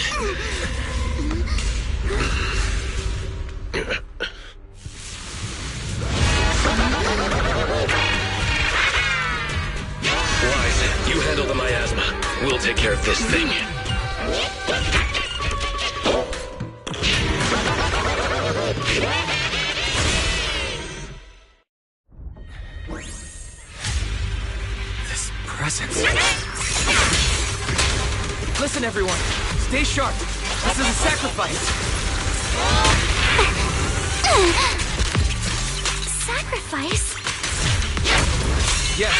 Wise, you handle the miasma. We'll take care of this thing. This presence... Listen, everyone. Stay sharp. This is a sacrifice. Sacrifice? Yes.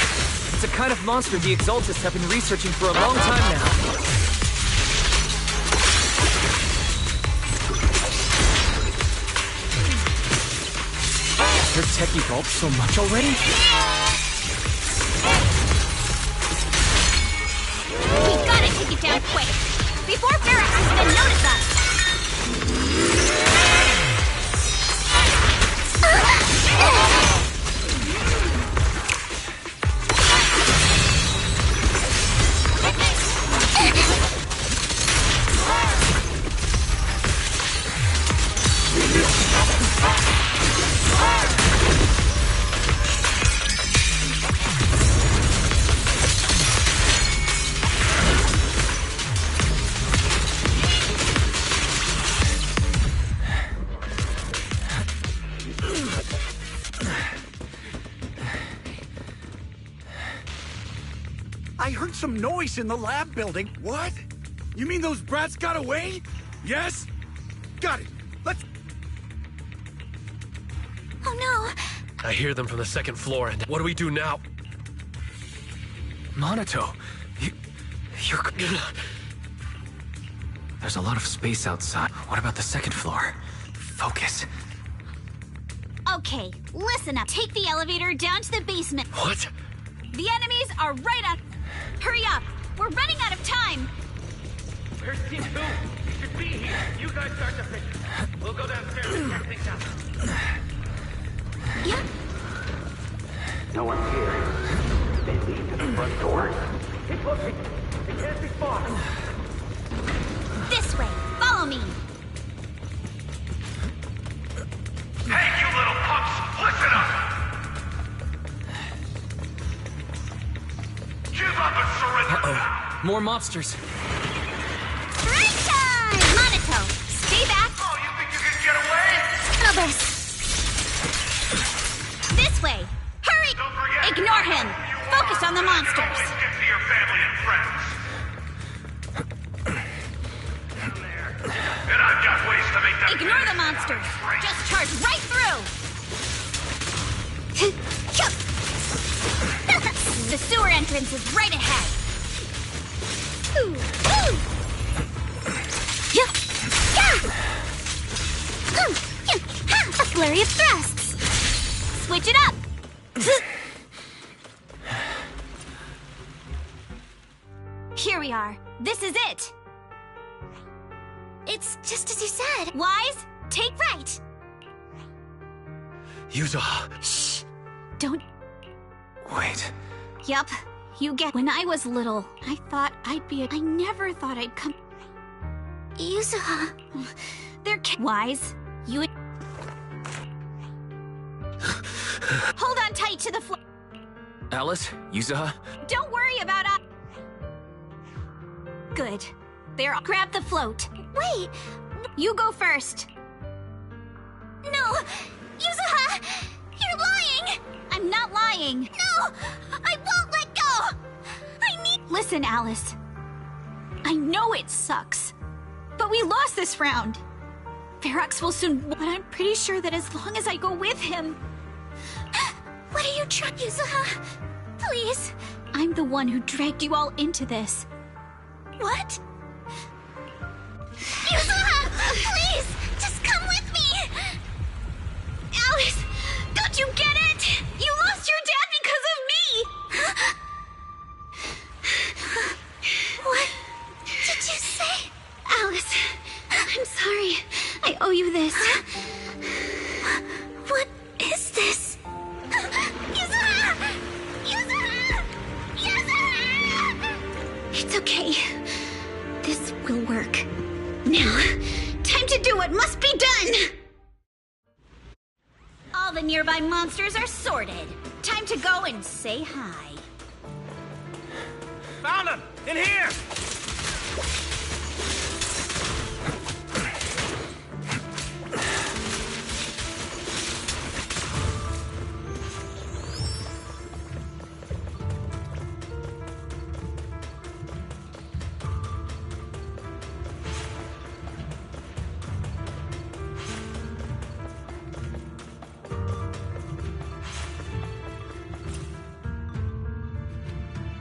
It's a kind of monster the Exaltists have been researching for a long time now. Their tech evolved so much already? We gotta take it down quick, before Farrah has to notice us! I heard some noise in the lab building. What? You mean those brats got away? Yes? Got it. Let's... Oh no! I hear them from the second floor, and what do we do now? Monato, you're... There's a lot of space outside. What about the second floor? Focus. Okay, listen up. Take the elevator down to the basement. What? The enemies are right on. Hurry up! We're running out of time! Where's Team 2? You should be here. You guys start the picture. We'll go downstairs and check things out. Yeah? No one's here. They lead to the front door. Keep looking. They can't be far. This way! Follow me! Hey, you little punks! Listen up! Give up and surrender now! More mobsters. Break time! Monato, stay back! Oh, you think you can get away? Elvis! This way! Hurry! Don't forget! Ignore him! Focus on the monsters! Always get to your family and friends. And I've got ways to make them... Ignore the monsters! Just charge right through! The sewer entrance is right ahead! A flurry of thrusts! Switch it up! Here we are. This is it! It's just as you said. Wise, take right! Yuzuha. Shh! Don't... Wait. Yup. You get... When I was little, I thought I'd be a... I never thought I'd come... Yuzuha. They're... Wise, you... Hold on tight to the floor. Alice, Yuzuha. Don't worry about us. Good. There, grab the float. Wait. You go first. No! Yuzuha! You're lying! I'm not lying. No! I won't let go! I need... Listen, Alice. I know it sucks. But we lost this round. Ferox will soon... But I'm pretty sure that as long as I go with him... What are you trying... Yuzuha? Please. I'm the one who dragged you all into this. What? Yuzuha! Please! Just come with me! Alice! Don't you get it? You lost your dad because of me! What did you say? Alice, I'm sorry. I owe you this. What is this? Yuzuha! Yuzuha! Yuzuha! It's okay. This will work. Now, time to do what must be done! All the nearby monsters are sorted. Time to go and say hi. Found him! In here!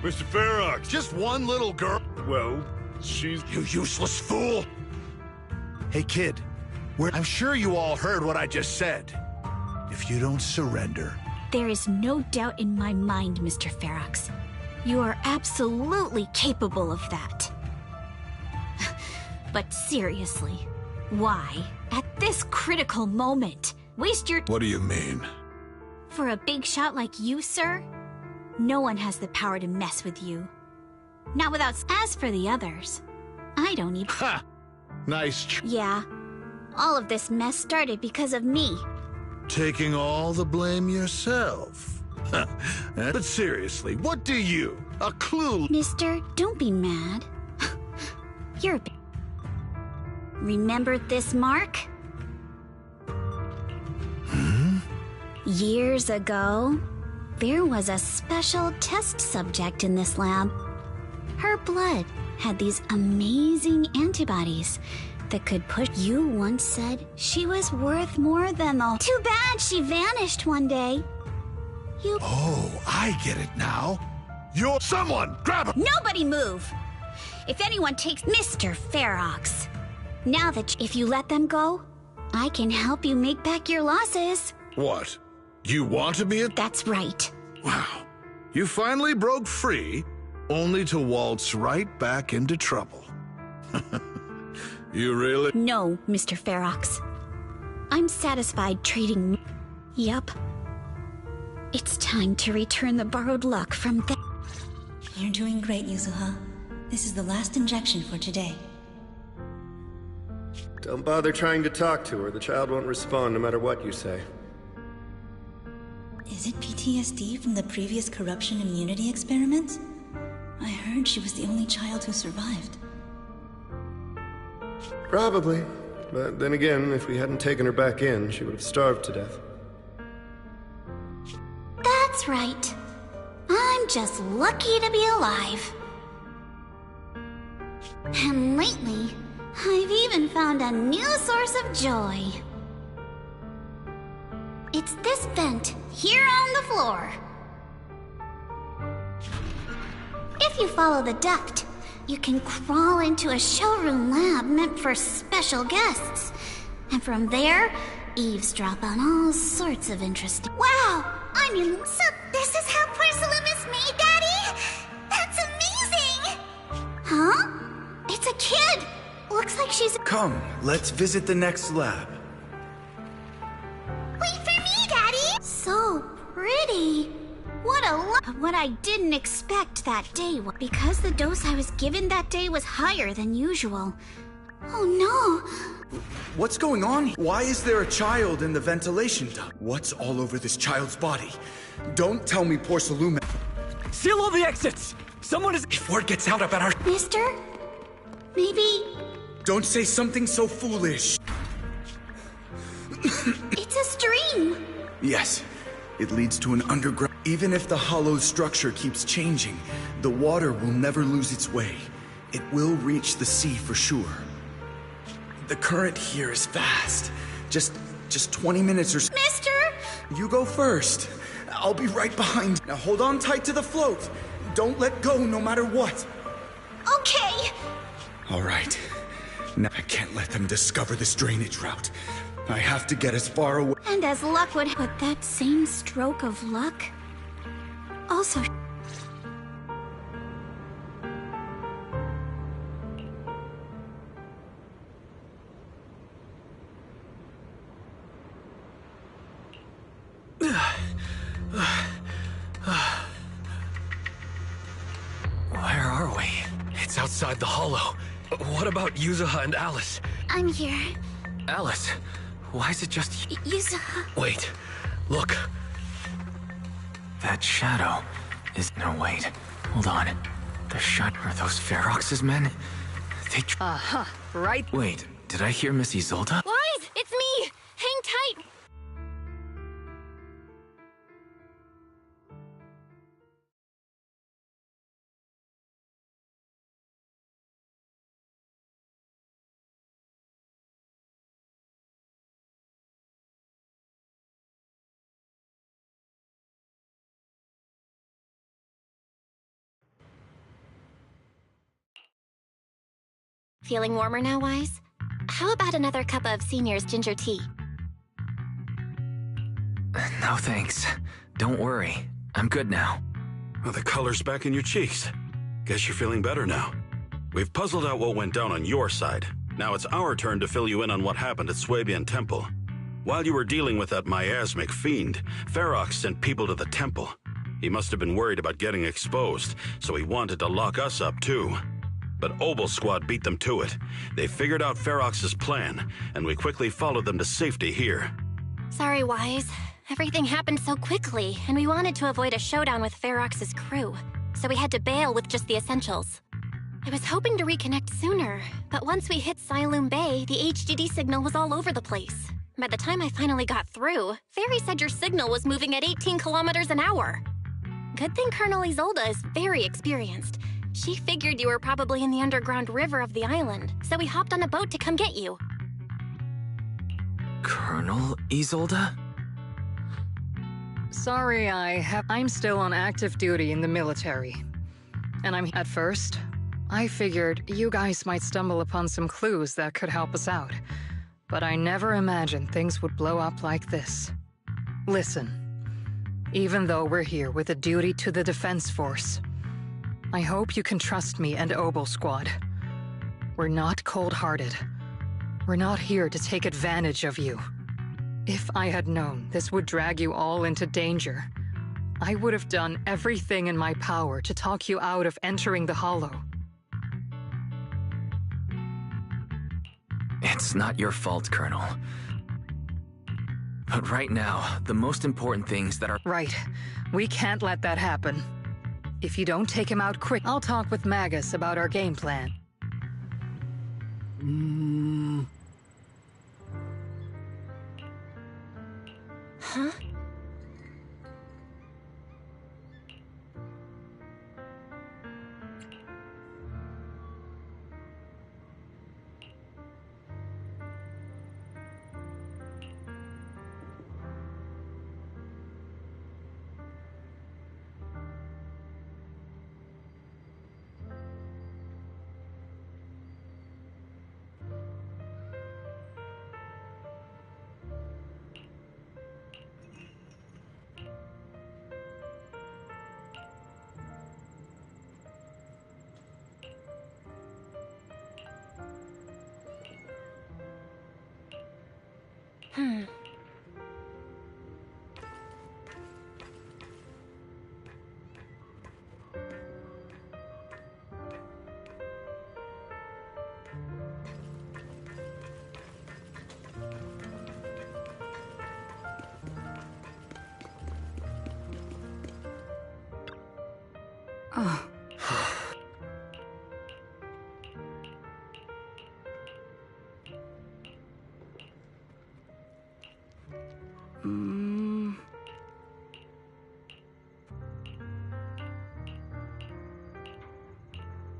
Mr. Ferox. Just one little girl. Well, she's... You useless fool! Hey, kid. I'm sure you all heard what I just said. If you don't surrender... There is no doubt in my mind, Mr. Ferox. You are absolutely capable of that. But seriously, why, at this critical moment, waste your... What do you mean? For a big shot like you, sir? No one has the power to mess with you. Not without... As for the others, I don't even... Ha! Nice Yeah. All of this mess started because of me. Taking all the blame yourself. But seriously, what do you, a clue... Mister, don't be mad. You're a bit... Remember this mark? Years ago, there was a special test subject in this lab. Her blood had these amazing antibodies that could push. You once said she was worth more than the... Too bad she vanished one day. You... Oh, I get it now. You're... Someone, grab her! Nobody move! If anyone takes Mr. Ferox, now that if you let them go, I can help you make back your losses. What? You want to be a... That's right. Wow. You finally broke free, only to waltz right back into trouble. You really... No, Mr. Ferox. I'm satisfied trading... Yup. It's time to return the borrowed luck from the... You're doing great, Yuzuha. This is the last injection for today. Don't bother trying to talk to her. The child won't respond no matter what you say. Is it PTSD from the previous corruption immunity experiments? I heard she was the only child who survived. Probably. But then again, if we hadn't taken her back in, she would have starved to death. That's right. I'm just lucky to be alive. And lately, I've even found a new source of joy. It's this vent here on the floor. If you follow the duct, you can crawl into a showroom lab meant for special guests. And from there, eavesdrop on all sorts of interesting... Wow! I mean, so this is how Porcelain is made, Daddy? That's amazing! Huh? It's a kid! Looks like she's... Come, let's visit the next lab. Wait for me, Daddy! So pretty. What a look. What I didn't expect that day was... Because the dose I was given that day was higher than usual. Oh no! What's going on? Why is there a child in the ventilation duct? What's all over this child's body? Don't tell me Porcelain... Seal all the exits! Someone is... If word gets out about our... Mister? Maybe... Don't say something so foolish. It's a stream! Yes, it leads to an underground... Even if the hollow structure keeps changing, the water will never lose its way. It will reach the sea for sure. The current here is fast. Just 20 minutes or so. Mister! You go first. I'll be right behind. Now hold on tight to the float. Don't let go no matter what. Okay! All right. Now I can't let them discover this drainage route. I have to get as far away. And as luck would... But that same stroke of luck... Also... Where are we? It's outside the hollow. What about Yuzuha and Alice? I'm here. Alice, why is it just... Yuzuha... Wait, look. That shadow is... No, wait. Hold on. The shot... Are those Ferox's men? They... Uh-huh. Right. Wait, did I hear Miss Isolde? Wise, it's me! Hang tight! Feeling warmer now, Wise? How about another cup of Senior's ginger tea? No thanks. Don't worry. I'm good now. Well, the color's back in your cheeks. Guess you're feeling better now. We've puzzled out what went down on your side. Now it's our turn to fill you in on what happened at Swabian Temple. While you were dealing with that miasmic fiend, Ferox sent people to the temple. He must have been worried about getting exposed, so he wanted to lock us up too. But Obel Squad beat them to it. They figured out Ferox's plan, and we quickly followed them to safety here. Sorry, Wise. Everything happened so quickly, and we wanted to avoid a showdown with Ferox's crew, so we had to bail with just the essentials. I was hoping to reconnect sooner, but once we hit Siloam Bay, the HDD signal was all over the place. By the time I finally got through, Fairy said your signal was moving at 18 kilometers an hour. Good thing Colonel Isolde is very experienced. She figured you were probably in the underground river of the island, so we hopped on a boat to come get you. Colonel Isolde? Sorry, I'm still on active duty in the military. And at first, I figured you guys might stumble upon some clues that could help us out. But I never imagined things would blow up like this. Listen, even though we're here with a duty to the Defense Force, I hope you can trust me and Obel Squad. We're not cold-hearted. We're not here to take advantage of you. If I had known this would drag you all into danger, I would have done everything in my power to talk you out of entering the Hollow. It's not your fault, Colonel. But right now, the most important things that are— Right. We can't let that happen. If you don't take him out quick, I'll talk with Magus about our game plan. Huh? Oh.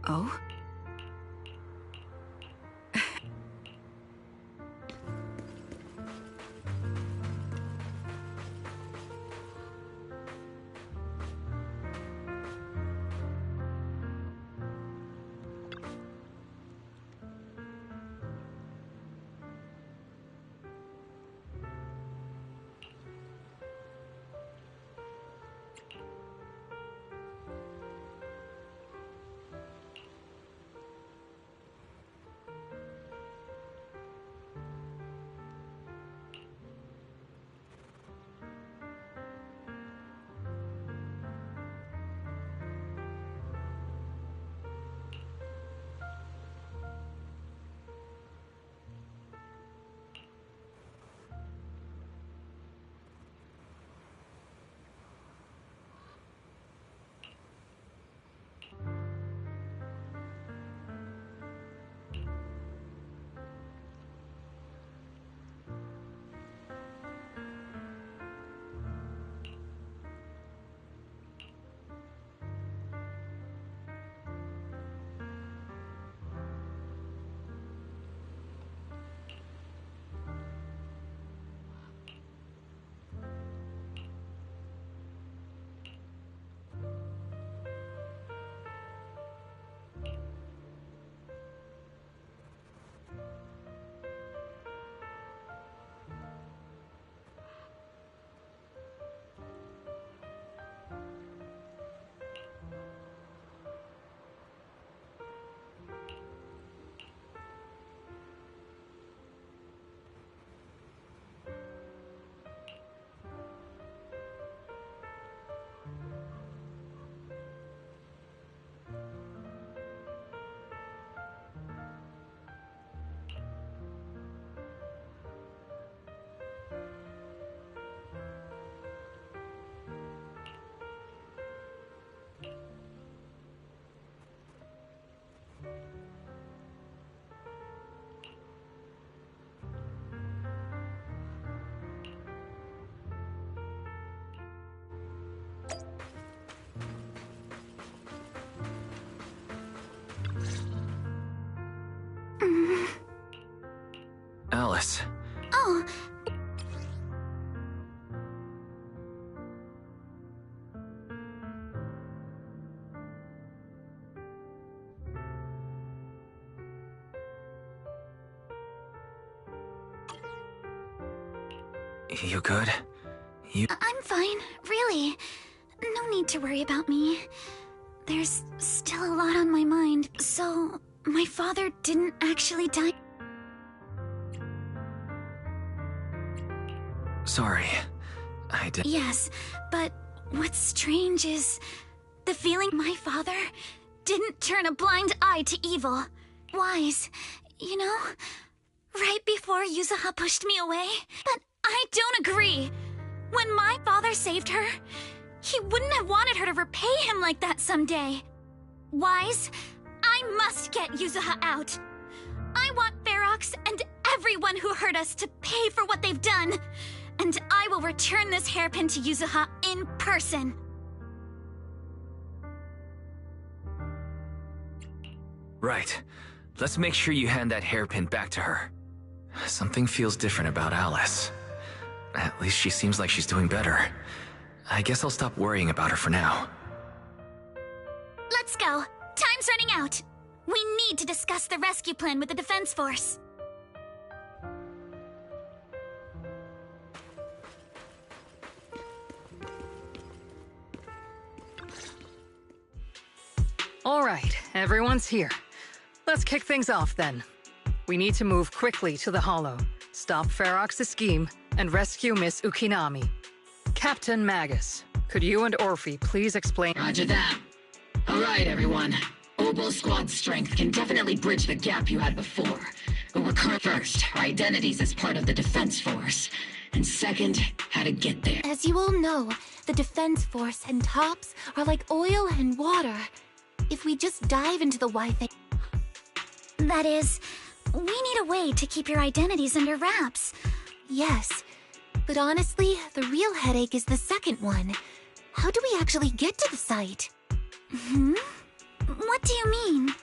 Oh? Alice. Oh. You good? I'm fine, really. No need to worry about me. There's still a lot on my mind. So, my father didn't actually die? Sorry. I didn't... Yes, but what's strange is the feeling my father didn't turn a blind eye to evil. Wise, you know? Right before Yuzuha pushed me away. But I don't agree. When my father saved her, he wouldn't have wanted her to repay him like that someday. Wise, I must get Yuzuha out. I want Ferox and everyone who hurt us to pay for what they've done. And I will return this hairpin to Yuzuha in person. Right. Let's make sure you hand that hairpin back to her. Something feels different about Alice. At least she seems like she's doing better. I guess I'll stop worrying about her for now. Let's go. Time's running out. We need to discuss the rescue plan with the Defense Force. All right, everyone's here. Let's kick things off then. We need to move quickly to the Hollow, stop Ferox's scheme, and rescue Miss Ukinami. Captain Magus, could you and Orphe please explain— Roger that. All right, everyone. Oboe Squad's strength can definitely bridge the gap you had before. But we're first, our identities as part of the Defense Force. And second, how to get there. As you all know, the Defense Force and TOPS are like oil and water. If we just dive into the Wi-Fi... That is, we need a way to keep your identities under wraps. Yes, but honestly, the real headache is the second one. How do we actually get to the site? Hmm? What do you mean?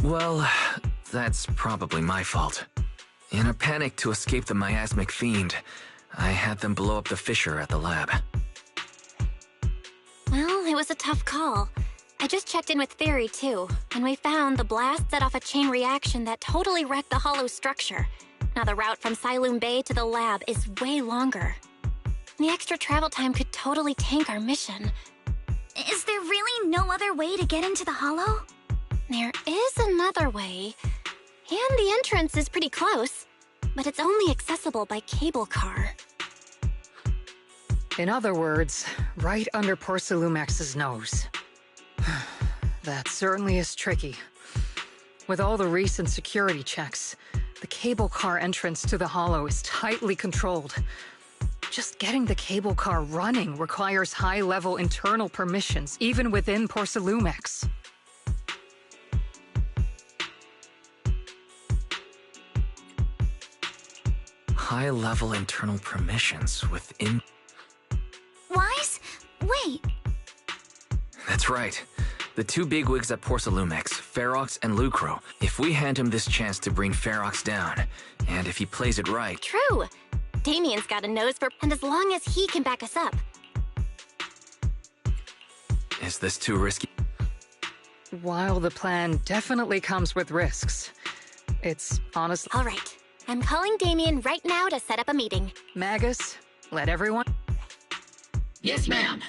Well, that's probably my fault. In a panic to escape the miasmic fiend, I had them blow up the fissure at the lab. Well, it was a tough call. I just checked in with Theory, too, and we found the blast set off a chain reaction that totally wrecked the hollow structure. Now the route from Siloom Bay to the lab is way longer. The extra travel time could totally tank our mission. Is there really no other way to get into the hollow? There is another way, and the entrance is pretty close, but it's only accessible by cable car. In other words, right under Porcelumex's nose. That certainly is tricky. With all the recent security checks, the cable car entrance to the Hollow is tightly controlled. Just getting the cable car running requires high-level internal permissions, even within Porcelumex. High-level internal permissions within... Wise? Wait. That's right. The two bigwigs at Porcelumex, Ferox and Lucro. If we hand him this chance to bring Ferox down, and if he plays it right... True! Damien's got a nose for... and as long as he can back us up. Is this too risky? While the plan definitely comes with risks, it's honestly... All right. I'm calling Damien right now to set up a meeting. Magus, let everyone... Yes, ma'am.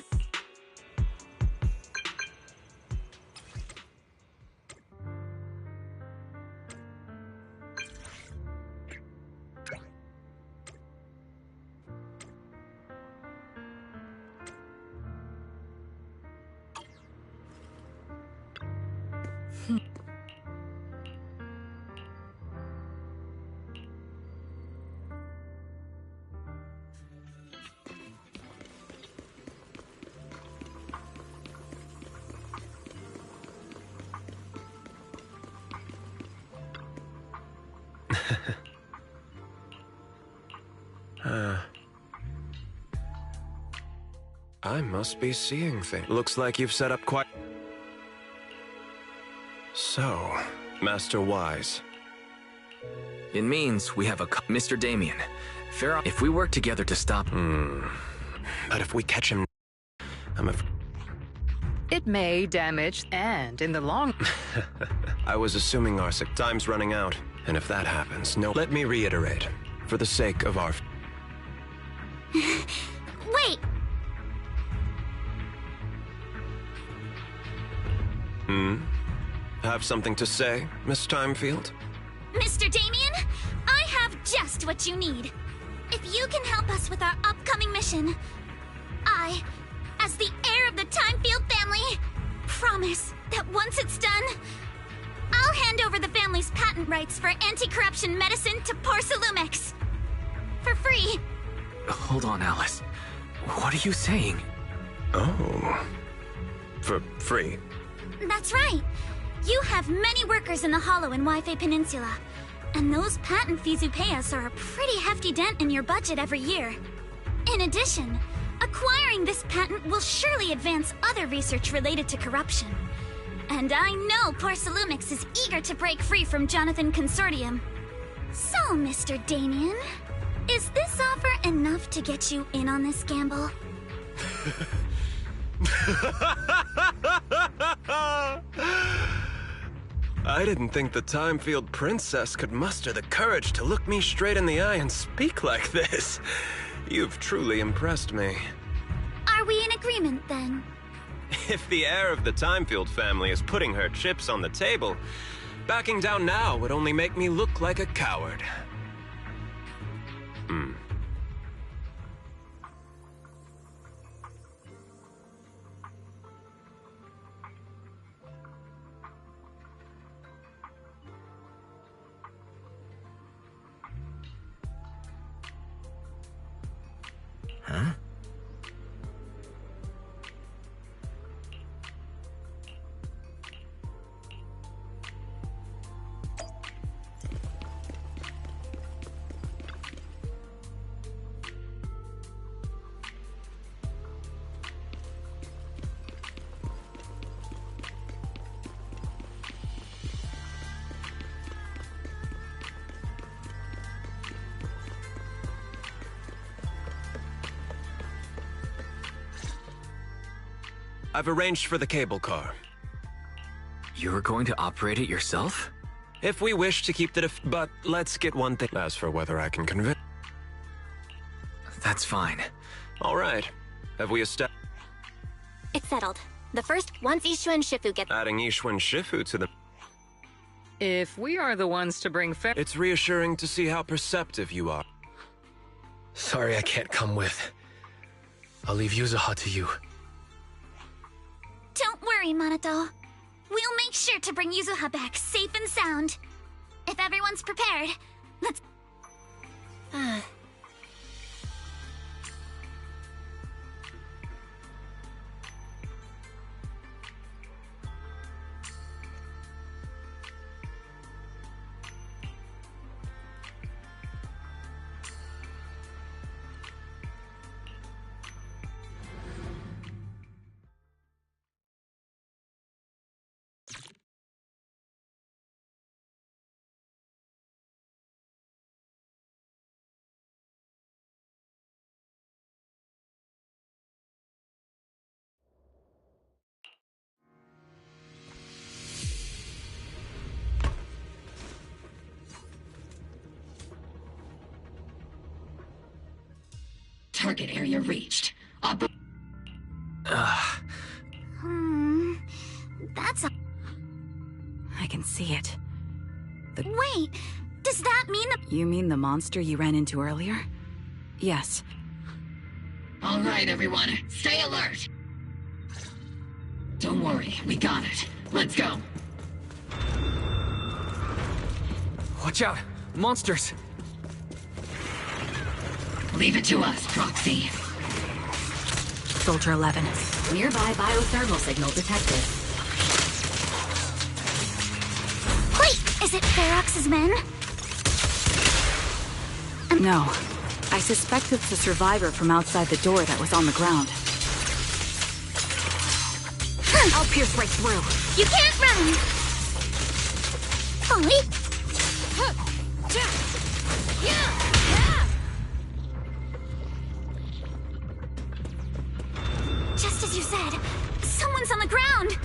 I must be seeing things. Looks like you've set up quite... So, Master Wise. It means we have a... Mr. Damien, Pharaoh, if we work together to stop... But if we catch him... It may damage, and in the long... I was assuming our time's running out, and if that happens, no... Let me reiterate, for the sake of our... Wait! Have something to say, Miss Timefield? Mr. Damien, I have just what you need. If you can help us with our upcoming mission, I, as the heir of the Timefield family, promise that once it's done, I'll hand over the family's patent rights for anti-corruption medicine to Porsalumix. For free. Hold on, Alice. What are you saying? Oh. For free? That's right. You have many workers in the Hollow and Wi-Fi Peninsula, and those patent fees you pay us are a pretty hefty dent in your budget every year. In addition, acquiring this patent will surely advance other research related to corruption. And I know Porsalumix is eager to break free from Jonathan Consortium. So, Mr. Damien, is this offer enough to get you in on this gamble? I didn't think the Timefield princess could muster the courage to look me straight in the eye and speak like this. You've truly impressed me. Are we in agreement, then? If the heir of the Timefield family is putting her chips on the table, backing down now would only make me look like a coward. Huh? I've arranged for the cable car. You're going to operate it yourself? If we wish to keep the but let's get one thing. As for whether I can convince... That's fine. All right. Have we established... It's settled. The first, once Ishua and Shifu get... Adding Ishua and Shifu to the... If we are the ones to bring It's reassuring to see how perceptive you are. Sorry I can't come with. I'll leave Yuzuha to you. Don't worry, Manato. We'll make sure to bring Yuzuha back safe and sound. If everyone's prepared, let's... Target area reached. That's a... I can see it. Wait, does that mean that... You mean the monster you ran into earlier? Yes. All right, everyone. Stay alert. Don't worry, we got it. Let's go. Watch out! Monsters! Leave it to us, Proxy. Soldier 11. Nearby biothermal signal detected. Wait, is it Ferox's men? No. I suspect it's the survivor from outside the door that was on the ground. I'll pierce right through. You can't run! Ollie? Just as you said, someone's on the ground!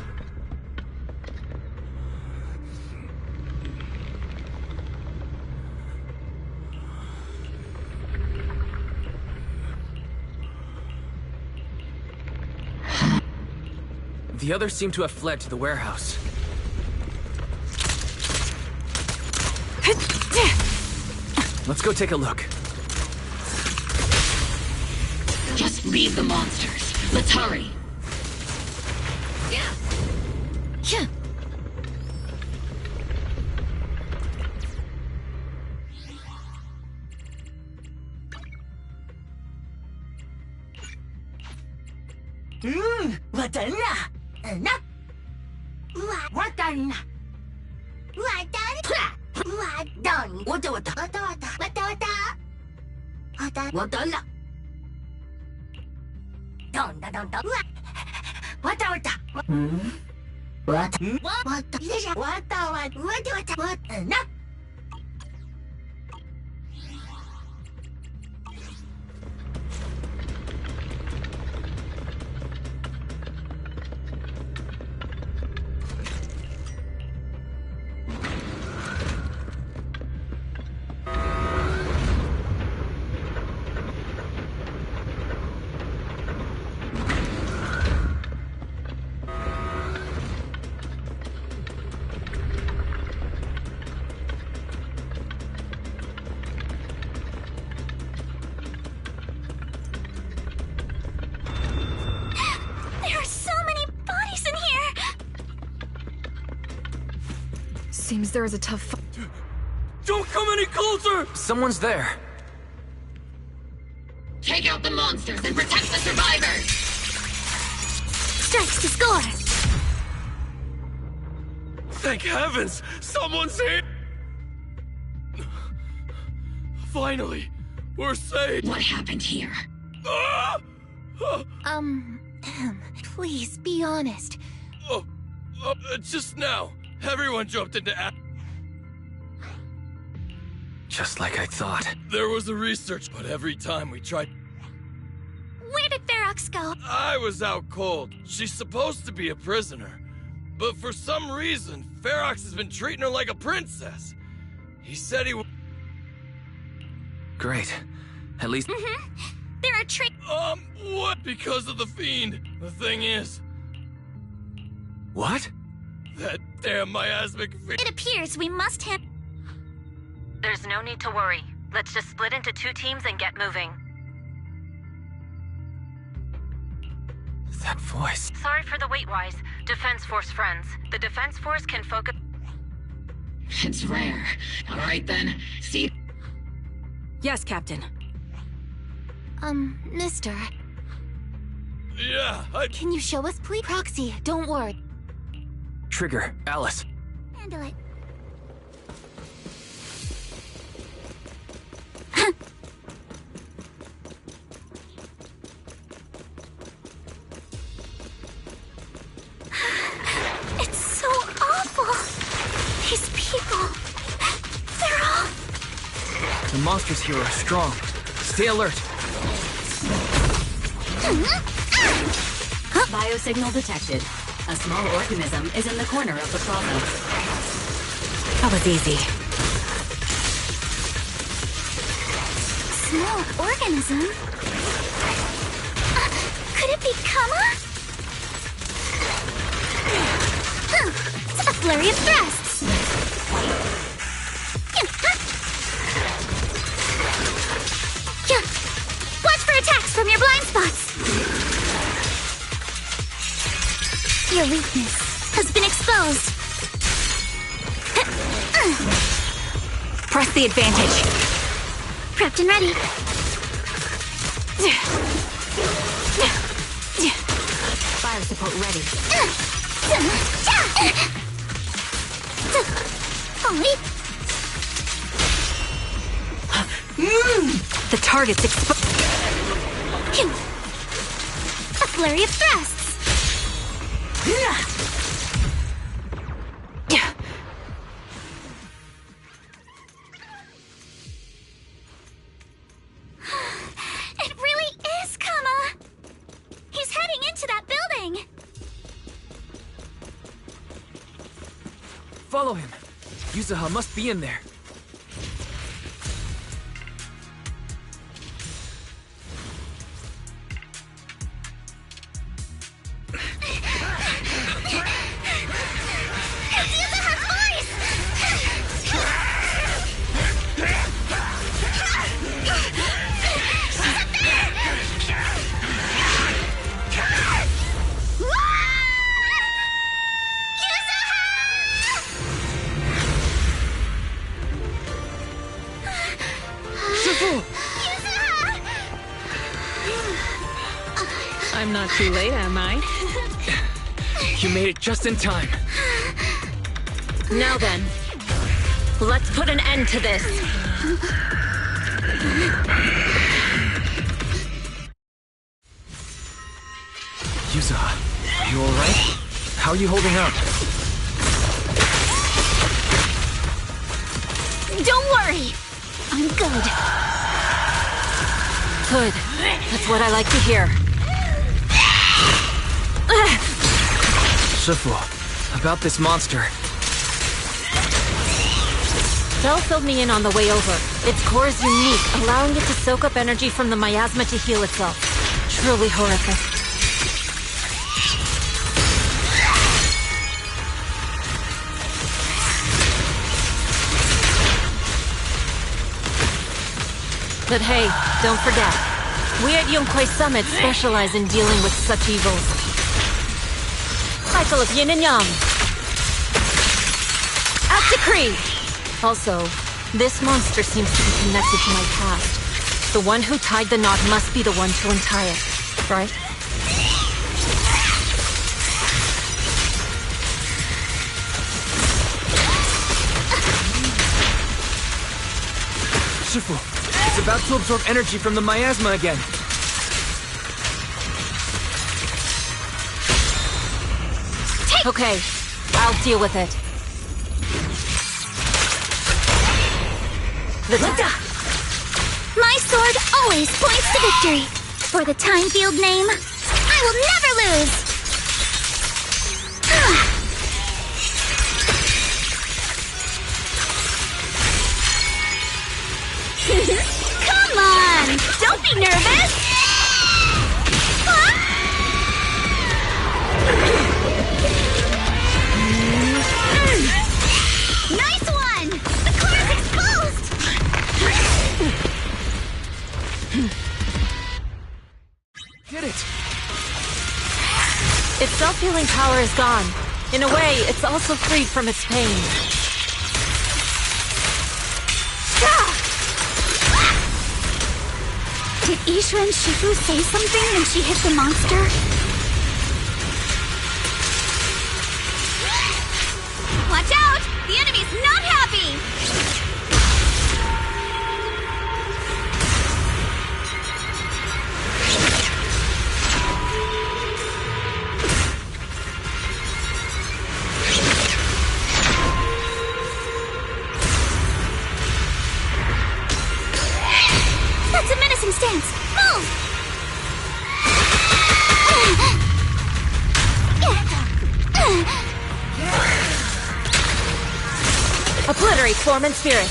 The others seem to have fled to the warehouse. Let's go take a look. Just leave the monsters. Let's hurry. Yeah. Seems there is a tough fight. Don't come any closer! Someone's there. Take out the monsters and protect the survivors! Strikes to score! Thank heavens! Someone's here! Finally, we're safe! What happened here? Please, be honest. Just now, everyone jumped into Just like I thought. There was a research, but every time we tried... Where did Ferox go? I was out cold. She's supposed to be a prisoner. But for some reason, Ferox has been treating her like a princess. He said he would... Great. At least... There are tricks... What? Because of the fiend. The thing is... What? That damn miasmic fiend... It appears we must have... There's no need to worry. Let's just split into 2 teams and get moving. That voice... Sorry for the wait, Wise. Defense Force friends. The Defense Force can focus... It's rare. All right then. See... Yes, Captain. Mister. Yeah, Can you show us, please? Proxy, don't worry. Trigger, Alice. Handle it. It's so awful. These people. They're all... The monsters here are strong. Stay alert. Biosignal detected. A small organism is in the corner of the plaza. That was easy. Small organism? Could it be Kama? It's a flurry of thrusts. Watch for attacks from your blind spots. Your weakness has been exposed. Press the advantage. Prepped and ready. Fire support ready. Ollie. target's exposed. A flurry of thrusts. It really is Kama. He's heading into that building. Follow him. Yuzuha must be in there. I'm not too late, am I? You made it just in time. Now then, let's put an end to this. Yuzuha, you alright? How are you holding up? Don't worry. I'm good. Good. That's what I like to hear. Shifu, about this monster. Bell filled me in on the way over. Its core is unique, allowing it to soak up energy from the miasma to heal itself. Truly horrific. But hey, don't forget, we at Yunkwei Summit specialize in dealing with such evils. Cycle of yin and yang. Act decree! Also, this monster seems to be connected to my past. The one who tied the knot must be the one to untie it, right? Shifu, it's about to absorb energy from the miasma again. Okay, I'll deal with it. My sword always points to victory. For the Time Field name, I will never lose. Come on! Don't be nervous! Nice one! The core is exposed! Get it! Its self-healing power is gone. In a way, it's also freed from its pain. Did Isha and Shifu say something when she hit the monster? Watch out! The enemy's not happy! That's a menacing stance! Move! Obliterate form and spirit.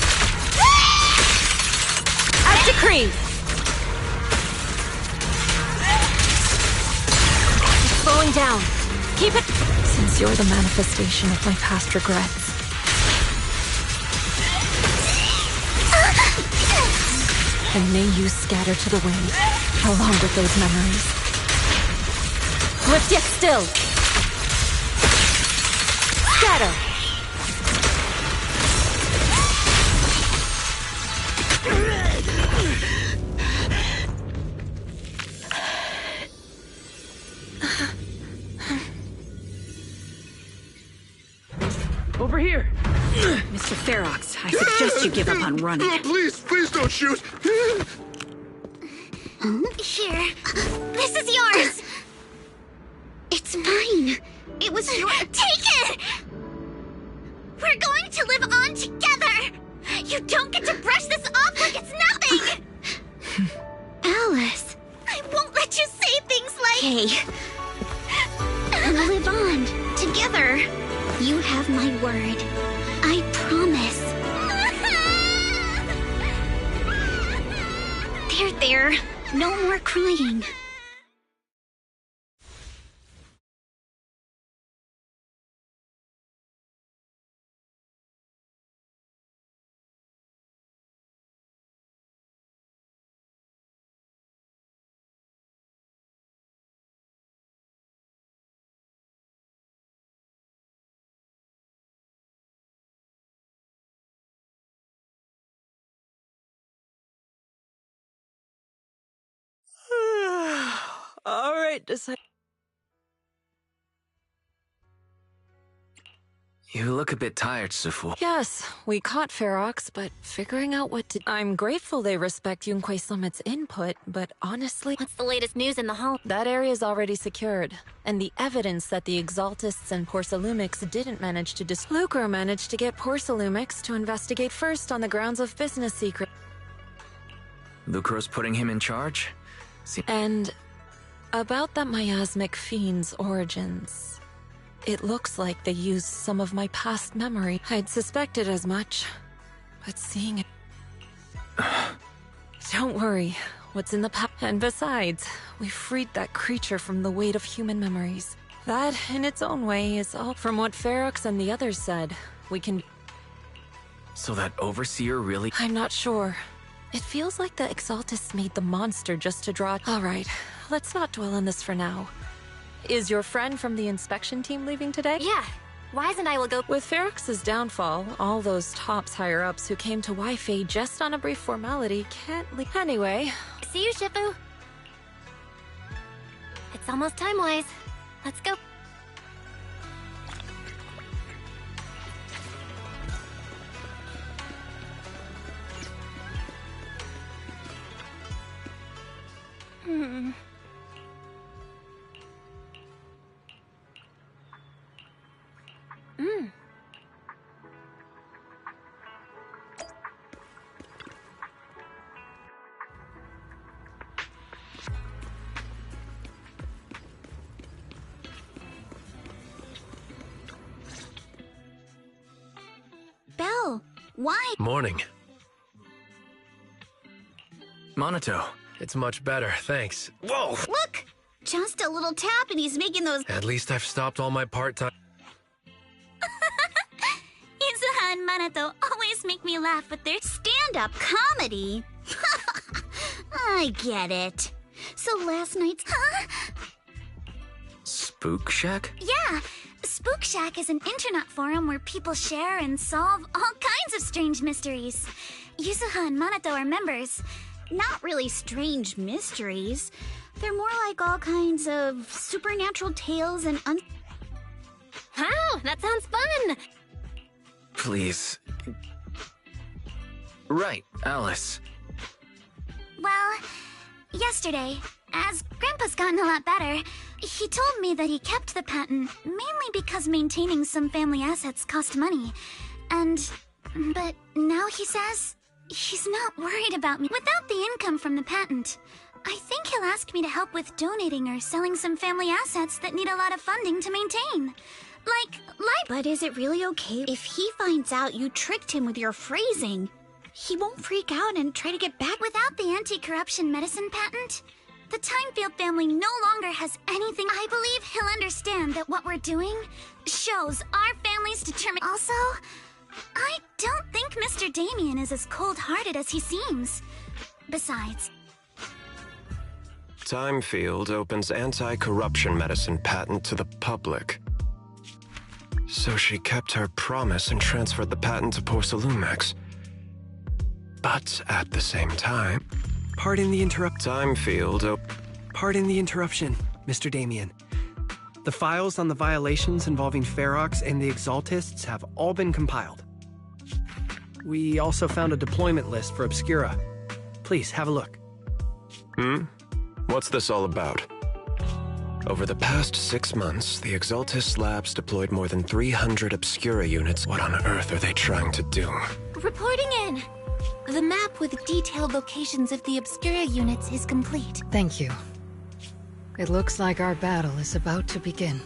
Act decree. It's slowing down. Keep it. Since you're the manifestation of my past regrets. And may you scatter to the wind, along with those memories. Lift yet still. Scatter. Over here! Mr. Ferox, I suggest you give up on running. Please don't shoot! Here. This is yours! It's mine. It was your— Take it! We're going to live on together! You don't get to brush this off like it's nothing! Alice. I won't let you say things like— Hey. We'll live on, together. You have my word. I promise. There. No more crying. All right, You look a bit tired, Sifu. Yes, we caught Ferox, but figuring out what to— I'm grateful they respect Yunquei Summit's input, but honestly— What's the latest news in the hall? That area's already secured, and the evidence that the Exaltists and Porcelumix didn't manage to Lucro managed to get Porcelumix to investigate first on the grounds of business secret. Lucro's putting him in charge? And about that miasmic fiend's origins. It looks like they used some of my past memory. I'd suspected as much, but seeing it— Don't worry, what's in the past— And besides, we freed that creature from the weight of human memories. That, in its own way, is all— From what Ferox and the others said, we can— So that Overseer really— I'm not sure. It feels like the Exaltists made the monster just to draw— Alright, let's not dwell on this for now. Is your friend from the inspection team leaving today? Yeah. Wise and I will go— With Ferox's downfall, all those tops higher-ups who came to Wi-Fi just on a brief formality can't leave— Anyway. See you, Shifu. It's almost time, Wise. Let's go. Belle, why? Morning. Monato. It's much better, thanks. Whoa! Look! Just a little tap and he's making those— At least I've stopped all my part-time— Izuha and Manato always make me laugh with their stand-up comedy. I get it. So last night's— Spook Shack? Yeah. Spook Shack is an internet forum where people share and solve all kinds of strange mysteries. Izuha and Manato are members. Not really strange mysteries. They're more like all kinds of supernatural tales and Wow, that sounds fun! Please. Right, Alice. Well, yesterday, as Grandpa's gotten a lot better, he told me that he kept the patent mainly because maintaining some family assets cost money. But now he says he's not worried about me. Without the income from the patent, I think he'll ask me to help with donating or selling some family assets that need a lot of funding to maintain. But is it really okay if he finds out you tricked him with your phrasing? He won't freak out and try to get back. Without the anti-corruption medicine patent, the Timefield family no longer has anything. I believe he'll understand that what we're doing shows our family's determination. Also, I don't think Mr. Damien is as cold-hearted as he seems. Besides, Timefield opens anti-corruption medicine patent to the public. So she kept her promise and transferred the patent to Porcelumix. But at the same time... Pardon the Timefield Pardon the interruption, Mr. Damien. The files on the violations involving Ferox and the Exaltists have all been compiled. We also found a deployment list for Obscura. Please, have a look. What's this all about? Over the past 6 months, the Exaltis Labs deployed more than 300 Obscura units. What on earth are they trying to do? Reporting in. The map with detailed locations of the Obscura units is complete. Thank you. It looks like our battle is about to begin.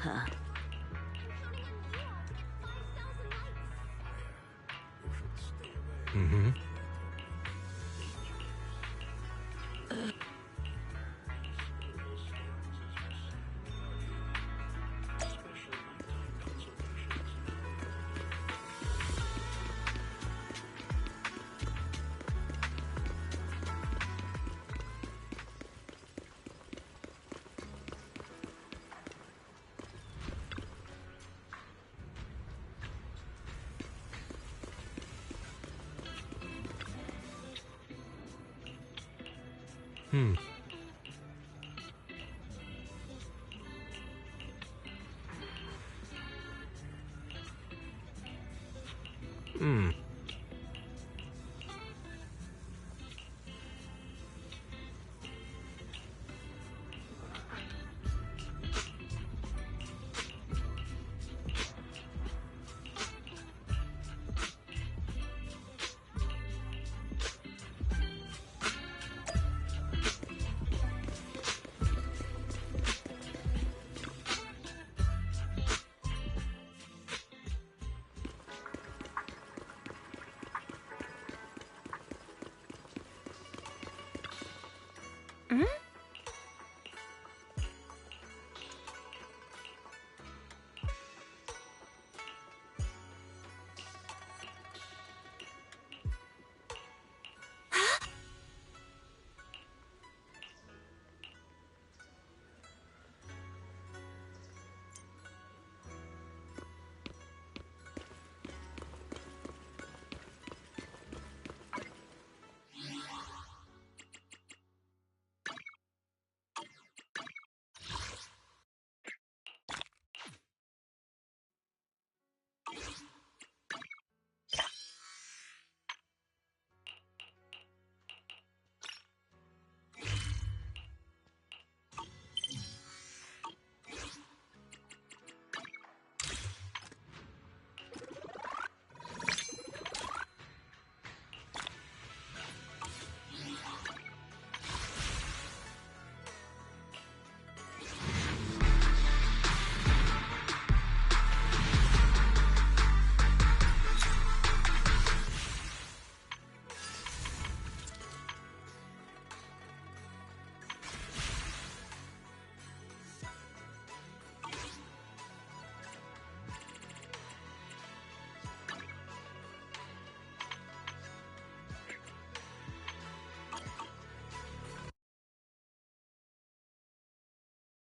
Huh? Hmm.